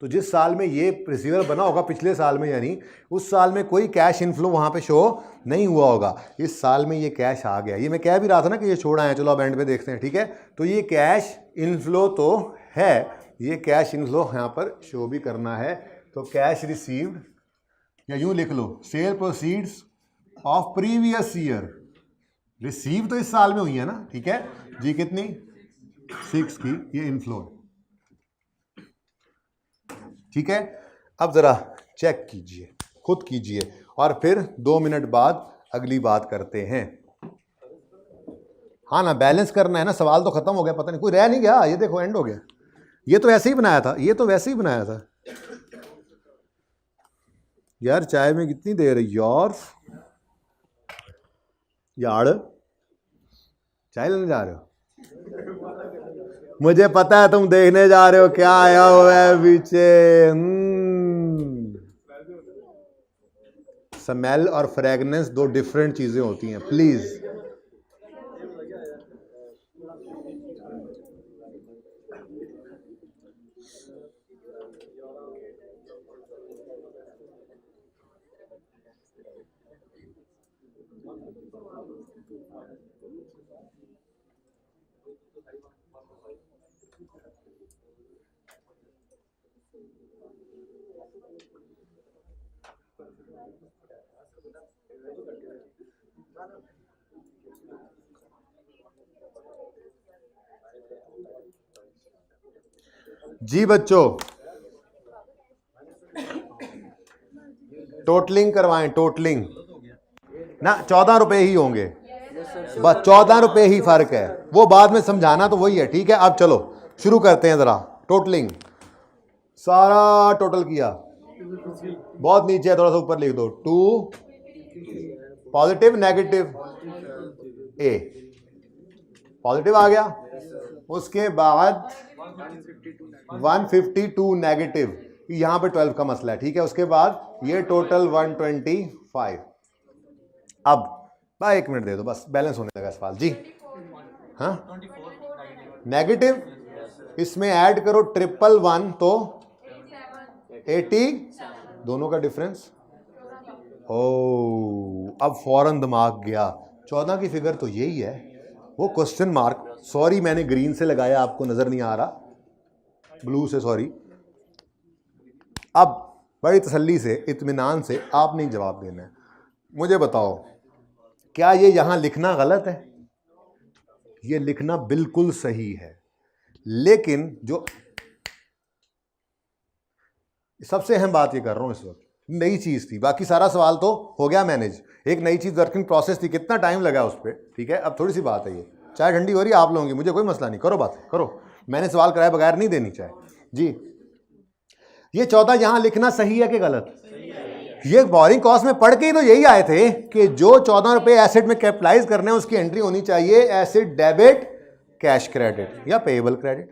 तो जिस साल में ये रिसीवेबल बना होगा पिछले साल में, यानी उस साल में कोई कैश इनफ्लो वहाँ पे शो नहीं हुआ होगा। इस साल में ये कैश आ गया। ये मैं कह भी रहा था ना कि ये छोड़ा है, चलो अब एंड पे देखते हैं, ठीक है। तो ये कैश इनफ्लो तो है, ये कैश इनफ्लो यहाँ पर शो भी करना है। तो कैश रिसीव्ड, या यूँ लिख लो, sale proceeds of previous year. Receive तो इस साल में हुई है ना, ठीक है जी। कितनी? 6 की ये इनफ्लो, ठीक है। अब ज़रा चेक कीजिए, खुद कीजिए, और फिर 2 मिनट बाद अगली बात करते हैं। हाँ ना, बैलेंस करना है ना। सवाल तो खत्म हो गया, पता नहीं कोई रह नहीं गया। ये देखो एंड हो गया। ये तो ऐसे ही बनाया था, ये तो वैसे ही बनाया था यार। चाय में कितनी देर है यार? यार चाय लेने जा रहे हो? मुझे पता है तुम देखने जा रहे हो क्या आया हुआ है पीछे। स्मेल और फ्रेगनेंस दो डिफरेंट चीजें होती हैं, प्लीज। जी बच्चों, टोटलिंग करवाएं, टोटलिंग ना 14 रुपए ही होंगे, बस 14 रुपए ही फर्क है, वो बाद में समझाना तो वही है, ठीक है। अब चलो शुरू करते हैं जरा टोटलिंग। सारा टोटल किया, बहुत नीचे है, थोड़ा सा ऊपर लिख दो। 2 पॉजिटिव नेगेटिव, ए पॉजिटिव आ गया, उसके बाद 152 नेगेटिव, यहां पे 12 का मसला है, ठीक है। उसके बाद ये टोटल 125। अब भाई 1 मिनट दे दो बस, बैलेंस होने लगा सवाल जी। हाँ नेगेटिव, इसमें ऐड करो 111 तो 80, दोनों का डिफरेंस। ओ अब फौरन दिमाग गया, 14 की फिगर तो यही है, वो क्वेश्चन मार्क, सॉरी मैंने ग्रीन से लगाया, आपको नजर नहीं आ रहा, ब्लू से, सॉरी। अब बड़ी तसल्ली से, इत्मीनान से आपने जवाब देना है। मुझे बताओ, क्या ये यहां लिखना गलत है? ये लिखना बिल्कुल सही है, लेकिन जो सबसे अहम बात ये कर रहा हूं इस वक्त, नई चीज थी, बाकी सारा सवाल तो हो गया मैनेज, एक नई चीज वर्किंग प्रोसेस थी, कितना टाइम लगा उस पर, ठीक है। अब थोड़ी सी बात है, ये चाय ठंडी हो रही है आप लोगों की, मुझे कोई मसला नहीं, करो बात करो, मैंने सवाल कराए बगैर नहीं देनी चाहे जी। ये 14 यहां लिखना सही है कि गलत? ये बोरिंग कॉस्ट में पढ़ के ही तो यही आए थे कि जो 14 रुपए एसेट में कैपिटलाइज करने हैं उसकी एंट्री होनी चाहिए एसेट डेबिट कैश क्रेडिट या पेएबल क्रेडिट।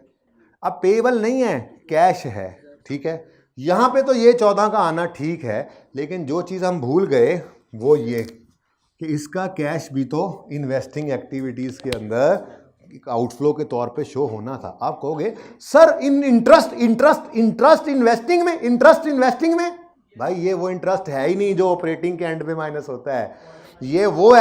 अब पेएबल नहीं है, कैश है, ठीक है। यहां पे तो ये 14 का आना ठीक है, लेकिन जो चीज हम भूल गए वो ये कि इसका कैश भी तो इन्वेस्टिंग एक्टिविटीज के अंदर आउटफ्लो के तौर पे शो होना था। आप कहोगे सर इन इंटरेस्ट इन्वेस्टिंग में, भाई ये वो इंटरेस्ट है ही नहीं जो ऑपरेटिंग के एंड पे माइनस होता है, ये वो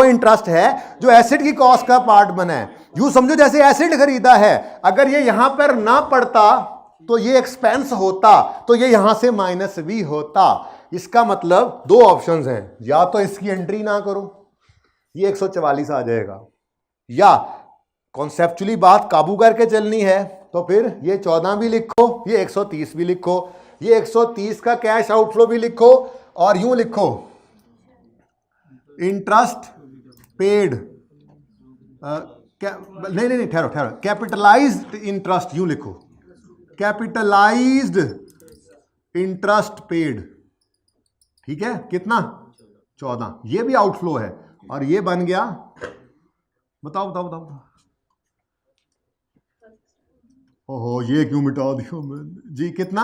इंटरेस्ट है जो एसेट की कॉस्ट का पार्ट बना है। यूं समझो जैसे एसेट खरीदा है, अगर ये यहां पर ना पड़ता तो ये एक्सपेंस होता, तो ये यहां से माइनस भी होता। इसका मतलब दो ऑप्शंस हैं, या तो इसकी एंट्री ना करो, ये 144 आ जाएगा, या कॉन्सेप्चुअली बात काबू करके चलनी है तो फिर ये 14 भी लिखो, ये 130 भी लिखो, ये 130 का कैश आउटफ्लो भी लिखो, और यूं लिखो इंटरेस्ट पेड, नहीं ठहरो, कैपिटलाइज्ड इंटरेस्ट, यूं लिखो कैपिटलाइज्ड इंटरेस्ट पेड, ठीक है। कितना? 14, ये भी आउटफ्लो है, और ये बन गया, बताओ। ओहो ये क्यों मिटा दिया मैंने जी, कितना?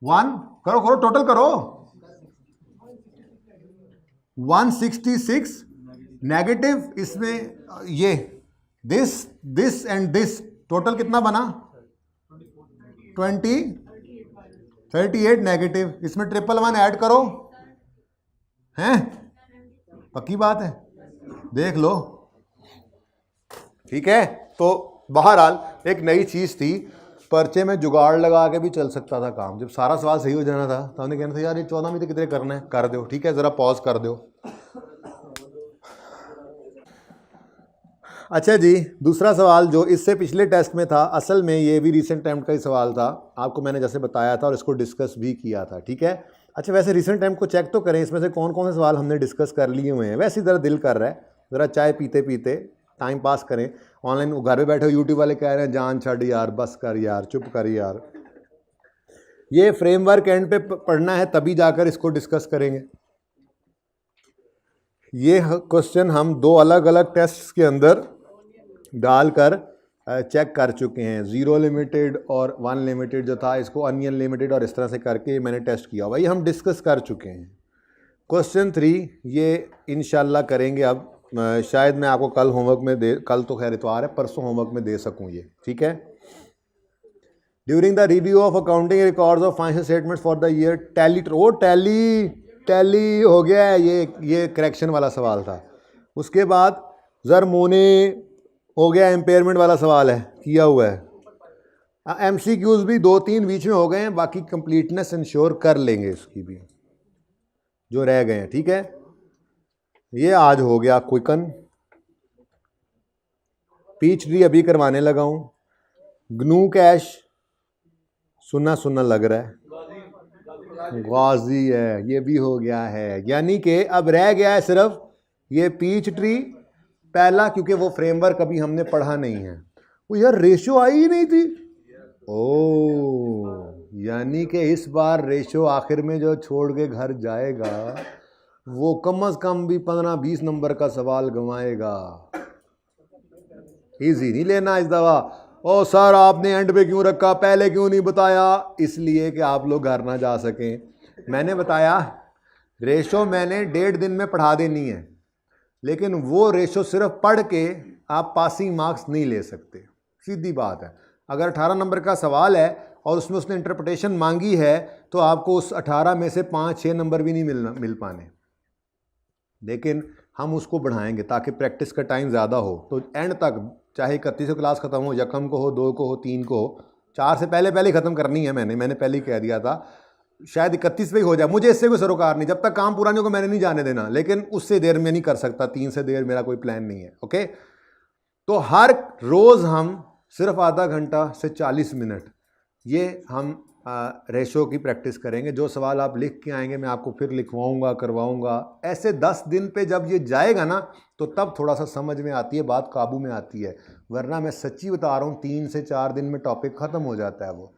1 करो टोटल करो, 166 नेगेटिव, इसमें ये दिस एंड दिस, टोटल कितना बना? 38 नेगेटिव, इसमें 111 ऐड करो, हैं? पक्की बात है, देख लो, ठीक है। तो बहरहाल एक नई चीज थी, पर्चे में जुगाड़ लगा के भी चल सकता था काम, जब सारा सवाल सही हो जाना था तो हमने कहना था यार ये 14 में तो कितने करना है, कर दो, ठीक है, जरा पॉज कर दो। अच्छा जी, दूसरा सवाल जो इससे पिछले टेस्ट में था, असल में ये भी रीसेंट अटेम्प्ट का ही सवाल था, आपको मैंने जैसे बताया था और इसको डिस्कस भी किया था, ठीक है। अच्छा वैसे रीसेंट अटेम्प्ट को चेक तो करें, इसमें से कौन कौन से सवाल हमने डिस्कस कर लिए हुए हैं। वैसे ज़रा दिल कर रहा है, ज़रा चाय पीते पीते टाइम पास करें, ऑनलाइन घर पे बैठे हो, यूट्यूब वाले कह रहे हैं जान छड़ यार, बस कर यार, चुप कर यार। ये फ्रेमवर्क एंड पे पढ़ना है, तभी जाकर इसको डिस्कस करेंगे। ये क्वेश्चन हम 2 अलग अलग टेस्ट्स के अंदर डालकर चेक कर चुके हैं, 0 लिमिटेड और 1 लिमिटेड जो था, इसको अनियन लिमिटेड और इस तरह से करके मैंने टेस्ट किया हुआ, ये हम डिस्कस कर चुके हैं। क्वेश्चन 3 ये इंशाल्लाह करेंगे अब, शायद मैं आपको कल होमवर्क में कल तो खैर इतवार है, परसों होमवर्क में दे सकूं ये, ठीक है। During the review of accounting records of financial statements for the year tally हो गया है, ये करेक्शन वाला सवाल था। उसके बाद ज़रमोने हो गया, एम्पेयरमेंट वाला सवाल है, किया हुआ है। MCQs भी 2-3 बीच में हो गए हैं, बाकी कंप्लीटनेस इंश्योर कर लेंगे इसकी भी जो रह गए हैं, ठीक है। ये आज हो गया क्विकन। पीच ट्री अभी करवाने लगा हूँ। ग्नू कैश सुना सुना लग रहा है। गाजी है, ये भी हो गया है। यानी कि अब रह गया है सिर्फ ये पीच ट्री पहला, क्योंकि वो फ्रेमवर्क अभी हमने पढ़ा नहीं है। वो यार रेशो आई ही नहीं थी। ओ, यानी कि इस बार रेशो आखिर में जो छोड़ के घर जाएगा वो कम से कम भी 15-20 नंबर का सवाल गंवाएगा। इजी नहीं लेना इस दवा। ओ सर आपने एंड पे क्यों रखा, पहले क्यों नहीं बताया? इसलिए कि आप लोग घर ना जा सकें। मैंने बताया रेशो मैंने 1.5 दिन में पढ़ा देनी है, लेकिन वो रेशो सिर्फ पढ़ के आप पासिंग मार्क्स नहीं ले सकते। सीधी बात है। अगर 18 नंबर का सवाल है और उसमें उसने इंटरप्रिटेशन मांगी है तो आपको उस 18 में से 5-6 नंबर भी नहीं मिल पाने, लेकिन हम उसको बढ़ाएंगे ताकि प्रैक्टिस का टाइम ज़्यादा हो। तो एंड तक चाहे 31 को क्लास ख़त्म हो, यकम को हो, 2 को हो, 3 को हो, 4 से पहले ही ख़त्म करनी है। मैंने पहले ही कह दिया था, शायद 31 पे ही हो जाए, मुझे इससे कोई सरोकार नहीं। जब तक काम पूरा नहीं होगा मैंने नहीं जाने देना, लेकिन उससे देर में नहीं कर सकता। 3 से देर मेरा कोई प्लान नहीं है। ओके, तो हर रोज़ हम सिर्फ आधा घंटा से 40 मिनट ये हम रेशो की प्रैक्टिस करेंगे। जो सवाल आप लिख के आएंगे मैं आपको फिर लिखवाऊंगा, करवाऊंगा। ऐसे 10 दिन पे जब ये जाएगा ना तो तब थोड़ा सा समझ में आती है, बात काबू में आती है। वरना मैं सच्ची बता रहा हूँ 3 से 4 दिन में टॉपिक ख़त्म हो जाता है। वो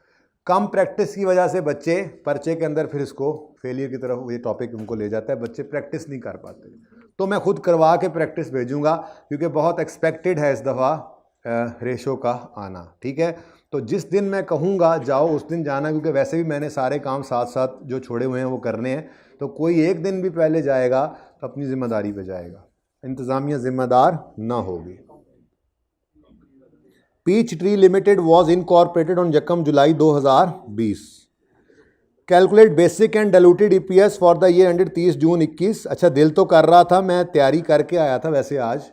कम प्रैक्टिस की वजह से बच्चे पर्चे के अंदर फिर इसको फेलियर की तरफ ये टॉपिक उनको ले जाता है। बच्चे प्रैक्टिस नहीं कर पाते। तो मैं खुद करवा के प्रैक्टिस भेजूँगा, क्योंकि बहुत एक्सपेक्टेड है इस दफ़ा रेशो का आना। ठीक है, तो जिस दिन मैं कहूँगा जाओ उस दिन जाना, क्योंकि वैसे भी मैंने सारे काम साथ साथ जो छोड़े हुए हैं वो करने हैं। तो कोई एक दिन भी पहले जाएगा तो अपनी ज़िम्मेदारी पे जाएगा, इंतज़ामिया ज़िम्मेदार ना होगी। Peach Tree Limited was incorporated on यकम जुलाई 2020। Calculate basic and diluted EPS for the year ended 30 June 21। अच्छा, दिल तो कर रहा था, मैं तैयारी करके आया था वैसे आज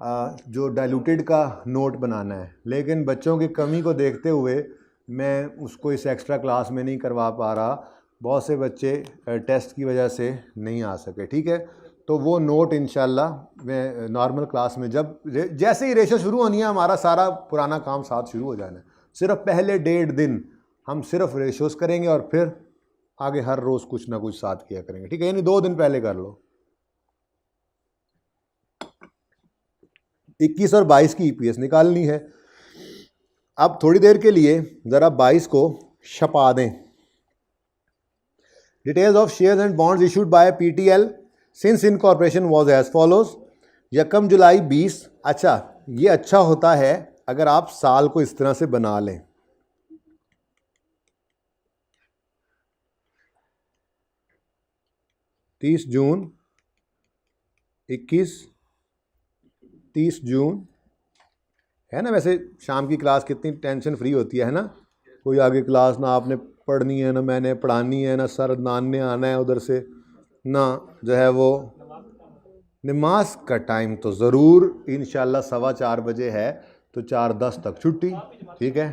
जो डाइल्यूटेड का नोट बनाना है, लेकिन बच्चों की कमी को देखते हुए मैं उसको इस एक्स्ट्रा क्लास में नहीं करवा पा रहा। बहुत से बच्चे टेस्ट की वजह से नहीं आ सके। ठीक है, तो वो नोट इंशाल्लाह मैं नॉर्मल क्लास में जब जैसे ही रेशो शुरू होनी है हमारा सारा पुराना काम साथ शुरू हो जाना है। सिर्फ पहले 1.5 दिन हम सिर्फ रेशोस करेंगे और फिर आगे हर रोज़ कुछ ना कुछ साथ किया करेंगे। ठीक है, यानी 2 दिन पहले कर लो। 21 और 22 की ईपीएस निकालनी है। अब थोड़ी देर के लिए ज़रा 22 को छपा दें। Details of shares and bonds issued by PTL since incorporation was as follows. यकम जुलाई 20। अच्छा, ये अच्छा होता है अगर आप साल को इस तरह से बना लें। तीस जून 21, 30 जून है ना। वैसे शाम की क्लास कितनी टेंशन फ्री होती है ना। कोई आगे क्लास ना आपने पढ़नी है, ना मैंने पढ़ानी है, ना सर नान ने आना है उधर से, ना जो है वो नमाज का टाइम तो ज़रूर इंशाल्लाह 4:15 बजे है, तो 4:10 तक छुट्टी। ठीक है,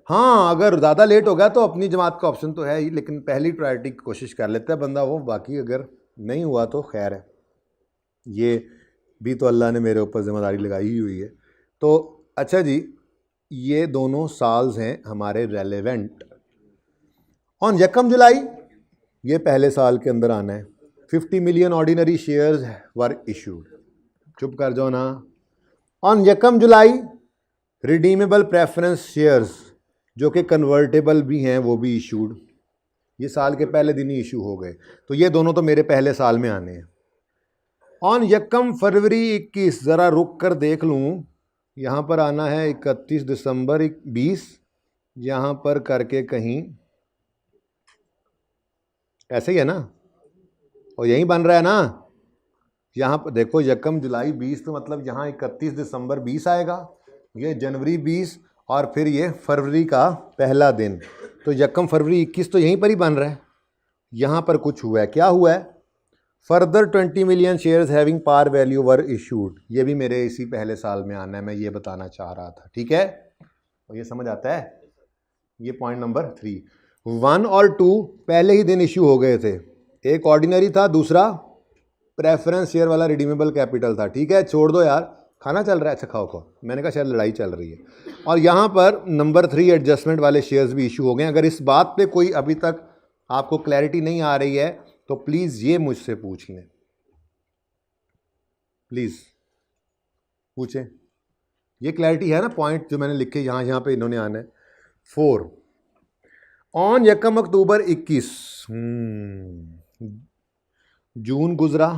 हाँ अगर ज़्यादा लेट हो गया तो अपनी जमात का ऑप्शन तो है ही, लेकिन पहली प्रायोरिटी की कोशिश कर लेता है बंदा वो। बाकी अगर नहीं हुआ तो खैर है, ये भी तो अल्लाह ने मेरे ऊपर ज़िम्मेदारी लगाई ही हुई है। तो अच्छा जी, ये दोनों साल्स हैं हमारे रेलेवेंट। ऑन यकम जुलाई, ये पहले साल के अंदर आना है। 50 मिलियन ऑर्डिनरी शेयर्स वर इशूड। चुप कर जाओ ना। ऑन यकम जुलाई रिडीमेबल प्रेफरेंस शेयर्स जो कि कन्वर्टेबल भी हैं वो भी इशूड। ये साल के पहले दिन ही इशू हो गए, तो ये दोनों तो मेरे पहले साल में आने हैं। ऑन यकम फरवरी 21, ज़रा रुक कर देख लूँ, यहाँ पर आना है 31 दिसंबर 20, यहाँ पर करके कहीं ऐसे ही है ना, और यहीं बन रहा है ना। यहाँ पर देखो यकम जुलाई 20, तो मतलब यहाँ 31 दिसंबर 20 आएगा, ये जनवरी 20 और फिर ये फरवरी का पहला दिन, तो यकम फरवरी 21 तो यहीं पर ही बन रहा है। यहाँ पर कुछ हुआ है, क्या हुआ है? Further 20 million shares having par value were issued. ये भी मेरे इसी पहले साल में आना है, मैं ये बताना चाह रहा था। ठीक है, और ये समझ आता है। ये पॉइंट नंबर 3। 1 और 2 पहले ही दिन इशू हो गए थे, एक ऑर्डिनरी था, दूसरा प्रेफरेंस शेयर वाला रिडीमेबल कैपिटल था, ठीक है, छोड़ दो यार, खाना चल रहा है, अच्छा खाओ खाओ, मैंने कहा शायद लड़ाई चल रही है। और यहाँ पर नंबर 3 एडजस्टमेंट वाले शेयर्स भी इशू हो गए। अगर इस बात पे कोई अभी तक आपको क्लैरिटी नहीं आ रही है तो प्लीज़ ये मुझसे पूछ लें, प्लीज़ पूछें। ये क्लैरिटी है ना, पॉइंट जो मैंने लिखे यहाँ पे इन्होंने आना है। 4 ऑन 1 अक्टूबर 21, जून गुजरा,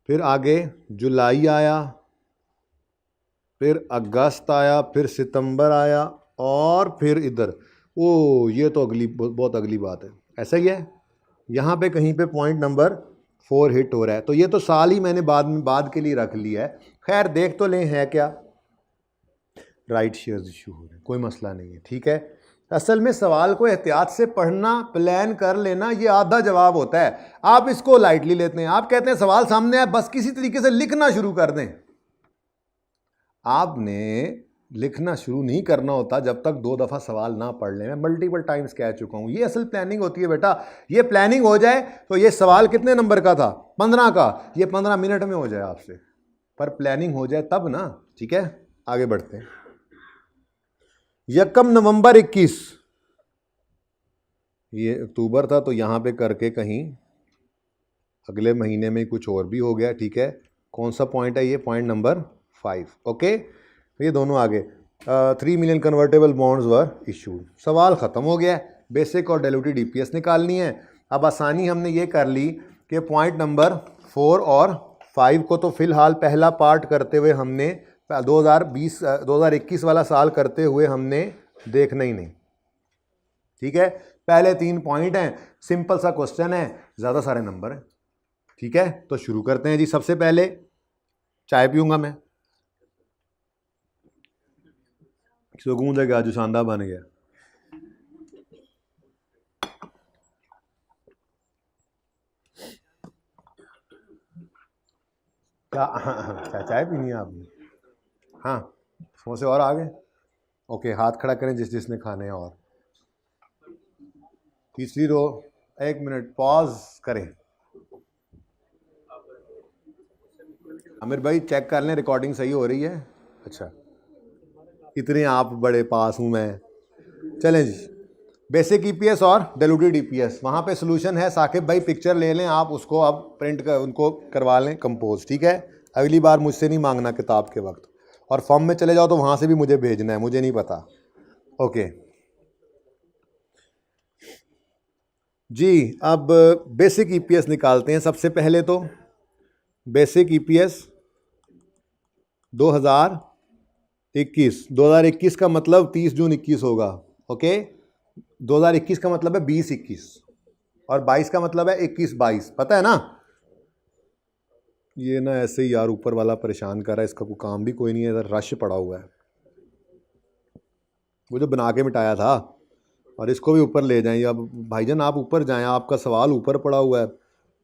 फिर आगे जुलाई आया, फिर अगस्त आया, फिर सितंबर आया, और फिर इधर, ओ ये तो अगली बहुत अगली बात है। ऐसा ही है, यहाँ पे कहीं पे पॉइंट नंबर 4 हिट हो रहा है, तो ये तो साल ही मैंने बाद के लिए रख लिया है। खैर देख तो लें है क्या, राइट शेयर्स इशू हो रहे हैं, कोई मसला नहीं है, ठीक है। असल में सवाल को एहतियात से पढ़ना, प्लान कर लेना, ये आधा जवाब होता है। आप इसको लाइटली लेते हैं, आप कहते हैं सवाल सामने है बस किसी तरीके से लिखना शुरू कर दें। आपने लिखना शुरू नहीं करना होता जब तक 2 दफ़ा सवाल ना पढ़ लें। मैं मल्टीपल टाइम्स कह चुका हूँ, ये असल प्लानिंग होती है बेटा। ये प्लानिंग हो जाए तो ये सवाल कितने नंबर का था, 15 का, ये 15 मिनट में हो जाए आपसे, पर प्लानिंग हो जाए तब ना, ठीक है। आगे बढ़ते हैं। 1 नवंबर 21, ये अक्टूबर था तो यहाँ पे करके कहीं अगले महीने में कुछ और भी हो गया, ठीक है। कौन सा पॉइंट है ये, पॉइंट नंबर 5, ओके। ये दोनों आगे 3 मिलियन कन्वर्टेबल बॉन्ड्स वर इशूड, सवाल ख़त्म हो गया। बेसिक और डाइल्यूटेड ईपीएस निकालनी है। अब आसानी हमने ये कर ली कि पॉइंट नंबर 4 और 5 को तो फ़िलहाल पहला पार्ट करते हुए हमने 2021 वाला साल करते हुए हमने देखना ही नहीं, ठीक है। पहले 3 पॉइंट हैं, सिंपल सा क्वेश्चन है, ज़्यादा सारे नंबर हैं, ठीक है। तो शुरू करते हैं जी। सबसे पहले चाय पीऊँगा मैं, सुकून से गाजू शानदार बन गया। क्या चाय पीनी है आपने? हाँ, समोसे और आ गए, ओके। हाथ खड़ा करें जिसने खाने हैं। और तीसरी रो, 1 मिनट पॉज करें। आमिर भाई चेक कर लें रिकॉर्डिंग सही हो रही है। अच्छा, इतने आप बड़े पास हूँ मैं। चलें जी, बेसिक ईपीएस और डाइल्यूटेड ईपीएस, वहाँ पे सोल्यूशन है। साकिब भाई पिक्चर ले लें आप, उसको अब प्रिंट कर उनको करवा लें कंपोज, ठीक है। अगली बार मुझसे नहीं मांगना किताब के वक्त, और फॉर्म में चले जाओ तो वहाँ से भी मुझे भेजना है, मुझे नहीं पता, ओके जी। अब बेसिक ईपीएस निकालते हैं। सबसे पहले तो बेसिक ईपीएस 2021 का मतलब 30 जून 21 होगा, ओके। 2021 का मतलब है 20-21, और 22 का मतलब है 21-22, पता है ना। ये ना ऐसे ही यार ऊपर वाला परेशान कर रहा है, इसका कोई काम भी कोई नहीं है, इधर रश पड़ा हुआ है। वो जो बना के मिटाया था, और इसको भी ऊपर ले जाएं। अब भाईजान आप ऊपर जाएं, आपका सवाल ऊपर पड़ा हुआ है,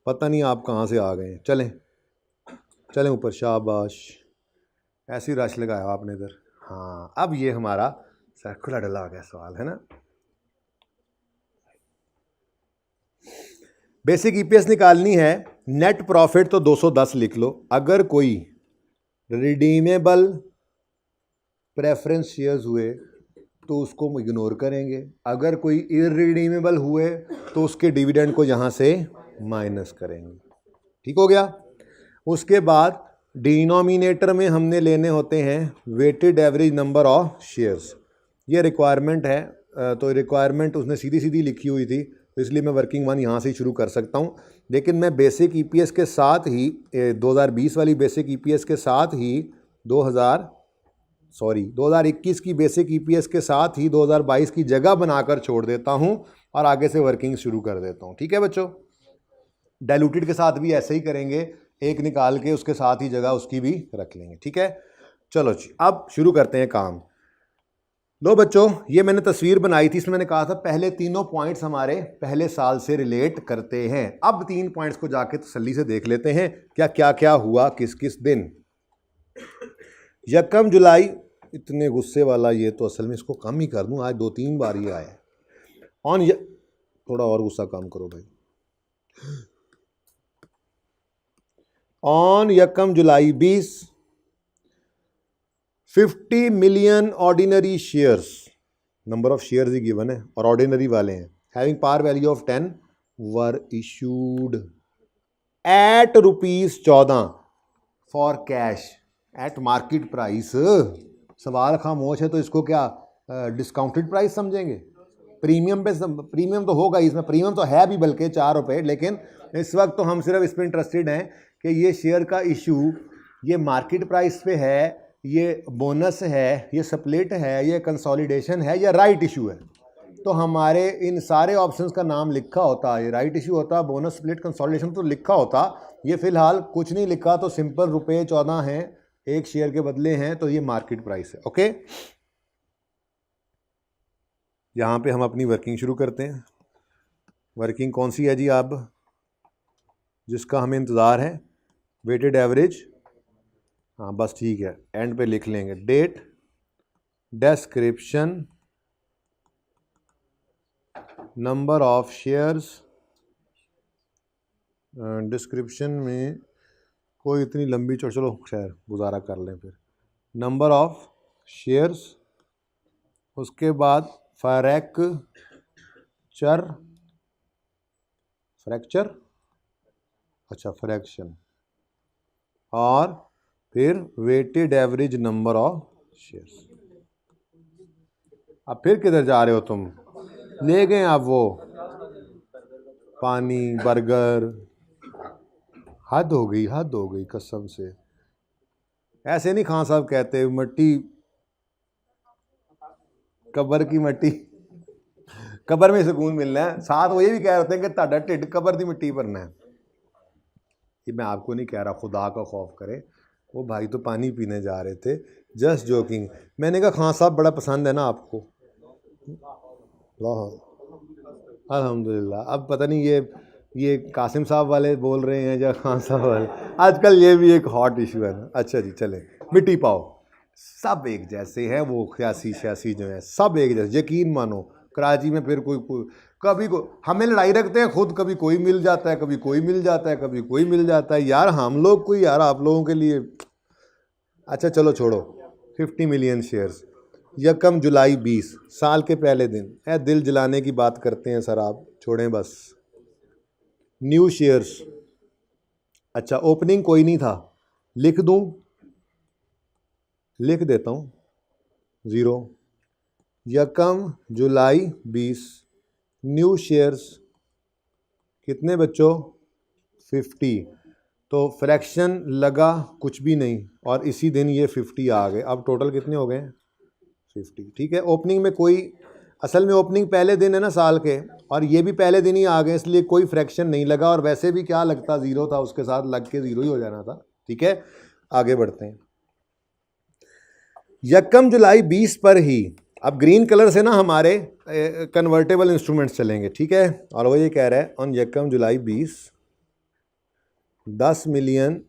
पता नहीं आप कहाँ से आ गए। चलें चलें ऊपर, शाबाश, ऐसी रश लगाया आपने इधर। हाँ, अब ये हमारा सर्कुलर डला गया सवाल, है ना। बेसिक ईपीएस निकालनी है। नेट प्रॉफिट तो 210 लिख लो। अगर कोई रिडीमेबल प्रेफरेंस शेयर्स हुए तो उसको इग्नोर करेंगे, अगर कोई इररिडीमेबल हुए तो उसके डिविडेंड को यहाँ से माइनस करेंगे, ठीक हो गया। उसके बाद डिनोमिनेटर में हमने लेने होते हैं weighted average number of shares, ये रिक्वायरमेंट है। तो रिक्वायरमेंट उसने सीधी सीधी लिखी हुई थी, तो इसलिए मैं वर्किंग वन यहाँ से शुरू कर सकता हूँ। लेकिन मैं बेसिक ईपीएस के साथ ही 2020 वाली बेसिक ईपीएस के साथ ही 2021 की बेसिक ईपीएस के साथ ही 2022 की जगह बनाकर छोड़ देता हूँ और आगे से वर्किंग शुरू कर देता हूँ, ठीक है बच्चों। डाइल्यूटेड के साथ भी ऐसे ही करेंगे, एक निकाल के उसके साथ ही जगह उसकी भी रख लेंगे, ठीक है। चलो जी, अब शुरू करते हैं काम। लो बच्चों, ये मैंने तस्वीर बनाई थी, इसमें मैंने कहा था पहले तीनों पॉइंट्स हमारे पहले साल से रिलेट करते हैं। अब 3 पॉइंट्स को जाके तसल्ली से देख लेते हैं क्या क्या हुआ किस किस दिन। 1 जुलाई, इतने गुस्से वाला ये तो असल में इसको कम ही कर दूं, आज 2-3 बार ये आया थोड़ा और गुस्सा कम करो भाई। ऑन यकम जुलाई 20 50 million ordinary shares, number of shares ही गिवन है और ऑर्डिनरी वाले हैं, having par value of 10 were issued at ₹14 for cash at market price. सवाल खामोश है तो इसको क्या डिस्काउंटेड प्राइस समझेंगे? प्रीमियम पे प्रीमियम तो होगा ही, इसमें प्रीमियम तो है भी बल्कि 4 रुपये, लेकिन इस वक्त तो हम सिर्फ इस पर इंटरेस्टेड हैं कि ये शेयर का इशू ये मार्केट प्राइस पे है, ये बोनस है, ये स्प्लिट है, ये कंसोलिडेशन है, या राइट इशू है। तो हमारे इन सारे ऑप्शंस का नाम लिखा होता, ये राइट इशू होता, बोनस स्प्लिट कंसोलिडेशन तो लिखा होता, ये फिलहाल कुछ नहीं लिखा, तो सिंपल ₹14 हैं एक शेयर के बदले हैं, तो ये मार्केट प्राइस है। ओके, यहाँ पे हम अपनी वर्किंग शुरू करते हैं। वर्किंग कौन सी है जी आप जिसका हमें इंतज़ार है? वेटेड एवरेज, हाँ बस ठीक है, एंड पे लिख लेंगे date, description, number of shares, description में कोई इतनी लंबी चलो खैर गुजारा कर लें, फिर नंबर ऑफ शेयर्स, उसके बाद फ्रैक्चर, अच्छा फ्रैक्शन, और फिर weighted average number of shares. अब फिर किधर जा रहे हो तुम? ले गए आप वो पानी बर्गर, हद हो गई कसम से। ऐसे नहीं खान साहब कहते, मट्टी कब्र की मट्टी, कब्र में सुकून मिलना है। साथ वो ये भी कह रहे हैं कि ताड़ा ढिड कब्र की मिट्टी भरना है। ये मैं आपको नहीं कह रहा, खुदा का खौफ करे, वो भाई तो पानी पीने जा रहे थे, जस्ट जोकिंग। मैंने कहा खान साहब बड़ा पसंद है ना आपको? वाह अल्हम्दुलिल्लाह। अब पता नहीं ये कासिम साहब वाले बोल रहे हैं या खान साहब वाले, आजकल ये भी एक हॉट इशू है ना। अच्छा जी चले, मिट्टी पाओ, सब एक जैसे हैं, वो 86 जो है सब एक जैसे, यकीन मानो। कराची में फिर कभी हमें लड़ाई रखते हैं खुद, कभी कोई मिल जाता है, कभी कोई मिल जाता है, कभी कोई मिल जाता है। यार हम लोग कोई, यार आप लोगों के लिए। अच्छा चलो छोड़ो, 50 मिलियन शेयर्स, यकम जुलाई 20 साल के पहले दिन। है दिल जलाने की बात करते हैं सर आप, छोड़ें बस। न्यू शेयर्स, अच्छा ओपनिंग कोई नहीं था, लिख दूं, लिख देता हूँ 0, यकम जुलाई 20 न्यू शेयर्स कितने बच्चों? 50। तो फ्रैक्शन लगा कुछ भी नहीं और इसी दिन ये 50 आ गए। अब टोटल कितने हो गए? 50। ठीक है, ओपनिंग में कोई, असल में ओपनिंग पहले दिन है ना साल के, और ये भी पहले दिन ही आ गए, इसलिए कोई फ्रैक्शन नहीं लगा, और वैसे भी क्या लगता, 0 था, उसके साथ लग के 0 ही हो जाना था। ठीक है, आगे बढ़ते हैं। यकम जुलाई 20 पर ही, अब ग्रीन कलर से ना हमारे कन्वर्टेबल इंस्ट्रूमेंट्स चलेंगे। ठीक है, और वो ये कह रहा है ऑन यकम जुलाई 20 10 मिलियन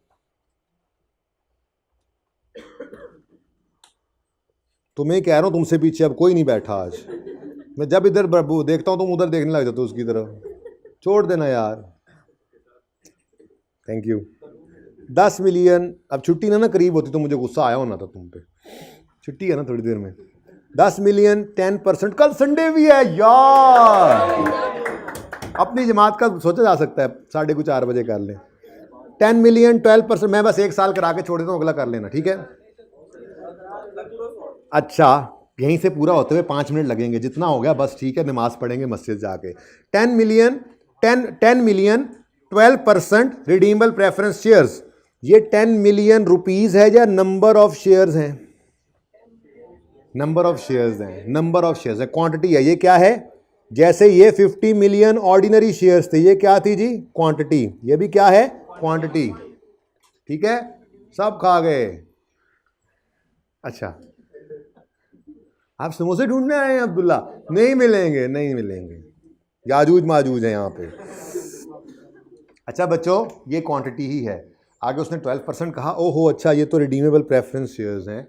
तुम्हें कह रहा हूँ, तुमसे पीछे अब कोई नहीं बैठा आज। मैं जब इधर देखता हूँ तुम उधर देखने लग जाते हो उसकी तरफ, छोड़ देना यार, थैंक यू। 10 मिलियन, अब छुट्टी ना करीब होती तो मुझे गुस्सा आया होना था तुम पे, छुट्टी है ना थोड़ी देर में। 10 मिलियन 10%, कल संडे भी है यार, अपनी जमात का सोचा जा सकता है, 4:30 बजे कर लें। 10 मिलियन 12%, मैं बस 1 साल करा के छोड़ देता हूँ, अगला कर लेना। ठीक है, अच्छा यहीं से पूरा होते हुए 5 मिनट लगेंगे, जितना हो गया बस। ठीक है, नमाज पढ़ेंगे मस्जिद जाके। 10 मिलियन 12% रिडीमेबल प्रेफरेंस शेयर्स, ये 10 मिलियन रुपीस है या नंबर ऑफ शेयर्स हैं? नंबर ऑफ शेयर्स हैं, नंबर ऑफ शेयर्स है, क्वांटिटी है। ये क्या है? जैसे ये 50 मिलियन ऑर्डिनरी शेयर्स थे, ये क्या थी जी? क्वांटिटी। ये भी क्या है? क्वांटिटी। ठीक है, सब खा गए। अच्छा, आप समोसे ढूंढने आए हैं अब्दुल्ला? नहीं मिलेंगे, नहीं मिलेंगे, याजूज माजूज है यहाँ पे। अच्छा बच्चों, ये क्वांटिटी ही है। आगे उसने 12% कहा, ओहो अच्छा ये तो रिडीमेबल प्रेफरेंस शेयर्स हैं,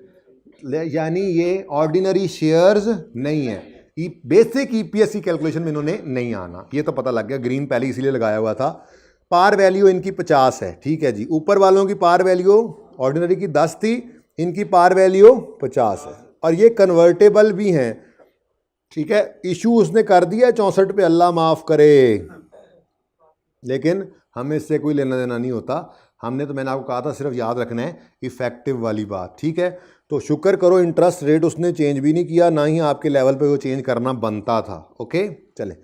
यानी ये ऑर्डिनरी शेयर्स नहीं है। बेसिक ईपीएस की कैलकुलेशन में इन्होंने नहीं आना, ये तो पता लग गया। ग्रीन पहले इसीलिए लगाया हुआ था पार वैल्यू इनकी 50 है, ठीक है जी। ऊपर वालों की पार वैल्यू ऑर्डिनरी की 10 थी, इनकी पार वैल्यू 50 है, और ये कन्वर्टेबल भी हैं, ठीक है। इशू उसने कर दिया 64 पे, अल्लाह माफ़ करे, लेकिन हमें इससे कोई लेना देना नहीं होता। हमने तो, मैंने आपको कहा था, सिर्फ याद रखना है इफेक्टिव वाली बात, ठीक है। तो शुक्र करो इंटरेस्ट रेट उसने चेंज भी नहीं किया, ना ही आपके लेवल पे वो चेंज करना बनता था। ओके चले,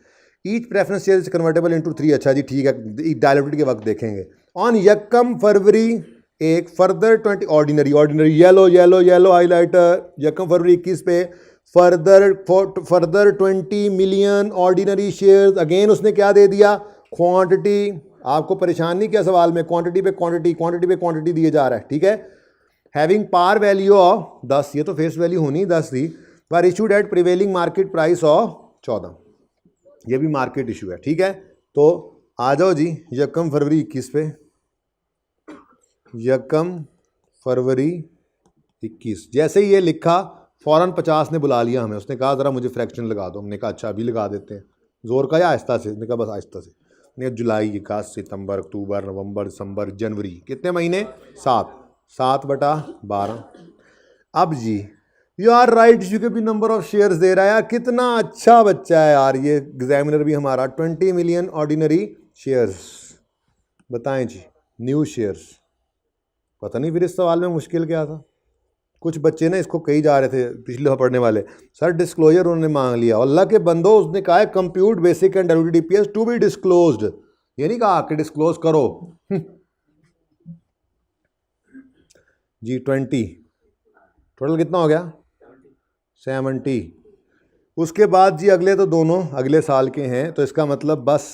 each preference share is convertible into 3, अच्छा जी ठीक है, डायलिबिलिटी के वक्त देखेंगे। ऑन यकम फरवरी एक further 20 ordinary, ordinary yellow yellow yellow highlighter, यकम फरवरी 21 पे further 20 million ordinary shares. Again उसने क्या दे दिया, क्वांटिटी। आपको परेशान नहीं किया सवाल में, क्वांटिटी पे क्वांटिटी, क्वांटिटी पे क्वांटिटी दिए जा रहा है, ठीक है। हैविंग पार वैल्यू ऑफ 10, ये तो फेस वैल्यू होनी 10 थी, पर issued at prevailing market price of 14, ये भी मार्केट इशू है, ठीक है। तो आ जाओ जी यकम फरवरी 21 पे, यकम फरवरी 21, जैसे ही ये लिखा फ़ौरन 50 ने बुला लिया हमें, उसने कहा ज़रा मुझे फ्रैक्शन लगा दो। हमने कहा अच्छा अभी लगा देते हैं, ज़ोर का या आहिस्ता से? हमने कहा बस आहिस्ता से। ने जुलाई, अगस्त, सितंबर, अक्टूबर, नवंबर, दिसंबर, जनवरी, कितने महीने? 7, 7/12। अब जी यार राइट इशू के भी नंबर ऑफ शेयर्स दे रहा है यार, कितना अच्छा बच्चा है यार ये एग्जामिनर भी हमारा। 20 मिलियन ऑर्डिनरी शेयर्स, बताएं जी न्यू शेयर्स। पता नहीं फिर इस सवाल में मुश्किल क्या था। कुछ बच्चे ना इसको कही जा रहे थे पिछले दफा पढ़ने वाले, सर डिस्क्लोजर उन्होंने मांग लिया। अल्लाह के बंदो, उसने कहा है compute basic and diluted EPS to be disclosed, ये नहीं कहा कि डिस्क्लोज करो। जी 20 टोटल कितना हो गया? 70। उसके बाद जी अगले तो दोनों अगले साल के हैं, तो इसका मतलब बस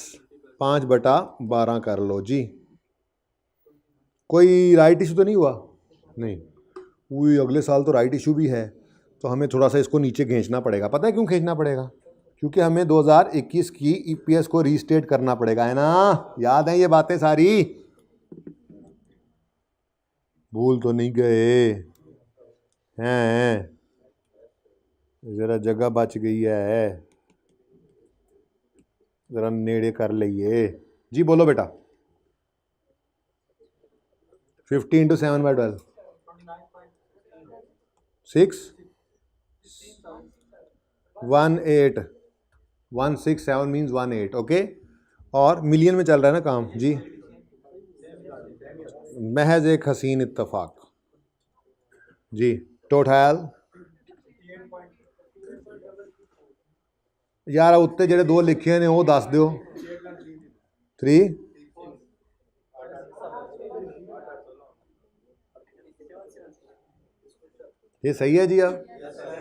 5/12 कर लो जी। कोई राइट इशू तो नहीं हुआ? नहीं, वही अगले साल तो राइट इशू भी है, तो हमें थोड़ा सा इसको नीचे खींचना पड़ेगा। पता है क्यों खींचना पड़ेगा? क्योंकि हमें 2021 की ईपीएस को रीस्टेट करना पड़ेगा, है ना? याद है ये बातें सारी? भूल तो नहीं गए हैं? ज़रा जगह बच गई है, ज़रा नेड़े कर लिए जी। बोलो बेटा। 50 × 7/12 6 18 167 मीन्स 18, ओके। और मिलियन में चल रहा है ना काम जी। महज एक हसीन इत्तफाक जी। टोटल यार उत्ते जेडे 2 लिखे ने वो दस दो। 3 ये सही है जी। अब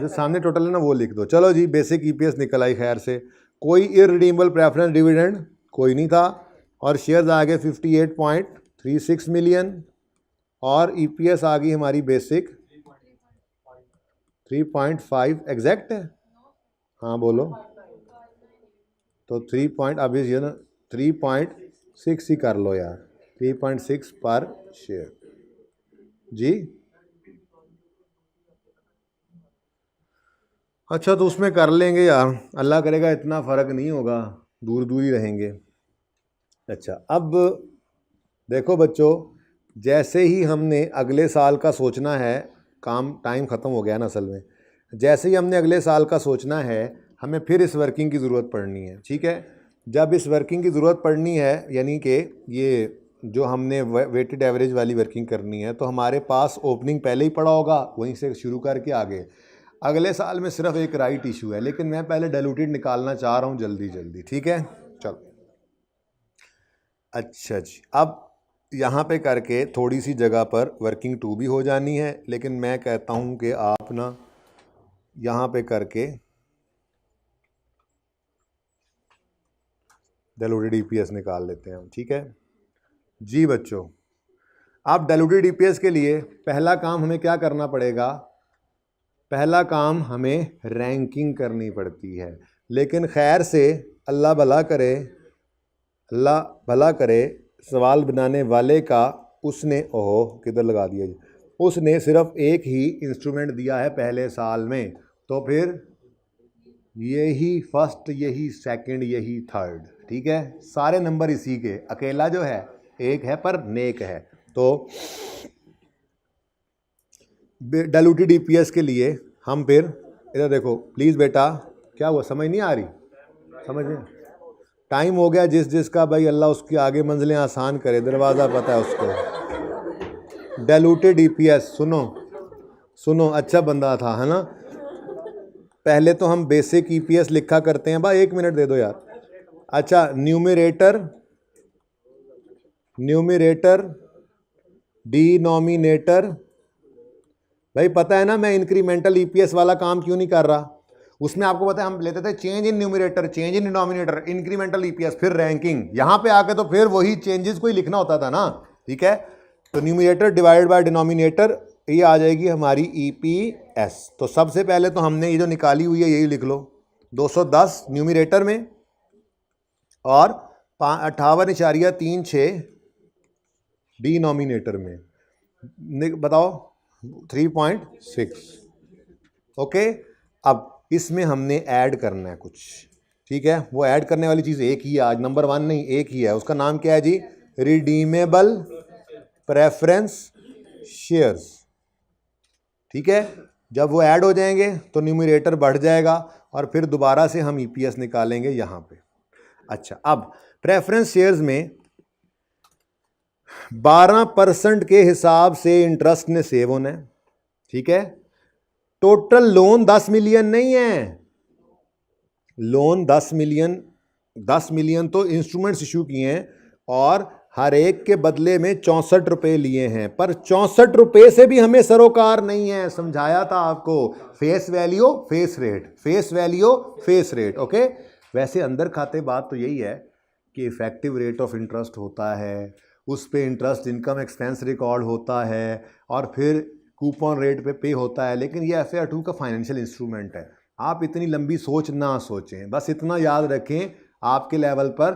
जो सामने टोटल है ना वो लिख दो। चलो जी बेसिक ईपीएस निकल आई खैर से। कोई इररिडीमेबल प्रेफरेंस डिविडेंड कोई नहीं था, और शेयर्स आ गए 58.36 मिलियन, और ईपीएस आ गई हमारी बेसिक 3.5 एग्जैक्ट है। हाँ बोलो तो 3 अभी ये ना 3.6 ही कर लो यार, 3.6 पर शेयर जी। अच्छा तो उसमें कर लेंगे यार, अल्लाह करेगा इतना फ़र्क नहीं होगा, दूर दूर ही रहेंगे। अच्छा अब देखो बच्चों, जैसे ही हमने अगले साल का सोचना है, काम टाइम ख़त्म हो गया ना असल में, जैसे ही हमने अगले साल का सोचना है, हमें फिर इस वर्किंग की ज़रूरत पड़नी है, ठीक है। जब इस वर्किंग की ज़रूरत पड़नी है, यानी कि ये जो हमने वेटेड एवरेज वाली वर्किंग करनी है, तो हमारे पास ओपनिंग पहले ही पड़ा होगा, वहीं से शुरू करके आगे। अगले साल में सिर्फ एक राइट इशू है, लेकिन मैं पहले डाइल्यूटेड निकालना चाह रहा हूँ जल्दी जल्दी, ठीक है। चलो अच्छा जी, अब यहाँ पे करके थोड़ी सी जगह पर वर्किंग 2 भी हो जानी है, लेकिन मैं कहता हूँ कि आप ना यहाँ पे करके डाइल्यूटेड ईपीएस निकाल लेते हैं हम, ठीक है जी बच्चों। अब डाइल्यूटेड ईपीएस के लिए पहला काम हमें क्या करना पड़ेगा? पहला काम हमें रैंकिंग करनी पड़ती है, लेकिन खैर से अल्लाह भला करे, अल्लाह भला करे, सवाल बनाने वाले का उसने ओहो किधर लगा दिया जी, उसने सिर्फ एक ही इंस्ट्रूमेंट दिया है पहले साल में, तो फिर यही फर्स्ट, यही सेकंड, यही थर्ड, ठीक है, सारे नंबर इसी के, अकेला जो है एक है पर नेक है। तो डाइल्यूटेड ईपीएस के लिए हम फिर इधर देखो प्लीज़ बेटा, क्या हुआ समझ नहीं आ रही, समझ नहीं, टाइम हो गया, जिस जिसका भाई अल्लाह उसकी आगे मंजिलें आसान करे, दरवाज़ा पता है उसको। डाइल्यूटेड ईपीएस सुनो सुनो, अच्छा बंदा था है ना। पहले तो हम बेसिक ईपीएस लिखा करते हैं, भाई 1 मिनट दे दो यार। अच्छा, न्यूमरेटर, डिनोमिनेटर, भाई पता है ना मैं इंक्रीमेंटल ईपीएस वाला काम क्यों नहीं कर रहा। उसमें आपको पता है हम लेते थे change in numerator, change in denominator, incremental EPS, फिर रैंकिंग, यहाँ पे आके तो फिर वही चेंजेस को ही लिखना होता था ना, ठीक है। तो न्यूमरेटर डिवाइड बाय डिनोमिनेटर, ये आ जाएगी हमारी ईपीएस। तो सबसे पहले तो हमने ये जो निकाली हुई है यही लिख लो, 210 न्यूमरेटर में और 58.36 डिनोमिनेटर में, बताओ 3.6, ओके। अब इसमें हमने ऐड करना है कुछ, ठीक है, वो ऐड करने वाली चीज़ एक ही है आज, नंबर 1 नहीं, एक ही है, उसका नाम क्या है जी, रिडीमेबल प्रेफरेंस शेयर्स, ठीक है। जब वो ऐड हो जाएंगे तो न्यूमरेटर बढ़ जाएगा और फिर दोबारा से हम ईपीएस निकालेंगे यहाँ पे। अच्छा, अब प्रेफरेंस शेयर्स में 12% के हिसाब से इंटरेस्ट ने सेव होना है, ठीक है। टोटल लोन 10 मिलियन नहीं है, लोन 10 मिलियन तो इंस्ट्रूमेंट्स इशू किए हैं और हर एक के बदले में 64 रुपये लिए हैं, पर 64 रुपये से भी हमें सरोकार नहीं है, समझाया था आपको, face value face rate, face value face rate, okay. वैसे अंदर खाते बात तो यही है कि इफेक्टिव रेट ऑफ इंटरेस्ट होता है, उस पे इंटरेस्ट इनकम एक्सपेंस रिकॉर्ड होता है और फिर कूपन रेट पे होता है, लेकिन ये FAR2 का फाइनेंशियल इंस्ट्रूमेंट है। आप इतनी लंबी सोच ना सोचें, बस इतना याद रखें आपके लेवल पर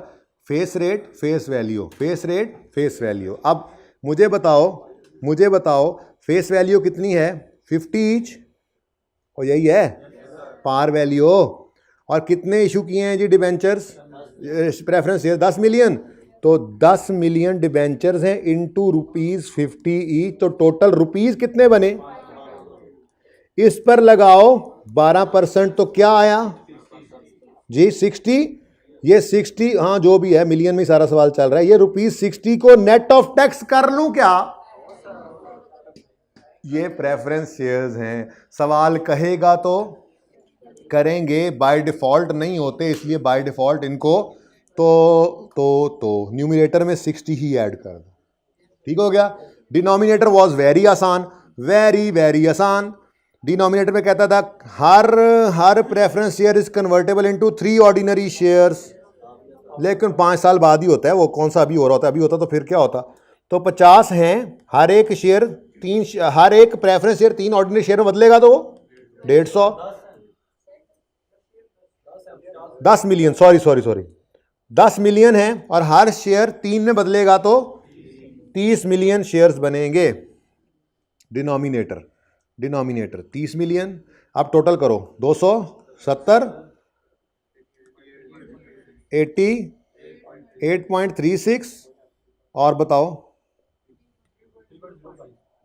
face rate face value, face rate face value. अब मुझे बताओ फेस वैल्यू कितनी है, 50 ईच, और यही है पार वैल्यू। और कितने इशू किए हैं जी डिबेंचर्स, प्रेफरेंस शेयर 10 मिलियन, तो 10 मिलियन डिबेंचर्स हैं इंटू ₹50 ईच, तो टोटल रुपीस कितने बने, इस पर लगाओ 12%, तो क्या आया जी 60, ये 60, हाँ जो भी है, मिलियन में सारा सवाल चल रहा है, ये ₹60 को नेट ऑफ टैक्स कर लूं क्या, ये प्रेफरेंस शेयर्स हैं। सवाल कहेगा तो करेंगे, बाय डिफॉल्ट नहीं होते, इसलिए बाय डिफॉल्ट इनको तो न्यूमरेटर में 60 ही ऐड कर दो, ठीक हो गया। डिनोमिनेटर वाज वेरी आसान, वेरी आसान। डिनोमिनेटर में कहता था हर preference share is convertible into 3 ordinary shares, लेकिन 5 साल बाद ही होता है वो, कौन सा अभी हो रहा होता है, अभी होता तो फिर क्या होता। तो 50 हैं, हर एक प्रेफरेंस शेयर 3 ऑर्डिनरी शेयर में बदलेगा तो 150, 10 मिलियन, सॉरी 10 मिलियन है और हर शेयर 3 में बदलेगा तो 30 मिलियन शेयर्स बनेंगे। डिनोमिनेटर 30 मिलियन, अब टोटल करो 270, 80, 8.36 और बताओ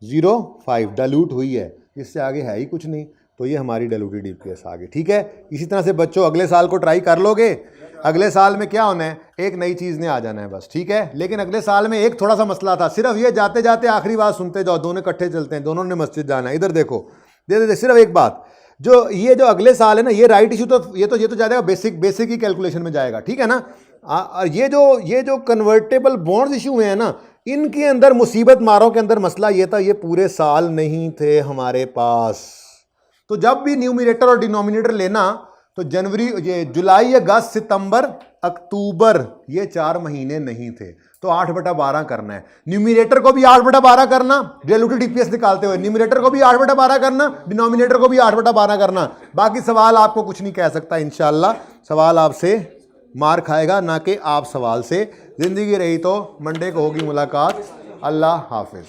0.5 डाइल्यूट हुई है, इससे आगे है ही कुछ नहीं, तो ये हमारी डाइल्यूटेड ईपीएस आ गई, ठीक है। इसी तरह से बच्चों अगले साल को ट्राई कर लोगे, अगले साल में क्या होना है, एक नई चीज़ ने आ जाना है बस, ठीक है। लेकिन अगले साल में एक थोड़ा सा मसला था, सिर्फ ये जाते जाते आखिरी बात सुनते जाओ, दोनों इकट्ठे चलते हैं, दोनों ने मस्जिद जाना है। इधर देखो दे सिर्फ एक बात, जो अगले साल है ना, ये राइट इशू तो ये तो जाएगा बेसिक ही कैलकुलेशन में जाएगा, ठीक है ना। और ये जो कन्वर्टेबल बॉन्ड्स इशू हुए हैं ना, इनके अंदर मुसीबत मारों के अंदर मसला ये था, ये पूरे साल नहीं थे हमारे पास। तो जब भी न्यूमरेटर और डिनोमिनेटर लेना तो जुलाई, अगस्त, सितंबर, अक्टूबर, ये 4 महीने नहीं थे, तो 8/12 करना है। न्यूमरेटर को भी 8/12 करना, डाइल्यूटेड ईपीएस निकालते हुए न्यूमरेटर को भी 8/12 करना, डिनोमिनेटर को भी 8/12 करना। बाकी सवाल आपको कुछ नहीं कह सकता, इंशाल्लाह सवाल आपसे मार खाएगा, ना कि आप सवाल से। जिंदगी रही तो मंडे को होगी मुलाकात। अल्लाह हाफिज।